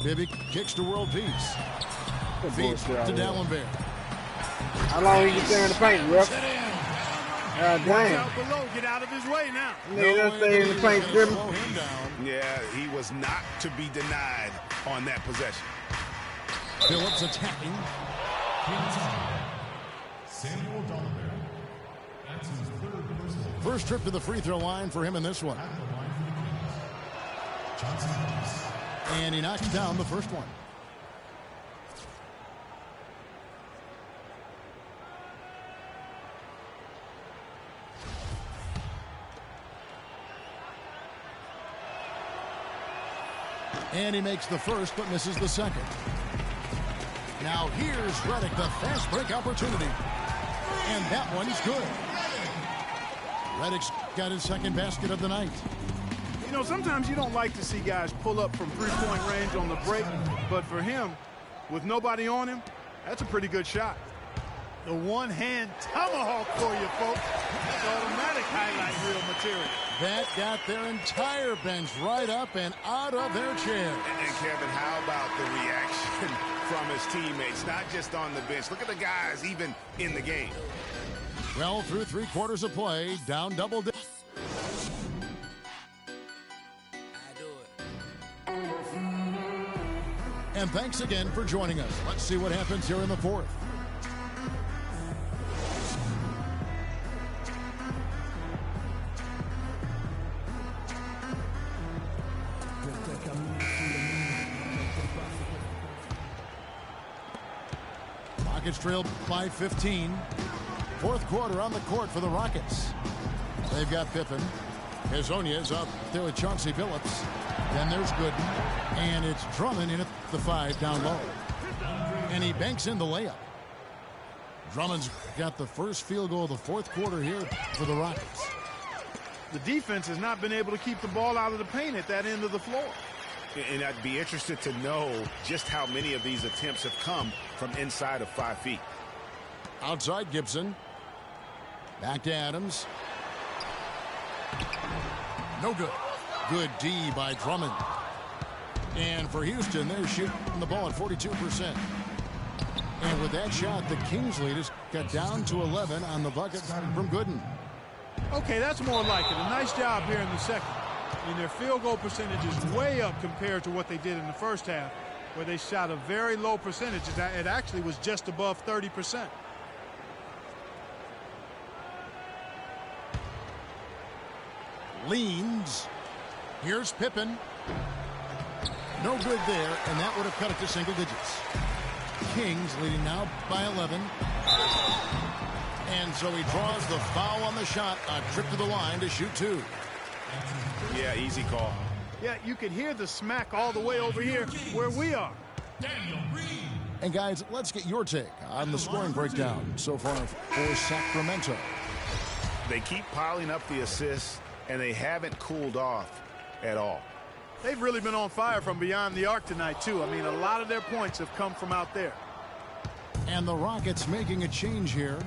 Bibby kicks to World Peace. Feeds to Dallenberg. How long you stay in the paint, ref? Watch Damn. out below. Get out of his way now. Nigga, stay in the paint, dribbling. Slow him down. Yeah, he was not to be denied on that possession. Billups attacking. Samuel Dallenberg. That's his third personal foul. First trip to the free throw line for him in this one. At the line for the Kings. Johnson Davis. And he knocks down the first one. And he makes the first, but misses the second. Now here's Reddick, the fast break opportunity. And that one's good. Reddick's got his second basket of the night. You know, sometimes you don't like to see guys pull up from three-point range on the break, but for him, with nobody on him, that's a pretty good shot. The one-hand tomahawk for you, folks. That's automatic highlight reel material. That got their entire bench right up and out of their chair. And Kevin, how about the reaction from his teammates, not just on the bench? Look at the guys even in the game. Well, through 3 quarters of play, down double digits. And thanks again for joining us. Let's see what happens here in the fourth. Rockets trailed by 15. Fourth quarter on the court for the Rockets. They've got Pippen. Hezonja is up there with Chauncey Billups. Then there's Gooden. And it's Drummond in at the 5 down low. And he banks in the layup. Drummond's got the first field goal of the fourth quarter here for the Rockets. The defense has not been able to keep the ball out of the paint at that end of the floor. And I'd be interested to know just how many of these attempts have come from inside of 5 feet. Outside Gibson. Back to Adams. No good. Good D by Drummond. And for Houston, they're shooting the ball at 42%. And with that shot, the Kings lead is cut down to 11 on the bucket from Gooden. Okay, that's more like it. A nice job here in the second. I mean, their field goal percentage is way up compared to what they did in the first half, where they shot a very low percentage. It actually was just above 30%. Leans. Here's Pippen. No good there, and that would have cut it to single digits. Kings leading now by 11. And so he draws the foul on the shot. A trip to the line to shoot 2. Yeah, easy call. Yeah, you could hear the smack all the way over here where we are. And guys, let's get your take on the scoring breakdown so far for Sacramento. They keep piling up the assists, and they haven't cooled off at all. They've really been on fire from beyond the arc tonight, too. I mean, a lot of their points have come from out there. And the Rockets making a change here.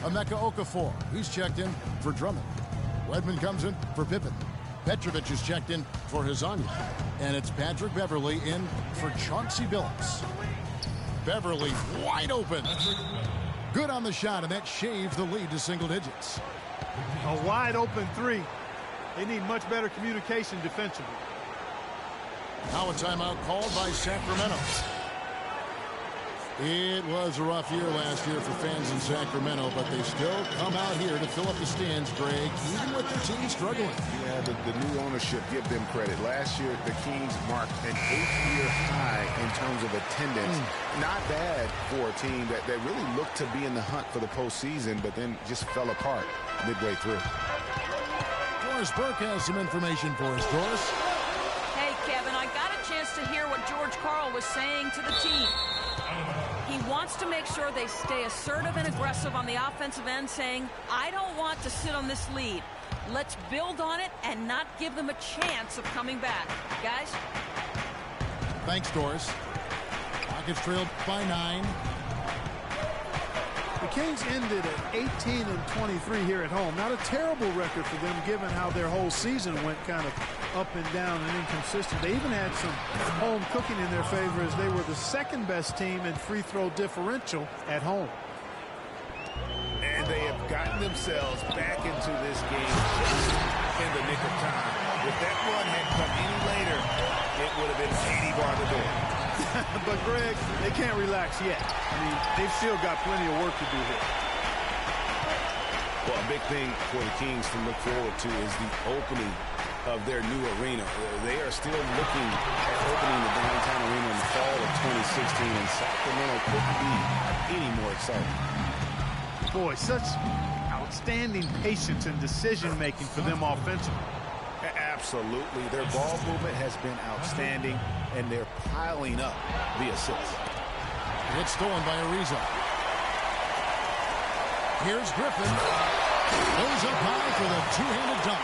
Emeka Okafor, he's checked in for Drummond. Wedman comes in for Pippen. Petrovic is checked in for Hezonja. And it's Patrick Beverley in for Chauncey Billups. Beverley wide open. Good on the shot, and that shaved the lead to single digits. A wide open three. They need much better communication defensively. Now a timeout called by Sacramento. It was a rough year last year for fans in Sacramento, but they still come out here to fill up the stands, Greg, even with their team struggling. Yeah, the new ownership, give them credit. Last year, the Kings marked an 8-year high in terms of attendance. Not bad for a team that really looked to be in the hunt for the postseason, but then just fell apart midway through. Doris Burke has some information for us. Doris? Hey, Kevin, I got a chance to hear what George Karl was saying to the team. He wants to make sure they stay assertive and aggressive on the offensive end, saying, I don't want to sit on this lead. Let's build on it and not give them a chance of coming back. Guys? Thanks, Doris. Rockets trailed by 9. The Kings ended at 18-23 here at home. Not a terrible record for them, given how their whole season went kind of up and down and inconsistent. They even had some home cooking in their favor, as they were the second best team in free throw differential at home. And they have gotten themselves back into this game just in the nick of time. If that run had come any later, it would have been 80 bar the door. But, Greg, they can't relax yet. I mean, they've still got plenty of work to do here. Well, a big thing for the Kings to look forward to is the opening of their new arena. They are still looking at opening the downtown arena in the fall of 2016, and Sacramento couldn't be any more exciting. Boy, such outstanding patience and decision-making for them offensively. Absolutely. Their ball movement has been outstanding, and they're piling up the assists. It's stolen by Ariza. Here's Griffin. Goes up high for the two-handed dunk.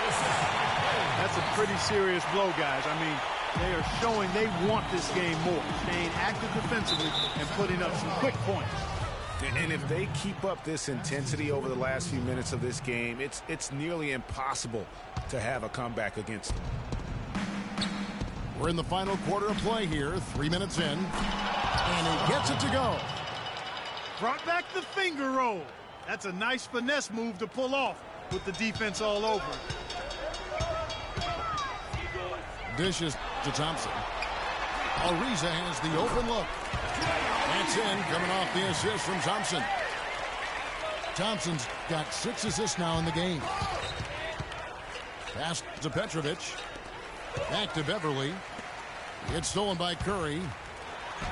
That's a pretty serious blow, guys. I mean, they are showing they want this game more, staying active defensively and putting up some quick points. And if they keep up this intensity over the last few minutes of this game, it's nearly impossible to have a comeback against them. We're in the final quarter of play here, 3 minutes in, and he gets it to go. Brought back the finger roll. That's a nice finesse move to pull off with the defense all over it. Dishes to Thompson. Ariza has the open look. That's in, coming off the assist from Thompson. Thompson's got 6 assists now in the game. Pass to Petrovic. Back to Beverly. It's stolen by Curry.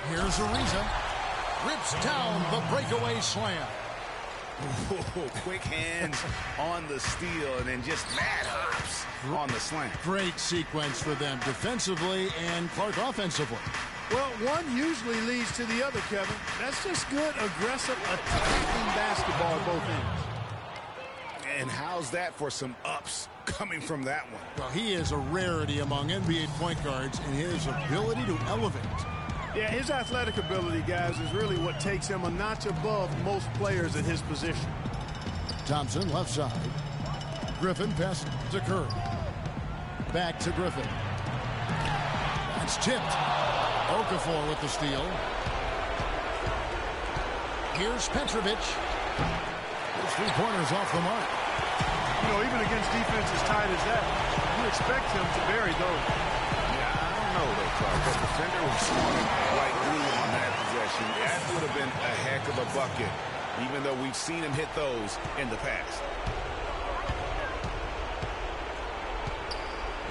Here's Ariza. Rips down the breakaway slam. Ooh, quick hands on the steal, and then just mad hops on the slam. Great sequence for them defensively and Clark offensively. Well, one usually leads to the other, Kevin. That's just good, aggressive, attacking basketball at both ends. And how's that for some ups coming from that one? Well, he is a rarity among NBA point guards in his ability to elevate. Yeah, his athletic ability, guys, is really what takes him a notch above most players at his position. Thompson, left side. Griffin passes to Curry. Back to Griffin. That's tipped. Okafor with the steal. Here's Petrovic. Those 3 pointers off the mark. You know, even against defense as tight as that, you expect him to bury those. Yeah, I don't know, though, Clark. The defender was scoring like glue on that possession. That would have been a heck of a bucket, even though we've seen him hit those in the past.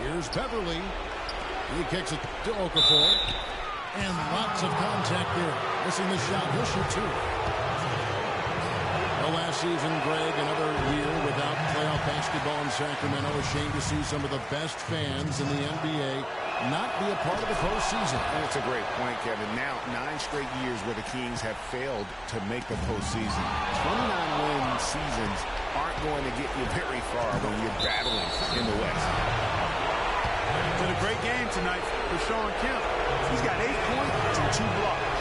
Here's Beverly. He kicks it to Okafor. And lots of contact there. Missing the shot. He'll shoot 2. Well, last season, Greg, another year without playoff basketball in Sacramento. A shame to see some of the best fans in the NBA not be a part of the postseason. That's a great point, Kevin. Now, 9 straight years where the Kings have failed to make the postseason. 29-win seasons aren't going to get you very far when you're battling in the West. Did a great game tonight for Sean Kemp. He's got 8 points and 2 blocks.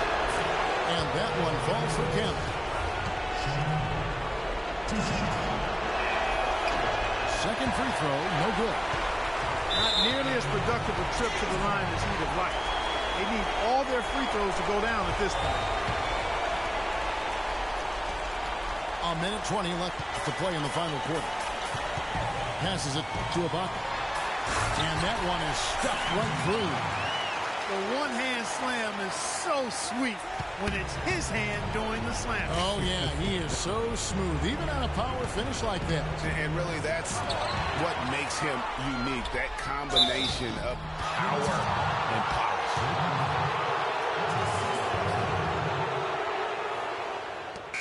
And that one falls for Kemp. Second free throw, no good. Not nearly as productive a trip to the line as he'd have liked. They need all their free throws to go down at this point. A minute 20 left to play in the final quarter. Passes it to Ibaka. And that one is stuffed right through. The one-hand slam is so sweet when it's his hand doing the slam. Oh, yeah, he is so smooth, even on a power finish like that. And really, that's what makes him unique, that combination of power and polish.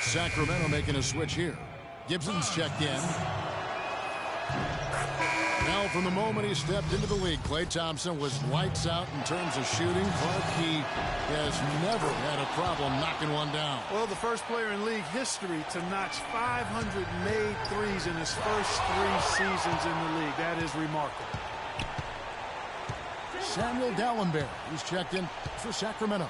Sacramento making a switch here. Gibson's checked in. Now, from the moment he stepped into the league, Klay Thompson was lights out in terms of shooting. Clark, he has never had a problem knocking one down. Well, the first player in league history to notch 500 made threes in his first 3 seasons in the league. That is remarkable. Samuel Dallenberg, who's checked in for Sacramento.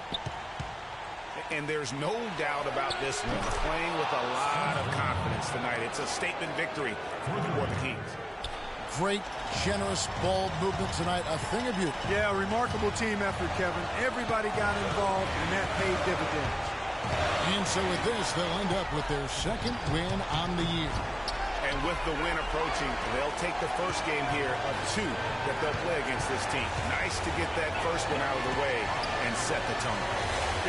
And there's no doubt about this one. Playing with a lot of confidence tonight. It's a statement victory for the Kings. Great, generous ball movement tonight. A thing of beauty. Yeah, a remarkable team effort, Kevin. Everybody got involved, and that paid dividends. And so with this, they'll end up with their 2nd win on the year. And with the win approaching, they'll take the first game here of 2 that they'll play against this team. Nice to get that first one out of the way and set the tone.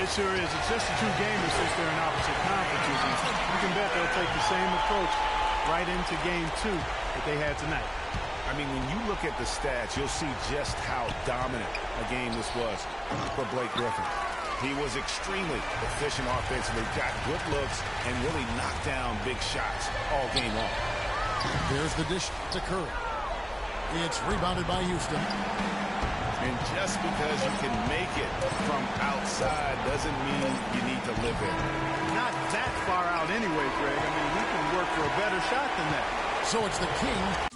It sure is. It's just a 2-gamer since they're in opposite conferences. You can bet they'll take the same approach right into game 2 that they had tonight. I mean, when you look at the stats, you'll see just how dominant a game this was for Blake Griffin. He was extremely efficient offensively, got good looks, and really knocked down big shots all game long. There's the dish to Curry. It's rebounded by Houston. And just because you can make it from outside doesn't mean you need to live it. Not that far out anyway, Greg. I mean, he can work for a better shot than that. So it's the King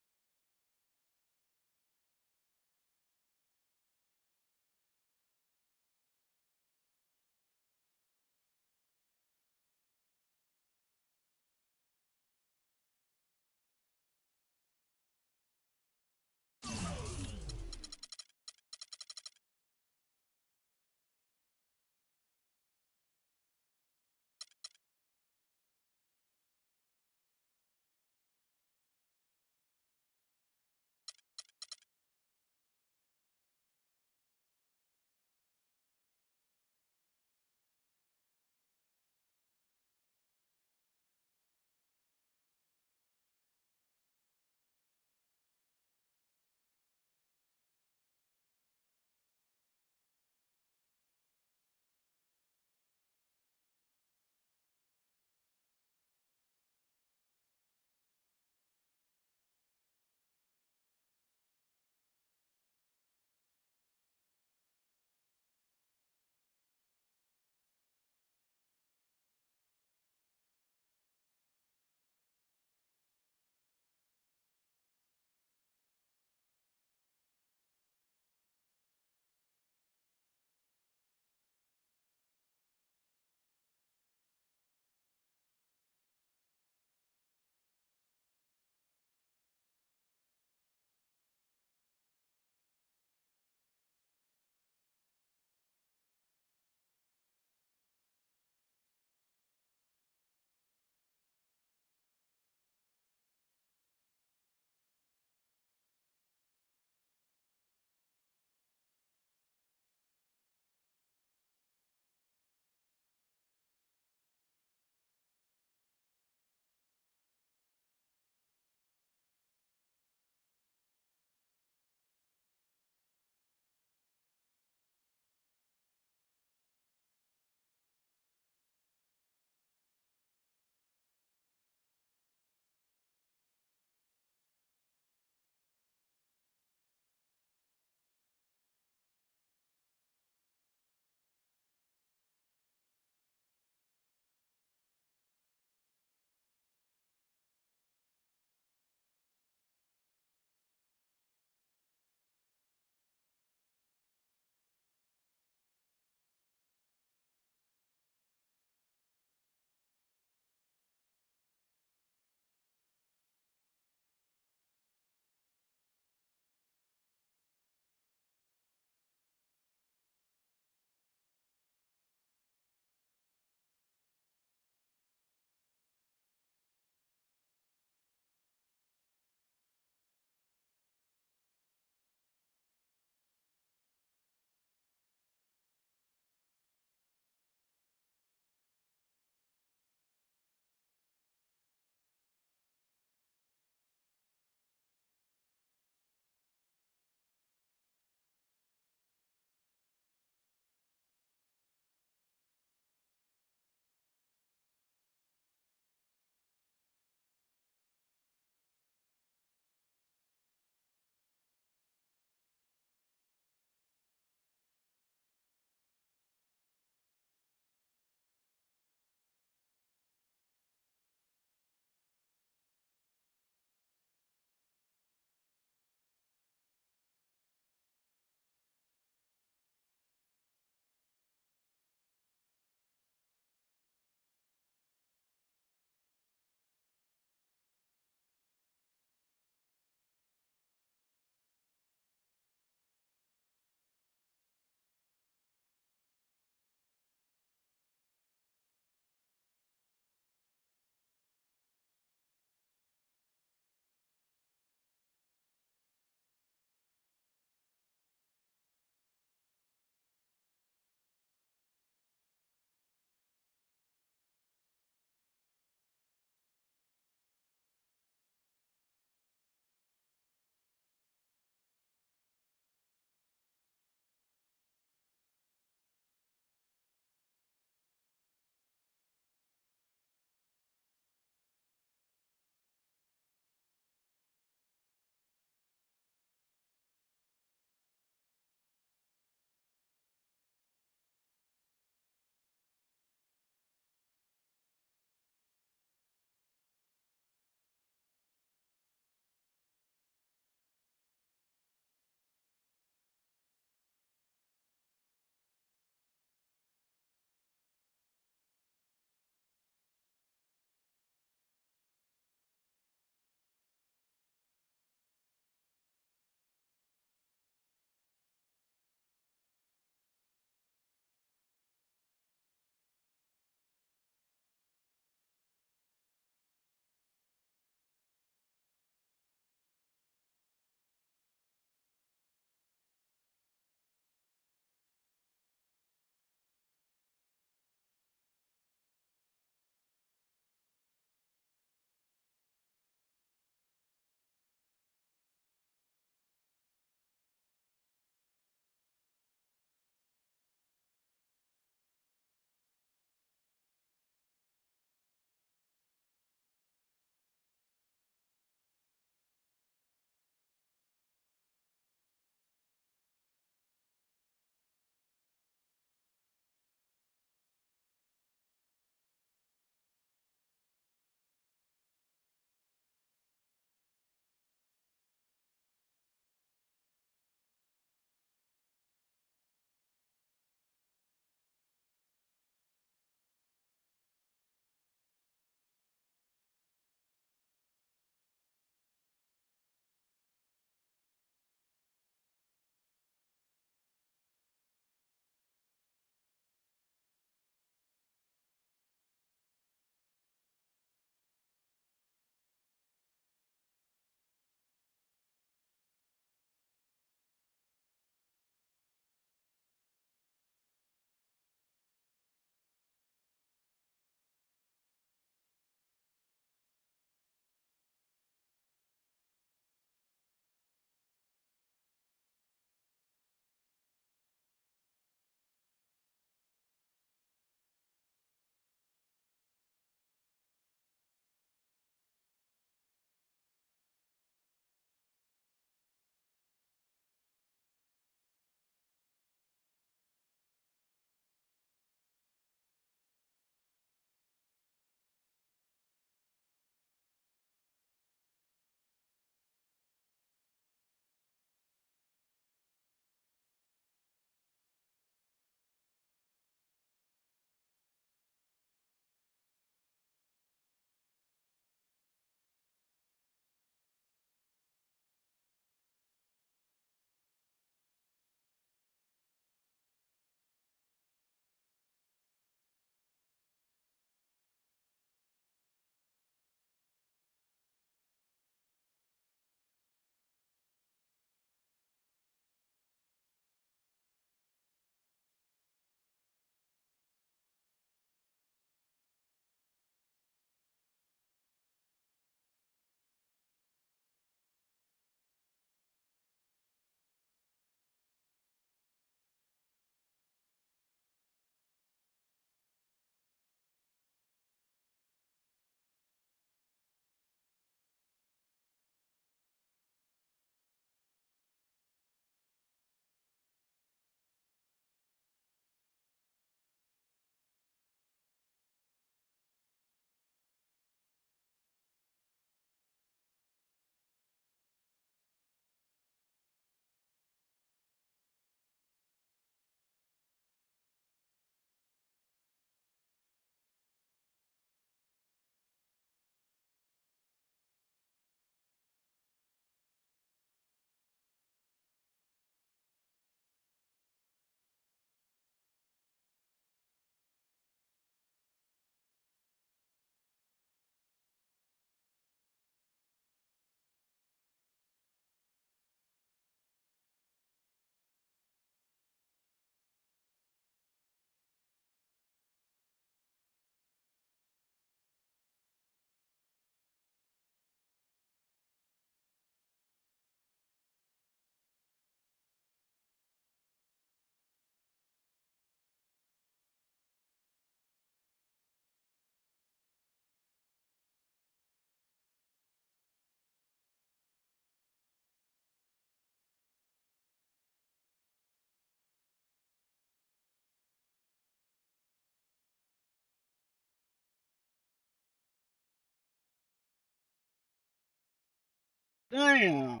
Damn.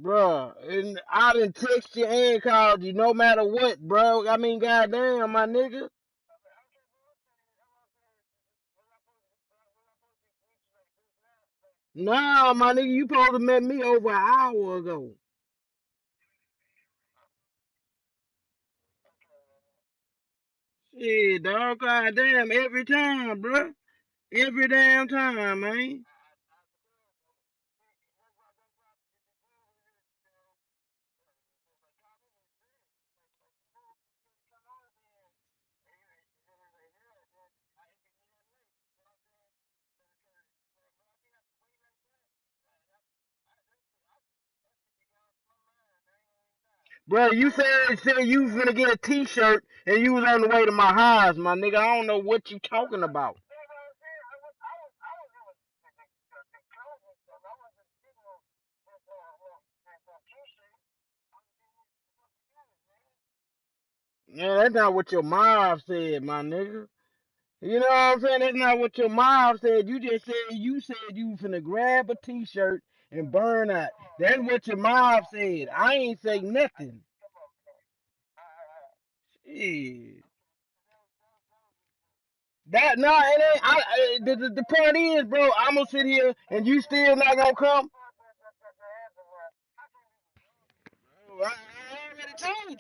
Bruh, and I done text you and called you no matter what, bro. I mean, goddamn, my nigga. Nah, my nigga, you supposed to met me over an hour ago. Shit, dog, goddamn, every time, bruh. Every damn time, man. Bro, you said you was gonna get a T-shirt and you was on the way to my house, my nigga. I don't know what you talking about. Yeah, that's not what your mom said, my nigga. You know what I'm saying? That's not what your mom said. You just said you was finna grab a T-shirt and burn out. That's what your mom said. I ain't say nothing. Shit. That no, it ain't. The point is, bro, I'm gonna sit here and you still not gonna come. I already told you.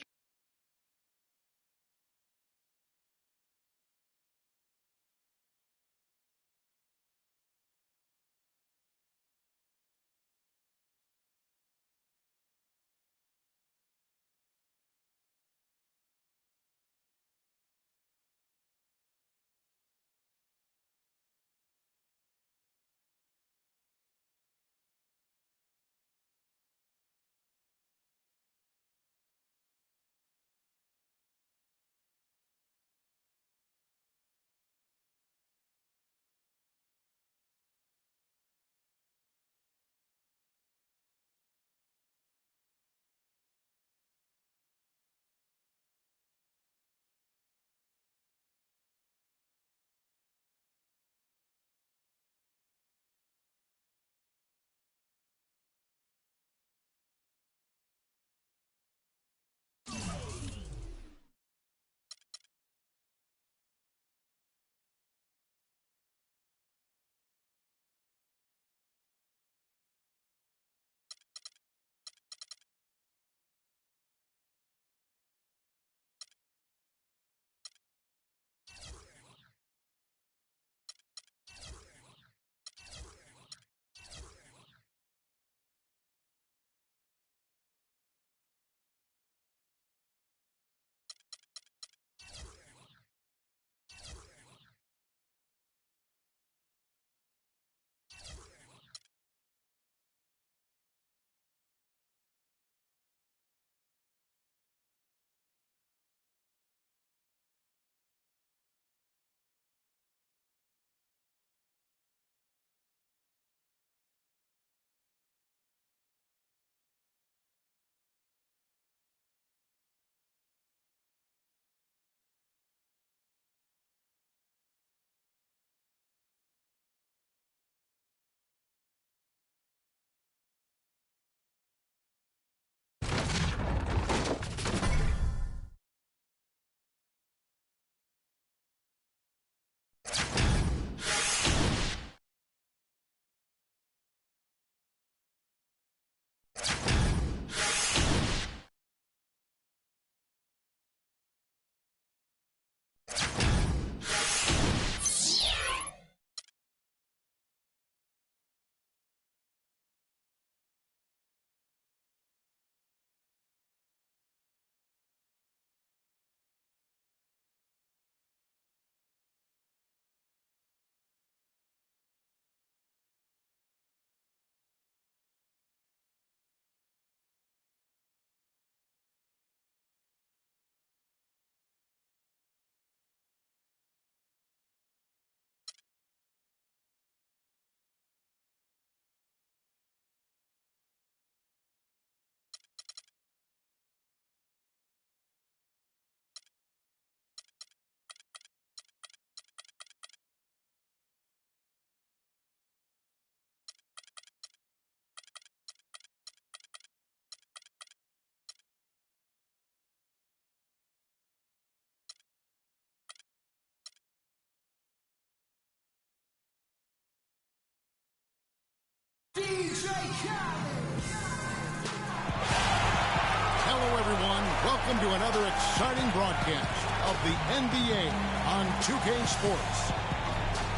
Hello, everyone. Welcome to another exciting broadcast of the NBA on 2K Sports.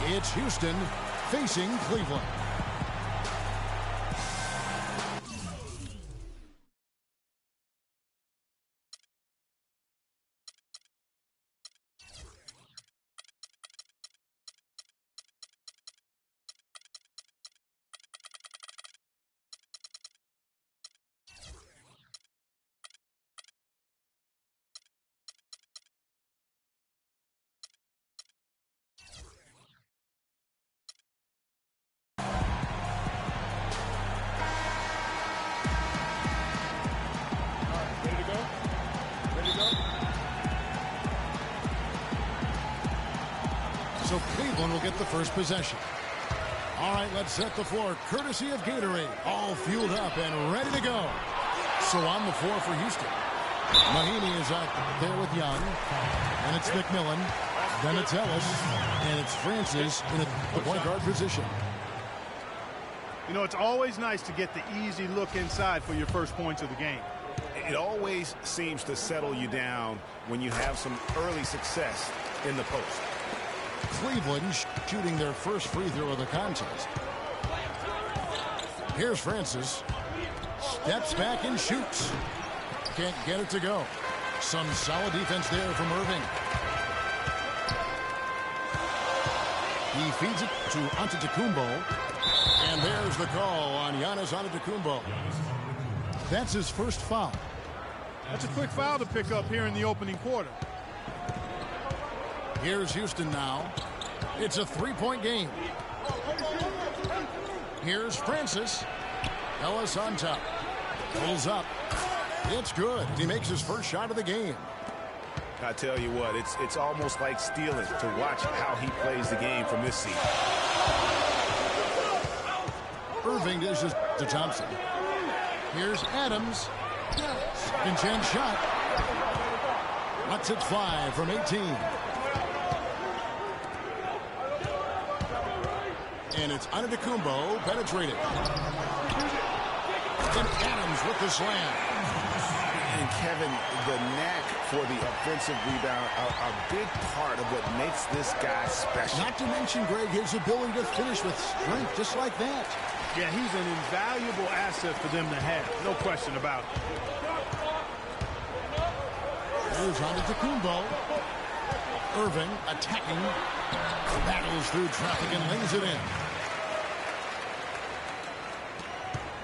It's Houston facing Cleveland. So Cleveland will get the first possession. All right, let's set the floor. Courtesy of Gatorade. All fueled up and ready to go. So on the floor for Houston. Mahinmi is out there with Young. And it's McMillan. Then it's Ellis. And it's Francis in the point guard position. You know, it's always nice to get the easy look inside for your first points of the game. It always seems to settle you down when you have some early success in the post. Cleveland shooting their first free throw of the contest. Here's Francis. Steps back and shoots. Can't get it to go. Some solid defense there from Irving. He feeds it to Antetokounmpo. And there's the call on Giannis Antetokounmpo. That's his first foul. That's a quick foul to pick up here in the opening quarter. Here's Houston now. It's a three-point game. Here's Francis. Ellis on top. Pulls up. It's good. He makes his first shot of the game. I tell you what, it's almost like stealing to watch how he plays the game from this seat. Irving dishes to Thompson. Here's Adams. Second chance shot. Lets it fly from 18. And it's Antetokounmpo penetrated. Then Adams with the slam. And Kevin, the knack for the offensive rebound, a big part of what makes this guy special. Not to mention, Greg, his ability to finish with strength just like that. Yeah, he's an invaluable asset for them to have. No question about it. Here's Antetokounmpo. Irving attacking. Battles through traffic and lays it in.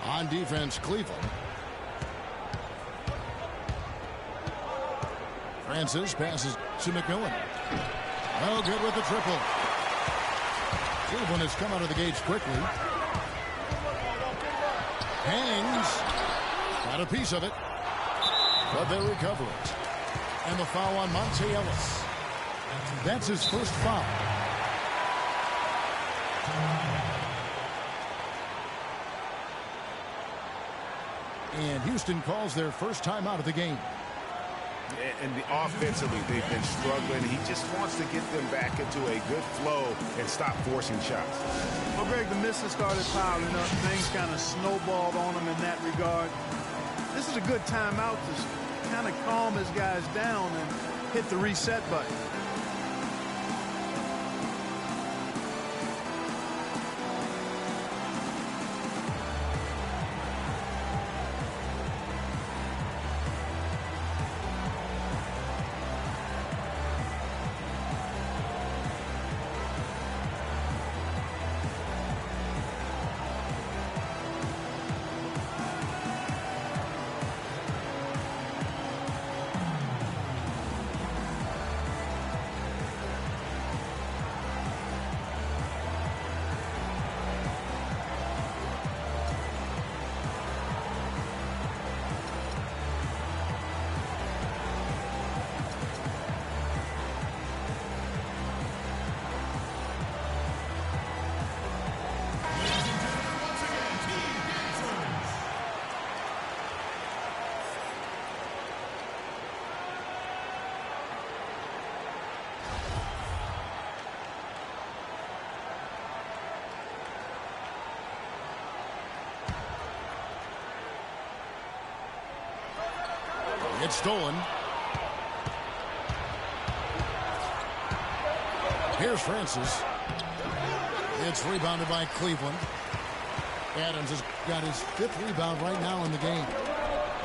On defense, Cleveland. Francis passes to McMillan. Oh, good with the triple. Cleveland has come out of the gates quickly. Hangs. Got a piece of it. But they recover it. And the foul on Monte Ellis. That's his first foul. And Houston calls their first timeout of the game. And offensively, they've been struggling. He just wants to get them back into a good flow and stop forcing shots. Well, Greg, the misses started piling up. Things kind of snowballed on him in that regard. This is a good timeout to kind of calm his guys down and hit the reset button. It's stolen. Here's Francis. It's rebounded by Cleveland. Adams has got his 5th rebound right now in the game.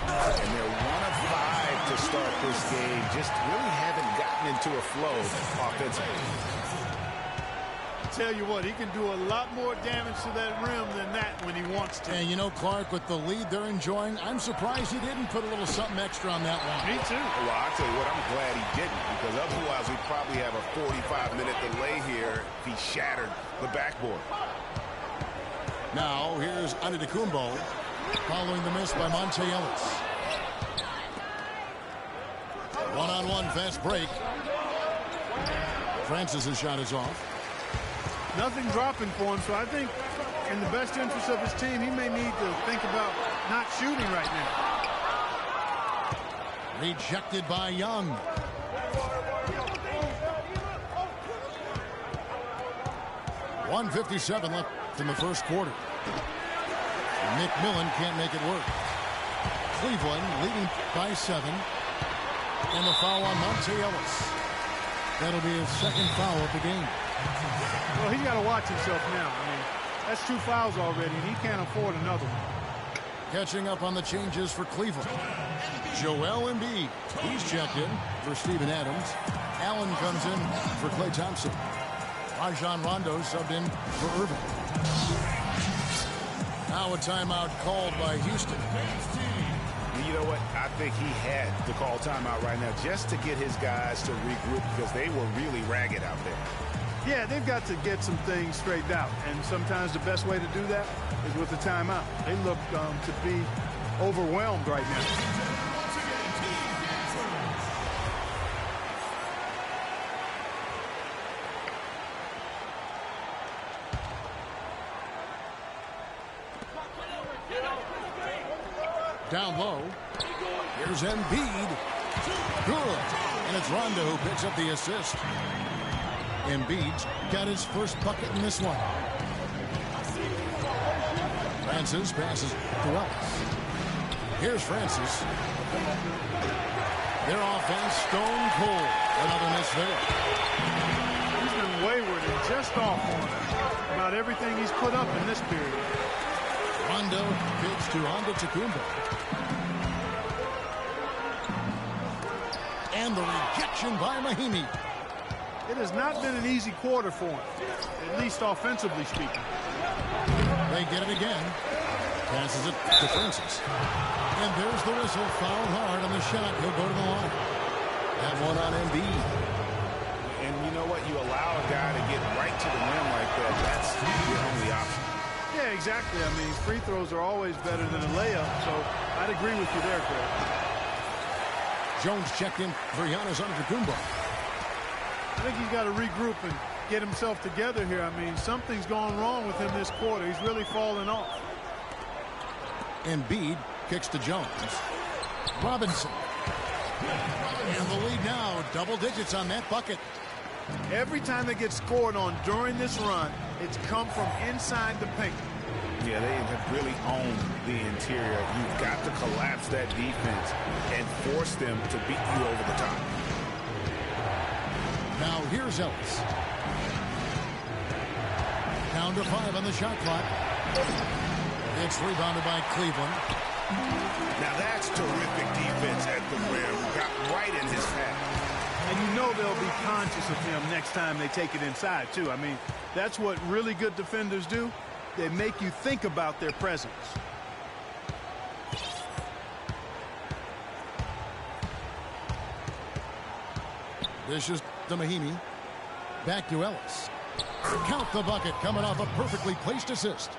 And they're 1 of 5 to start this game. Just really haven't gotten into a flow offensively. Tell you what, he can do a lot more damage to that rim than that when he wants to. And you know, Clark, with the lead they're enjoying, I'm surprised he didn't put a little something extra on that one. Me too. Well, I'll tell you what, I'm glad he didn't, because otherwise we'd probably have a 45-minute delay here if he shattered the backboard. Now, here's Antetokounmpo following the miss by Monte Ellis. One-on-one fast break. Francis' shot is off. Nothing dropping for him, so I think in the best interest of his team, he may need to think about not shooting right now. Rejected by Young. .157 left in the first quarter. McMillan can't make it work. Cleveland leading by 7. And the foul on Monte Ellis. That'll be his 2nd foul of the game. Well, he's got to watch himself now. I mean, that's 2 fouls already, and he can't afford another one. Catching up on the changes for Cleveland. Joel Embiid. He's checked in for Steven Adams. Allen comes in for Klay Thompson. Rajon Rondo subbed in for Irving. Now a timeout called by Houston. You know what? I think he had to call timeout right now just to get his guys to regroup, because they were really ragged out there. Yeah, they've got to get some things straightened out, and sometimes the best way to do that is with a timeout. They look to be overwhelmed right now. Down low. Here's Embiid. Good. And it's Rondo who picks up the assist. Embiid's got his first bucket in this one. Francis passes to Ellis. Here's Francis. Their offense stone cold. Another miss there. He's been wayward and just off on about everything he's put up in this period. Rondo pitch to Antetokounmpo. And the rejection by Mahimi. It has not been an easy quarter for him, at least offensively speaking. They get it again. Passes it to Francis. And there's the whistle. Fouled hard on the shot. He'll go to the line. That one on Embiid. And you know what? You allow a guy to get right to the rim like that. That's your only option. Yeah, exactly. I mean, free throws are always better than a layup, so I'd agree with you there, Greg. Jones checked in for Giannis Antetokounmpo. I think he's got to regroup and get himself together here. I mean, something's gone wrong with him this quarter. He's really fallen off. Embiid kicks to Jones. Robinson. And the lead now, double digits on that bucket. Every time they get scored on during this run, it's come from inside the paint. Yeah, they have really owned the interior. You've got to collapse that defense and force them to beat you over the top. Now here's Ellis. Down to 5 on the shot clock. It's rebounded by Cleveland. Now that's terrific defense at the rim. Got right in his path. And you know they'll be conscious of him next time they take it inside, too. I mean, that's what really good defenders do. They make you think about their presence. This is to Mahimi. Back to Ellis. Count the bucket coming off a perfectly placed assist.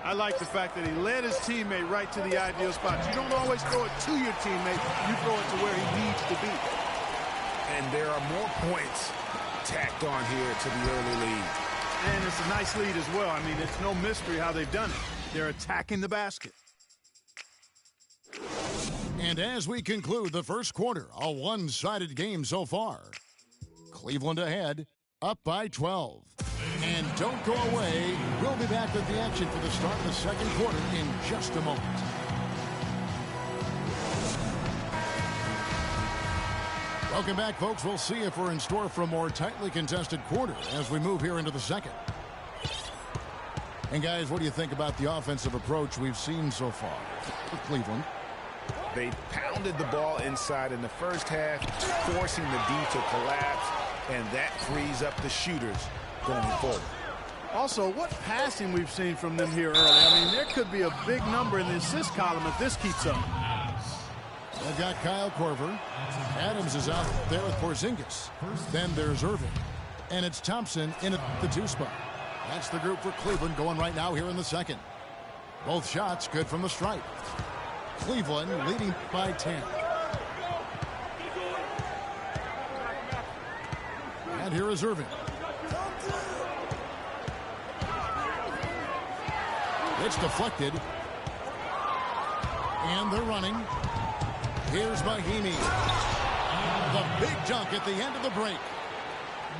I like the fact that he led his teammate right to the ideal spot. You don't always throw it to your teammate. You throw it to where he needs to be. And there are more points tacked on here to the early lead. And it's a nice lead as well. I mean, it's no mystery how they've done it. They're attacking the basket. And as we conclude the first quarter, a one-sided game so far. Cleveland ahead, up by 12. And don't go away. We'll be back with the action for the start of the second quarter in just a moment. Welcome back, folks. We'll see if we're in store for a more tightly contested quarter as we move here into the second. And, guys, what do you think about the offensive approach we've seen so far for Cleveland? They pounded the ball inside in the first half, forcing the D to collapse, and that frees up the shooters going forward. Also, what passing we've seen from them here early. I mean, there could be a big number in the assist column if this keeps up. They've got Kyle Korver. Adams is out there with Porzingis. Then there's Irving. And it's Thompson in at the 2 spot. That's the group for Cleveland going right now here in the second. Both shots good from the stripe. Cleveland leading by 10. And here is Irving. It's deflected. And they're running. Here's Mahimi. The big dunk at the end of the break.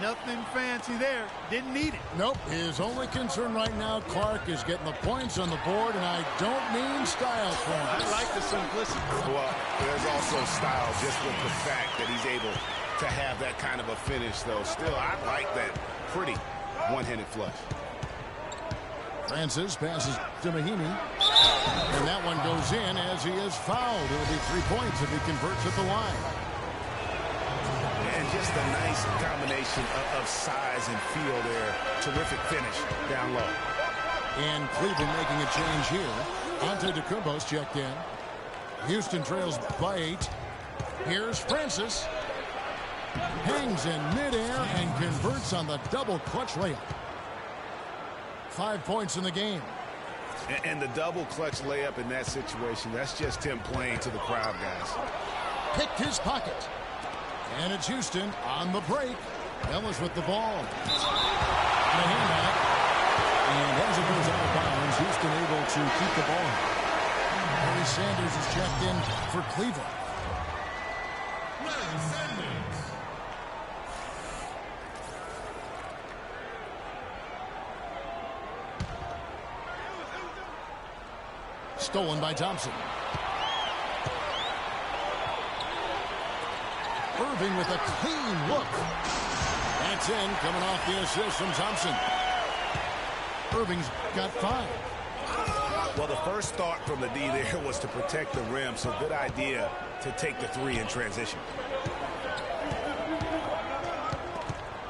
Nothing fancy there. Didn't need it. Nope. His only concern right now, Clark, is getting the points on the board, and I don't mean style points. I like the simplicity. Well, there's also style just with the fact that he's able to have that kind of a finish, though. Still, I like that pretty one-handed flush. Francis passes to Mahimi. And that one goes in as he is fouled. It'll be 3 points if he converts at the line. And just a nice combination of size and feel there. Terrific finish down low. And Cleveland making a change here. Antetokounmpo's checked in. Houston trails by 8. Here's Francis. Hangs in midair and converts on the double clutch layup. 5 points in the game. And the double clutch layup in that situation, that's just him playing to the crowd, guys. Picked his pocket. And it's Houston on the break. Ellis with the ball. And a handback. And as it goes out of bounds, Houston able to keep the ball. Barry Sanders is checked in for Cleveland. Stolen by Thompson. Irving with a clean look. That's in, coming off the assist from Thompson. Irving's got 5. Well, the first thought from the D there was to protect the rim, so good idea to take the 3 in transition.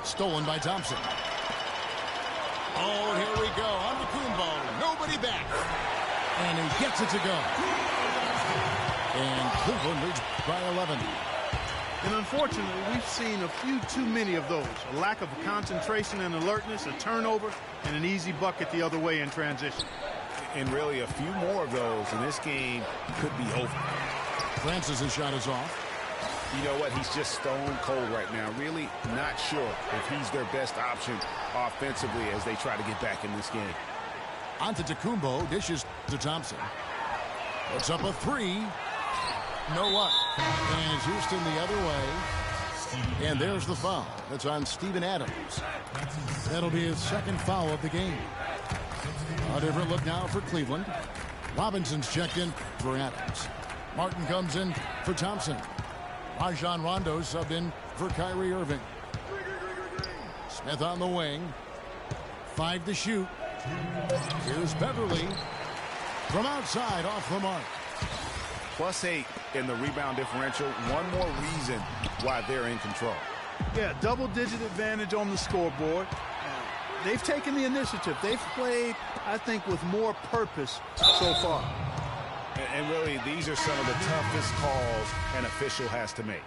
Stolen by Thompson. Oh, here we go. On the Kumbo. Nobody back. And he gets it to go. And Cleveland leads by 11. And unfortunately, we've seen a few too many of those. A lack of concentration and alertness, a turnover, and an easy bucket the other way in transition. And really a few more of those, and this game could be over. Francis' shot is off. You know what? He's just stone cold right now. Really not sure if he's their best option offensively as they try to get back in this game. Antetokounmpo dishes to Thompson. Puts up a 3. No luck. And Houston the other way. And there's the foul. That's on Steven Adams. That'll be his second foul of the game. A different look now for Cleveland. Robinson's checked in for Adams. Martin comes in for Thompson. Rajon Rondo subbed in for Kyrie Irving. Smith on the wing. 5 to shoot. Here's Beverly from outside off the mark. +8 in the rebound differential. One more reason why they're in control. Yeah, double-digit advantage on the scoreboard. They've taken the initiative. They've played, I think, with more purpose so far. And really, these are some of the toughest calls an official has to make.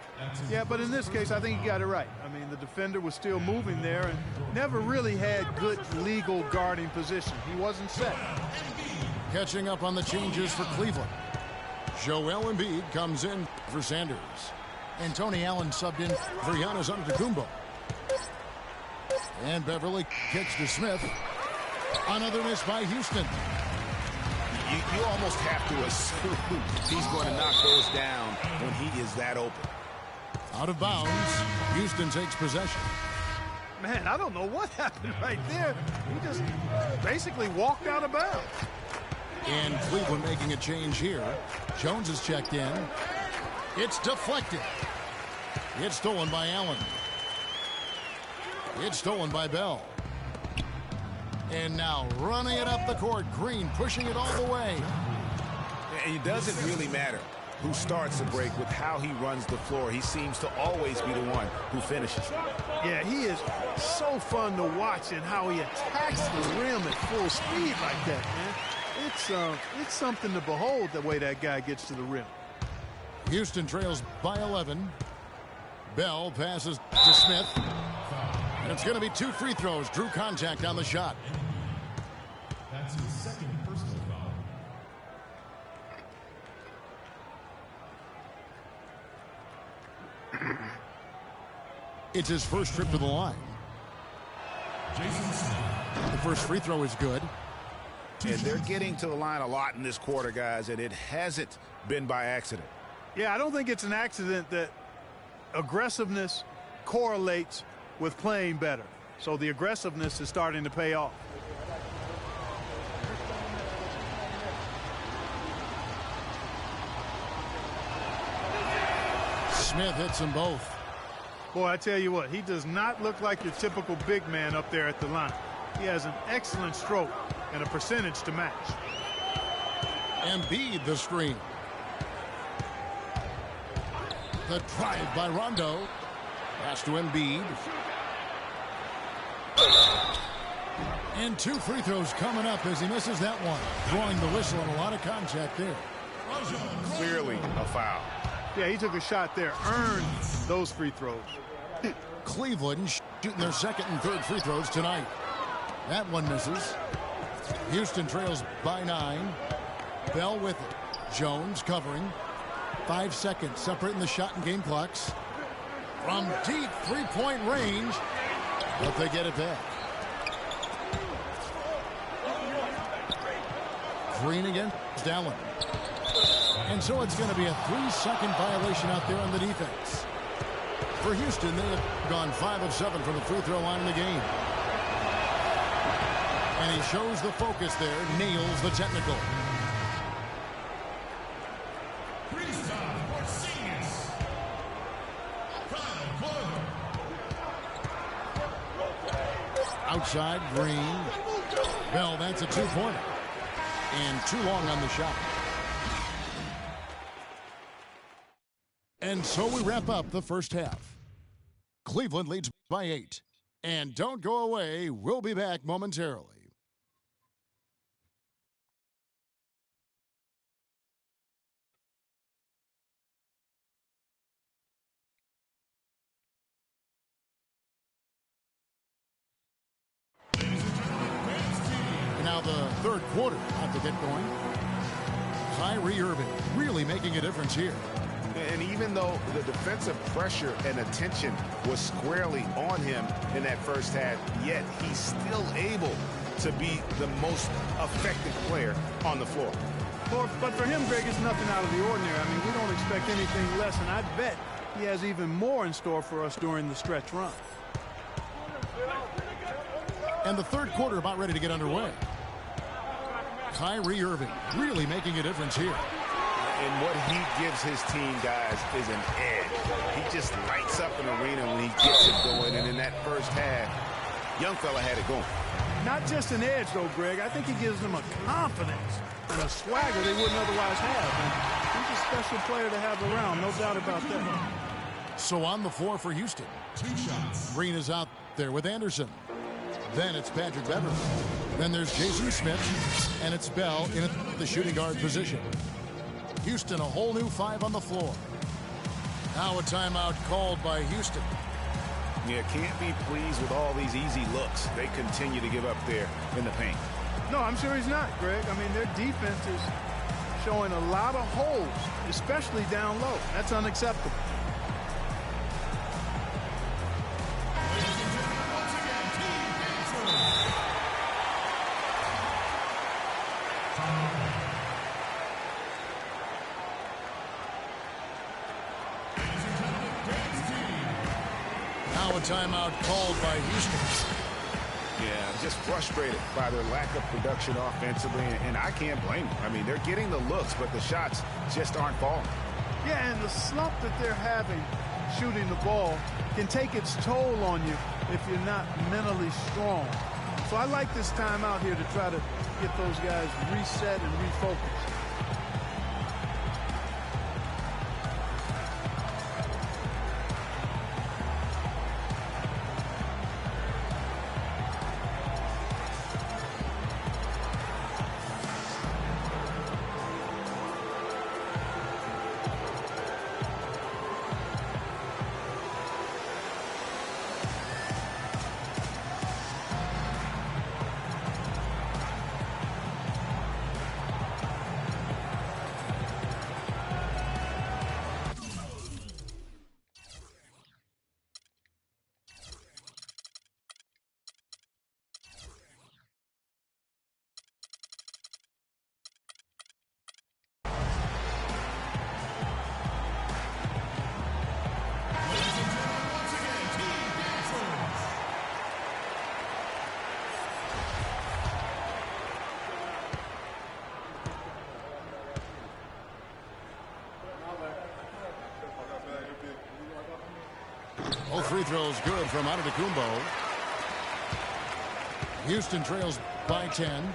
Yeah, but in this case, I think he got it right. I mean, the defender was still moving there and never really had good legal guarding position. He wasn't set. Catching up on the changes for Cleveland. Joel Embiid comes in for Sanders. And Tony Allen subbed in for Giannis Antetokounmpo. And Beverly kicks to Smith. Another miss by Houston. You almost have to assume he's going to knock those down when he is that open. Out of bounds. Houston takes possession. Man, I don't know what happened right there. He just basically walked out of bounds. And Cleveland making a change here. Jones is checked in. It's deflected. It's stolen by Allen. It's stolen by Bell. And now running it up the court. Green pushing it all the way. And it doesn't really matter who starts the break with how he runs the floor. He seems to always be the one who finishes. Yeah, he is so fun to watch and how he attacks the rim at full speed like that, man. It's something to behold the way that guy gets to the rim. Houston trails by 11. Bell passes to Smith. And it's going to be 2 free throws. Drew contact on the shot. That's his second personal foul. It's his first trip to the line. Jason Smith. The first free throw is good. And they're getting to the line a lot in this quarter, guys, and it hasn't been by accident. Yeah, I don't think it's an accident that aggressiveness correlates with playing better. So the aggressiveness is starting to pay off. Smith hits them both. Boy, I tell you what, he does not look like your typical big man up there at the line. He has an excellent stroke and a percentage to match. Embiid the screen. The drive by Rondo. Pass to Embiid. And 2 free throws coming up as he misses that one. Drawing the whistle and a lot of contact there. Clearly a foul. Yeah, he took a shot there, earned those free throws. Cleveland shooting their second and third free throws tonight. That one misses. Houston trails by 9. Bell with it. Jones covering. 5 seconds separating the shot and game clocks. From deep three-point range, but they get it back. Green against Allen. And so it's going to be a 3-second violation out there on the defense. For Houston, they have gone 5 of 7 from the free throw line in the game. And he shows the focus there, nails the technical. Outside, Green. Bell, that's a 2-pointer. And too long on the shot. And so we wrap up the first half. Cleveland leads by 8. And don't go away. We'll be back momentarily. Now the third quarter about to get going. Kyrie Irving really making a difference here. And even though the defensive pressure and attention was squarely on him in that first half, yet he's still able to be the most effective player on the floor. But for him, Greg, it's nothing out of the ordinary. I mean, we don't expect anything less, and I bet he has even more in store for us during the stretch run. And the third quarter about ready to get underway. Kyrie Irving really making a difference here. And what he gives his team, guys, is an edge. He just lights up an arena when he gets it going. And in that first half, young fella had it going. Not just an edge, though, Greg. I think he gives them a confidence and a swagger they wouldn't otherwise have. And he's a special player to have around, no doubt about that. So on the floor for Houston. 2 shots. Green is out there with Anderson. Then it's Patrick Beverley. Then there's Jason Smith. And it's Bell in the shooting guard position. Houston, a whole new 5 on the floor. Now a timeout called by Houston. Yeah, can't be pleased with all these easy looks they continue to give up there in the paint. No, I'm sure he's not, Greg. I mean, their defense is showing a lot of holes, especially down low. That's unacceptable. Now a timeout called by Houston. Yeah, just frustrated by their lack of production offensively, and I can't blame them. I mean, they're getting the looks, but the shots just aren't falling. Yeah, and the slump that they're having shooting the ball can take its toll on you if you're not mentally strong. So I like this time out here to try to get those guys reset and refocused. All free throws good from Antetokounmpo. Houston trails by 10.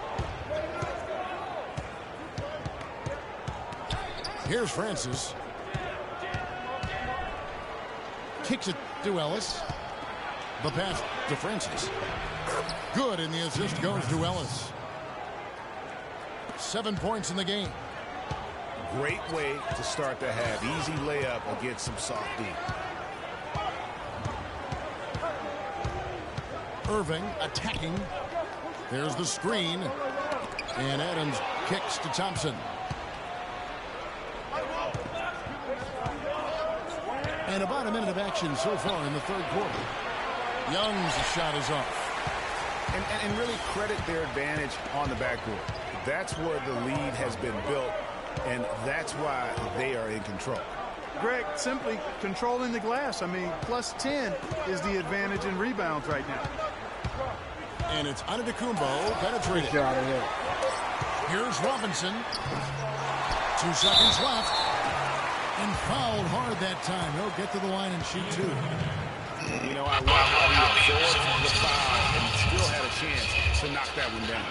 Here's Francis. Kicks it to Ellis. The pass to Francis. Good, and the assist goes to Ellis. 7 points in the game. Great way to start the half. Easy layup against some soft D. Irving attacking. There's the screen. And Adams kicks to Thompson. And about a minute of action so far in the third quarter. Young's shot is off. And really credit their advantage on the backboard. That's where the lead has been built, and that's why they are in control. Greg, simply controlling the glass. I mean, plus 10 is the advantage in rebounds right now. And it's Antetokounmpo penetrated. Here's Robinson. 2 seconds left. And fouled hard that time. He'll get to the line and shoot 2. You know, I love how he absorbed the foul and still had a chance to knock that one down.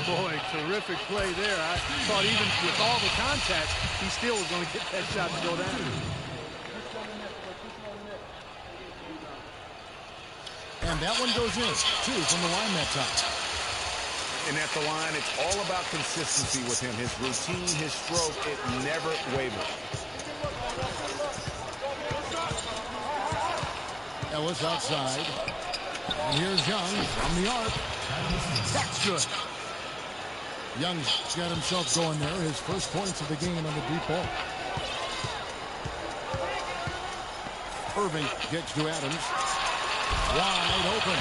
Boy, terrific play there. I thought even with all the contact, he still was going to get that shot to go down. And that one goes in. 2 from the line that time. And at the line, it's all about consistency with him. His routine, his stroke, it never wavers. Ellis outside. And here's Young from the arc. That's good. Young's got himself going there. His first points of the game on the deep ball. Irving gets to Adams. Wide open.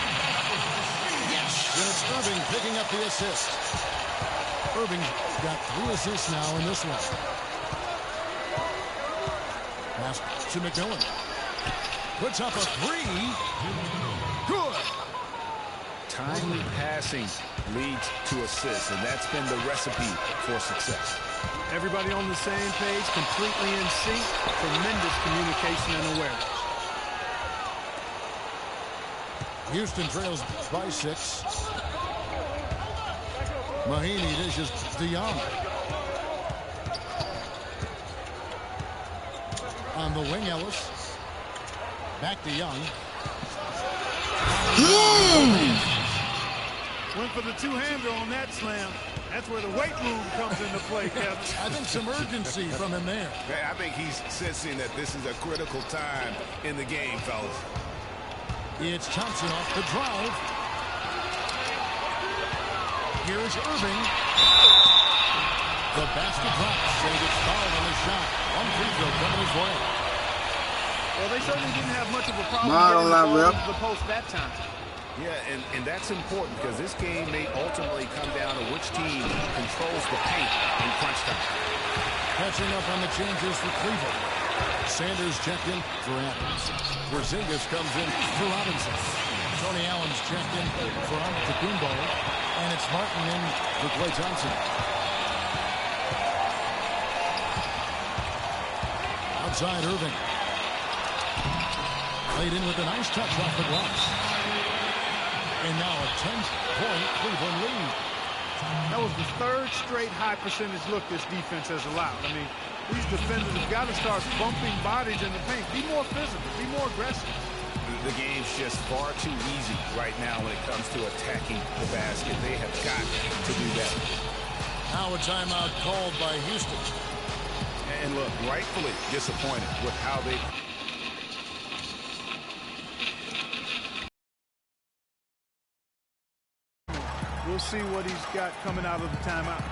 Yes! And it's Irving picking up the assist. Irving's got 3 assists now in this one. Pass to McMillan. Puts up a 3. Good. Timely passing leads to assists, and that's been the recipe for success. Everybody on the same page, completely in sync. Tremendous communication and awareness. Houston trails by 6. Mahaney dishes to Young. On the wing, Ellis. Back to Young. Went for the two-hander on that slam. That's where the weight room comes into play, Kevin. I think some urgency from him there. I think he's sensing that this is a critical time in the game, fellas. It's Thompson off the drive. Here's Irving. The basket drops, and he gets fouled on the shot. One free throw coming his way. Well, they certainly didn't have much of a problem getting the ball into the post that time. Yeah, and that's important because this game may ultimately come down to which team controls the paint in crunch time. Catching up on the changes for Cleveland. Sanders checked in for Adams. Porzingis comes in for Robinson. Tony Allen's checked in for Antetokounmpo. And it's Martin in for Klay Thompson. Outside Irving. Played in with a nice touch off the glass. And now a 10-point Cleveland lead. That was the third straight high percentage look this defense has allowed. I mean, these defenders have got to start bumping bodies in the paint. Be more physical. Be more aggressive. The game's just far too easy right now when it comes to attacking the basket. They have got to do that. Now a timeout called by Houston. And look, rightfully disappointed with how they... We'll see what he's got coming out of the timeout.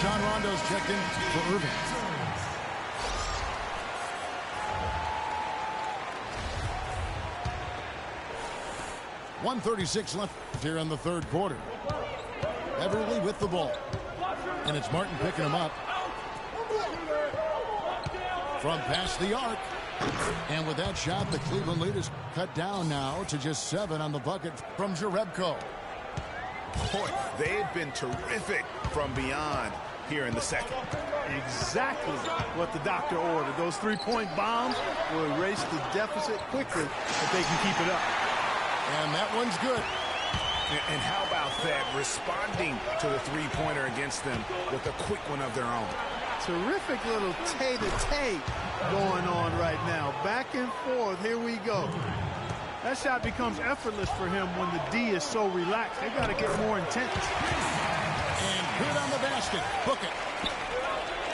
John Rondo's checked in for Irving. .136 left here in the third quarter. Everly with the ball. And it's Martin picking him up. From past the arc. And with that shot, the Cleveland lead is cut down now to just 7 on the bucket from Jerebko. Boy, they've been terrific from beyond here in the second. Exactly what the doctor ordered. Those three-point bombs will erase the deficit quickly if they can keep it up. And that one's good. And how about that, responding to the three-pointer against them with a quick one of their own. Terrific little tay-to-tay going on right now. Back and forth. Here we go. That shot becomes effortless for him when the D is so relaxed. They got to get more intense. And good on the basket. Book it.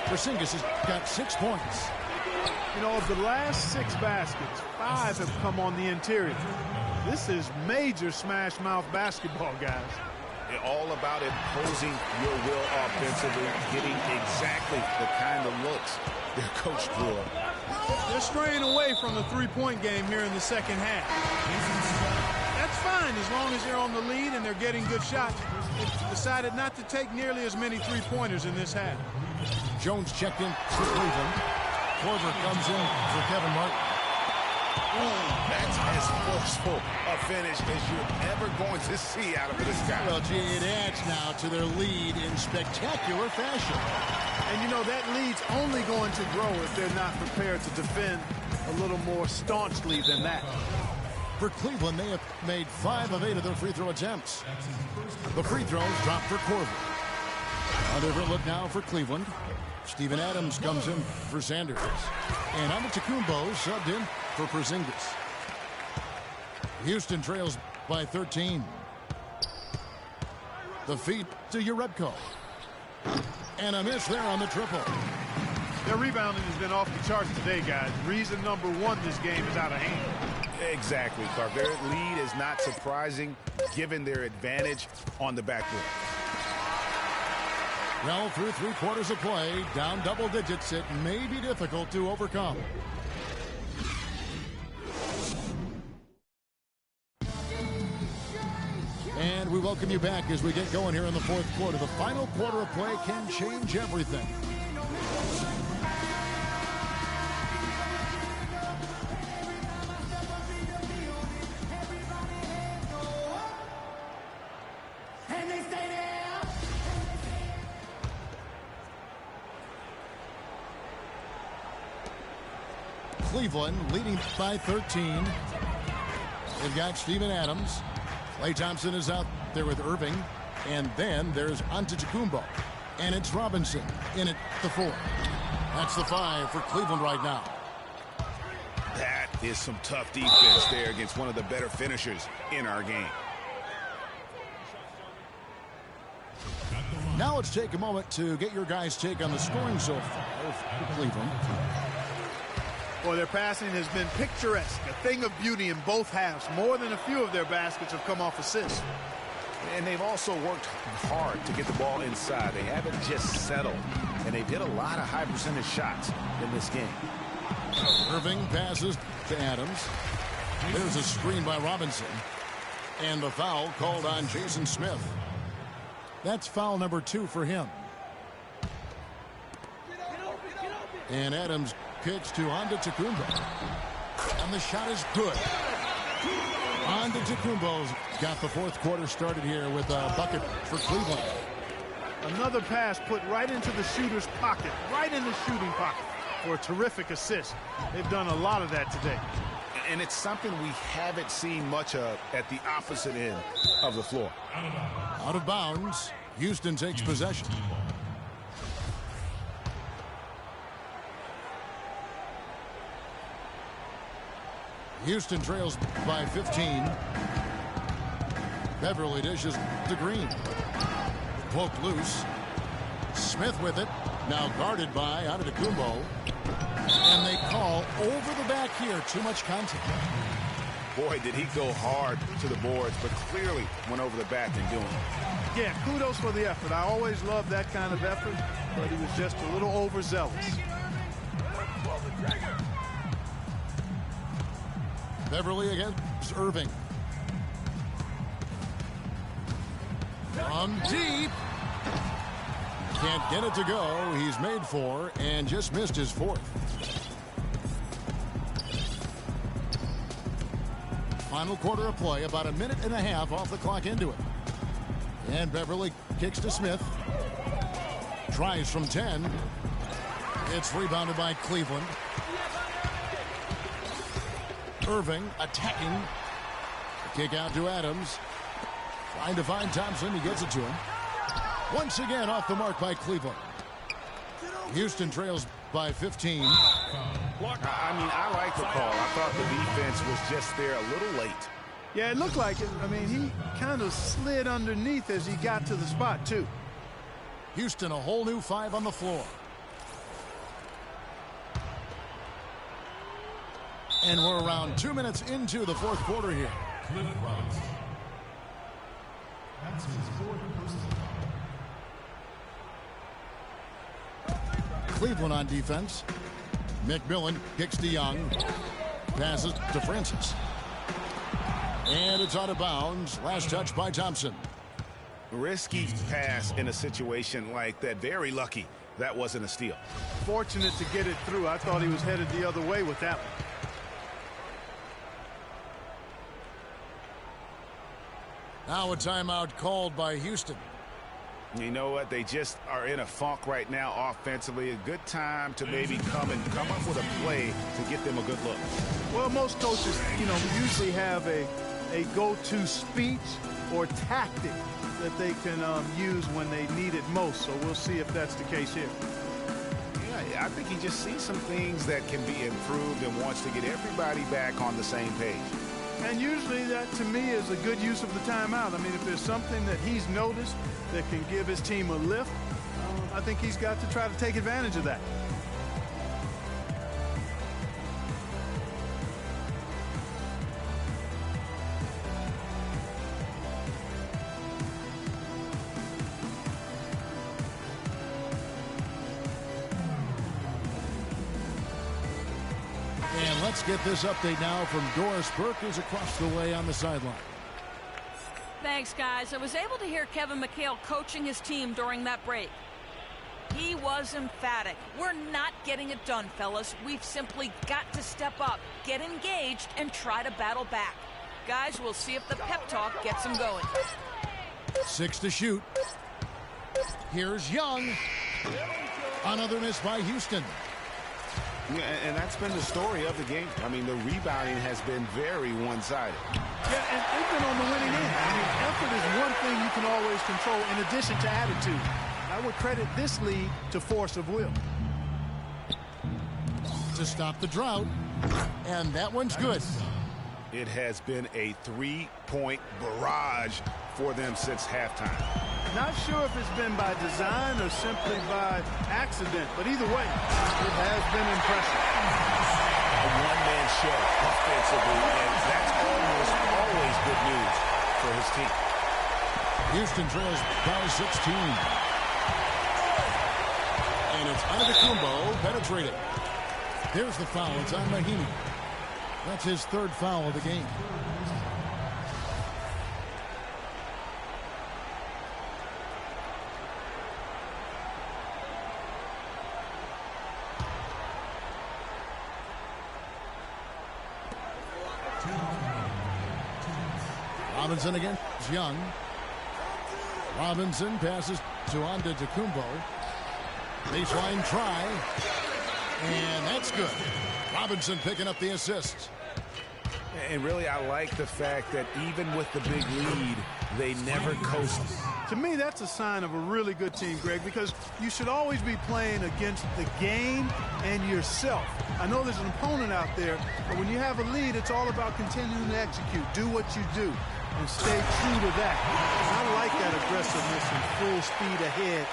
Porzingis has got 6 points. You know, of the last 6 baskets, 5 have come on the interior. This is major smash mouth basketball, guys. All about imposing your will offensively, getting exactly the kind of looks their coach drew up. They're straying away from the three-point game here in the second half. That's fine as long as they're on the lead and they're getting good shots. They've decided not to take nearly as many three-pointers in this half. Jones checked in for Cleveland. Korver comes in for Kevin Martin. That's as forceful a finish as you're ever going to see out of this guy. Well, gee, it adds now to their lead in spectacular fashion. And, you know, that lead's only going to grow if they're not prepared to defend a little more staunchly than that. For Cleveland, they have made 5 of 8 of their free throw attempts. The free throws dropped for Korver. A different look now for Cleveland. Steven Adams comes in for Sanders. And Antetokounmpo subbed in for Porzingis. Houston trails by 13. The feed to Jerebko. And a miss there on the triple. Their rebounding has been off the charts today, guys. Reason number 1, this game is out of hand. Exactly, Clark. Their lead is not surprising given their advantage on the backboard. Well, through 3 quarters of play, down double digits, it may be difficult to overcome. And we welcome you back as we get going here in the fourth quarter. The final quarter of play can change everything. Cleveland leading by 13. They've got Steven Adams. Klay Thompson is out there with Irving. And then there's Antetokounmpo. And it's Robinson in at the 4. That's the 5 for Cleveland right now. That is some tough defense there against one of the better finishers in our game. Now let's take a moment to get your guys' take on the scoring so far for Cleveland. Well, their passing has been picturesque, a thing of beauty in both halves. More than a few of their baskets have come off assists. And they've also worked hard to get the ball inside. They haven't just settled. And they've hit a lot of high percentage shots in this game. Irving passes to Adams. There's a screen by Robinson. And the foul called on Jason Smith. That's foul number 2 for him. And Adams kicks to Antetokounmpo. And the shot is good. Antetokounmpo's got the fourth quarter started here with a bucket for Cleveland. Another pass put right into the shooter's pocket, right in the shooting pocket for a terrific assist. They've done a lot of that today. And it's something we haven't seen much of at the opposite end of the floor. Out of bounds. Houston takes possession. Houston trails by 15. Beverly dishes to Green. Poked loose. Smith with it. Now guarded by Antetokounmpo. And they call over the back here. Too much contact. Boy, did he go hard to the boards, but clearly went over the back in doing it. Yeah, kudos for the effort. I always love that kind of effort, but he was just a little overzealous. Beverly against Irving. From deep. Can't get it to go. He's made 4 and just missed his 4th. Final quarter of play, about a minute and a half off the clock into it. And Beverly kicks to Smith. Tries from 10. It's rebounded by Cleveland. Irving attacking. Kick out to Adams. Trying to find Thompson. He gets it to him. Once again off the mark by Cleveland. Houston trails by 15. I mean, I like the call. I thought the defense was just there a little late. Yeah, it looked like it. I mean, he kind of slid underneath as he got to the spot, too. Houston, a whole new 5 on the floor. And we're around 2 minutes into the fourth quarter here. Cliff Robinson. That's his 4th personal foul. Cleveland on defense. McMillan kicks to Young. Passes to Francis. And it's out of bounds. Last touch by Thompson. Risky pass in a situation like that. Very lucky that wasn't a steal. Fortunate to get it through. I thought he was headed the other way with that one. Now a timeout called by Houston. You know what? They just are in a funk right now offensively. A good time to maybe come up with a play to get them a good look. Well, most coaches, usually have a go-to speech or tactic that they can use when they need it most. So we'll see if that's the case here. Yeah, I think he just sees some things that can be improved and wants to get everybody back on the same page. And usually that, to me, is a good use of the timeout. I mean, if there's something that he's noticed that can give his team a lift, I think he's got to try to take advantage of that. And let's get this update now from Doris Burke, who's across the way on the sideline. Thanks, guys. I was able to hear Kevin McHale coaching his team during that break. He was emphatic. We're not getting it done, fellas. We've simply got to step up, get engaged, and try to battle back. Guys, we'll see if the pep talk gets them going. 6 to shoot. Here's Young. Another miss by Houston. Yeah, and that's been the story of the game. I mean, the rebounding has been very one-sided. Yeah, and they've been on the winning end. I mean, effort is one thing you can always control in addition to attitude. I would credit this lead to force of will. To stop the drought. And that one's good. It has been a three-point barrage for them since halftime. Not sure if it's been by design or simply by accident, but either way, it has been impressive. a one-man show offensively, and that's almost always good news for his team. Houston trails by 16. And it's Antetokounmpo penetrating. There's the foul. It's on Mahinmi. That's his third foul of the game. Robinson against Young. Robinson passes to Antetokounmpo. Baseline try. And that's good. Robinson picking up the assist. And really, I like the fact that even with the big lead, they never coasted. To me, that's a sign of a really good team, Greg, because you should always be playing against the game and yourself. I know there's an opponent out there, but when you have a lead, it's all about continuing to execute. Do what you do and stay true to that. And I like that aggressiveness and full speed ahead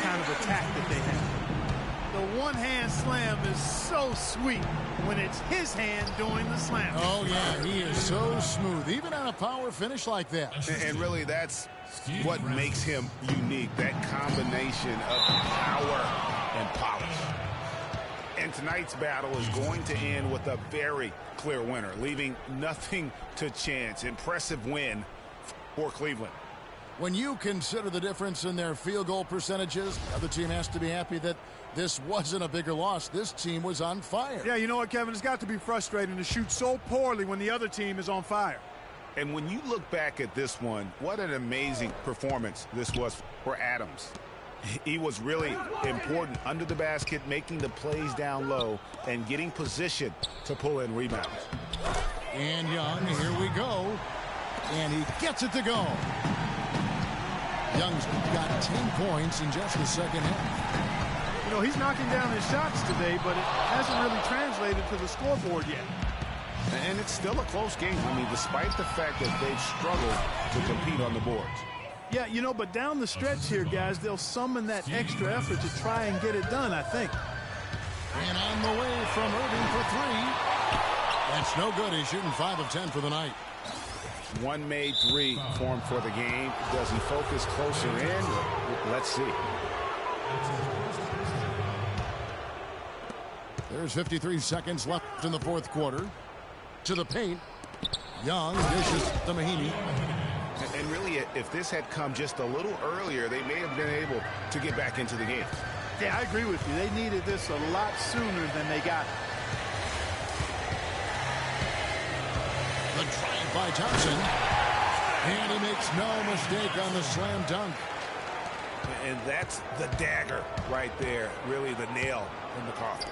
kind of attack that they have. The one-hand slam is so sweet when it's his hand doing the slam. Oh, yeah, he is so smooth, even on a power finish like that. And really, that's what makes him unique, that combination of power and polish. And tonight's battle is going to end with a very clear winner, leaving nothing to chance. Impressive win for Cleveland. When you consider the difference in their field goal percentages, the other team has to be happy that this wasn't a bigger loss. This team was on fire. Yeah, you know what, Kevin? It's got to be frustrating to shoot so poorly when the other team is on fire. And when you look back at this one, what an amazing performance this was for Adams. He was really important under the basket, making the plays down low and getting position to pull in rebounds. And Young, here we go. And he gets it to go. Young's got 10 points in just the second half. You know, he's knocking down his shots today, but it hasn't really translated to the scoreboard yet. And it's still a close game. I mean, despite the fact that they've struggled to compete on the boards. Yeah, you know, but down the stretch here, guys, they'll summon that extra effort to try and get it done, I think. And on the way from Irving for three. That's no good. He's shooting 5 of 10 for the night. One made three for him for the game. Does he focus closer in? Let's see. There's 53 seconds left in the fourth quarter. To the paint. Young dishes to Mahinmi. And really, if this had come just a little earlier, they may have been able to get back into the game. Yeah, I agree with you. They needed this a lot sooner than they got it. The drive by Thompson. And he makes no mistake on the slam dunk. And that's the dagger right there. Really the nail in the coffin.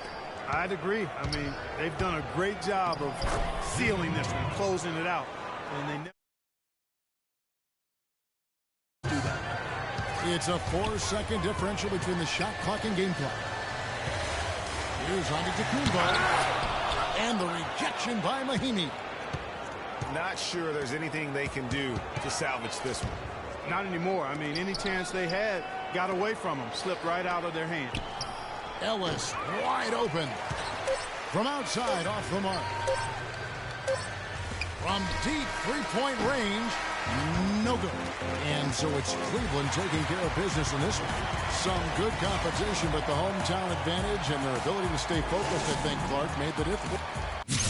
I'd agree. I mean, they've done a great job of sealing this one, closing it out. And they never do that. It's a 4-second differential between the shot clock and game clock. Here's Antetokounmpo. And the rejection by Mahinmi. Not sure there's anything they can do to salvage this one. Not anymore. I mean, any chance they had got away from them, slipped right out of their hand. Ellis wide open. From outside, off the mark. From deep three-point range, no good. And so it's Cleveland taking care of business in this one. Some good competition, but the hometown advantage and their ability to stay focused, I think, Clark, made the difference.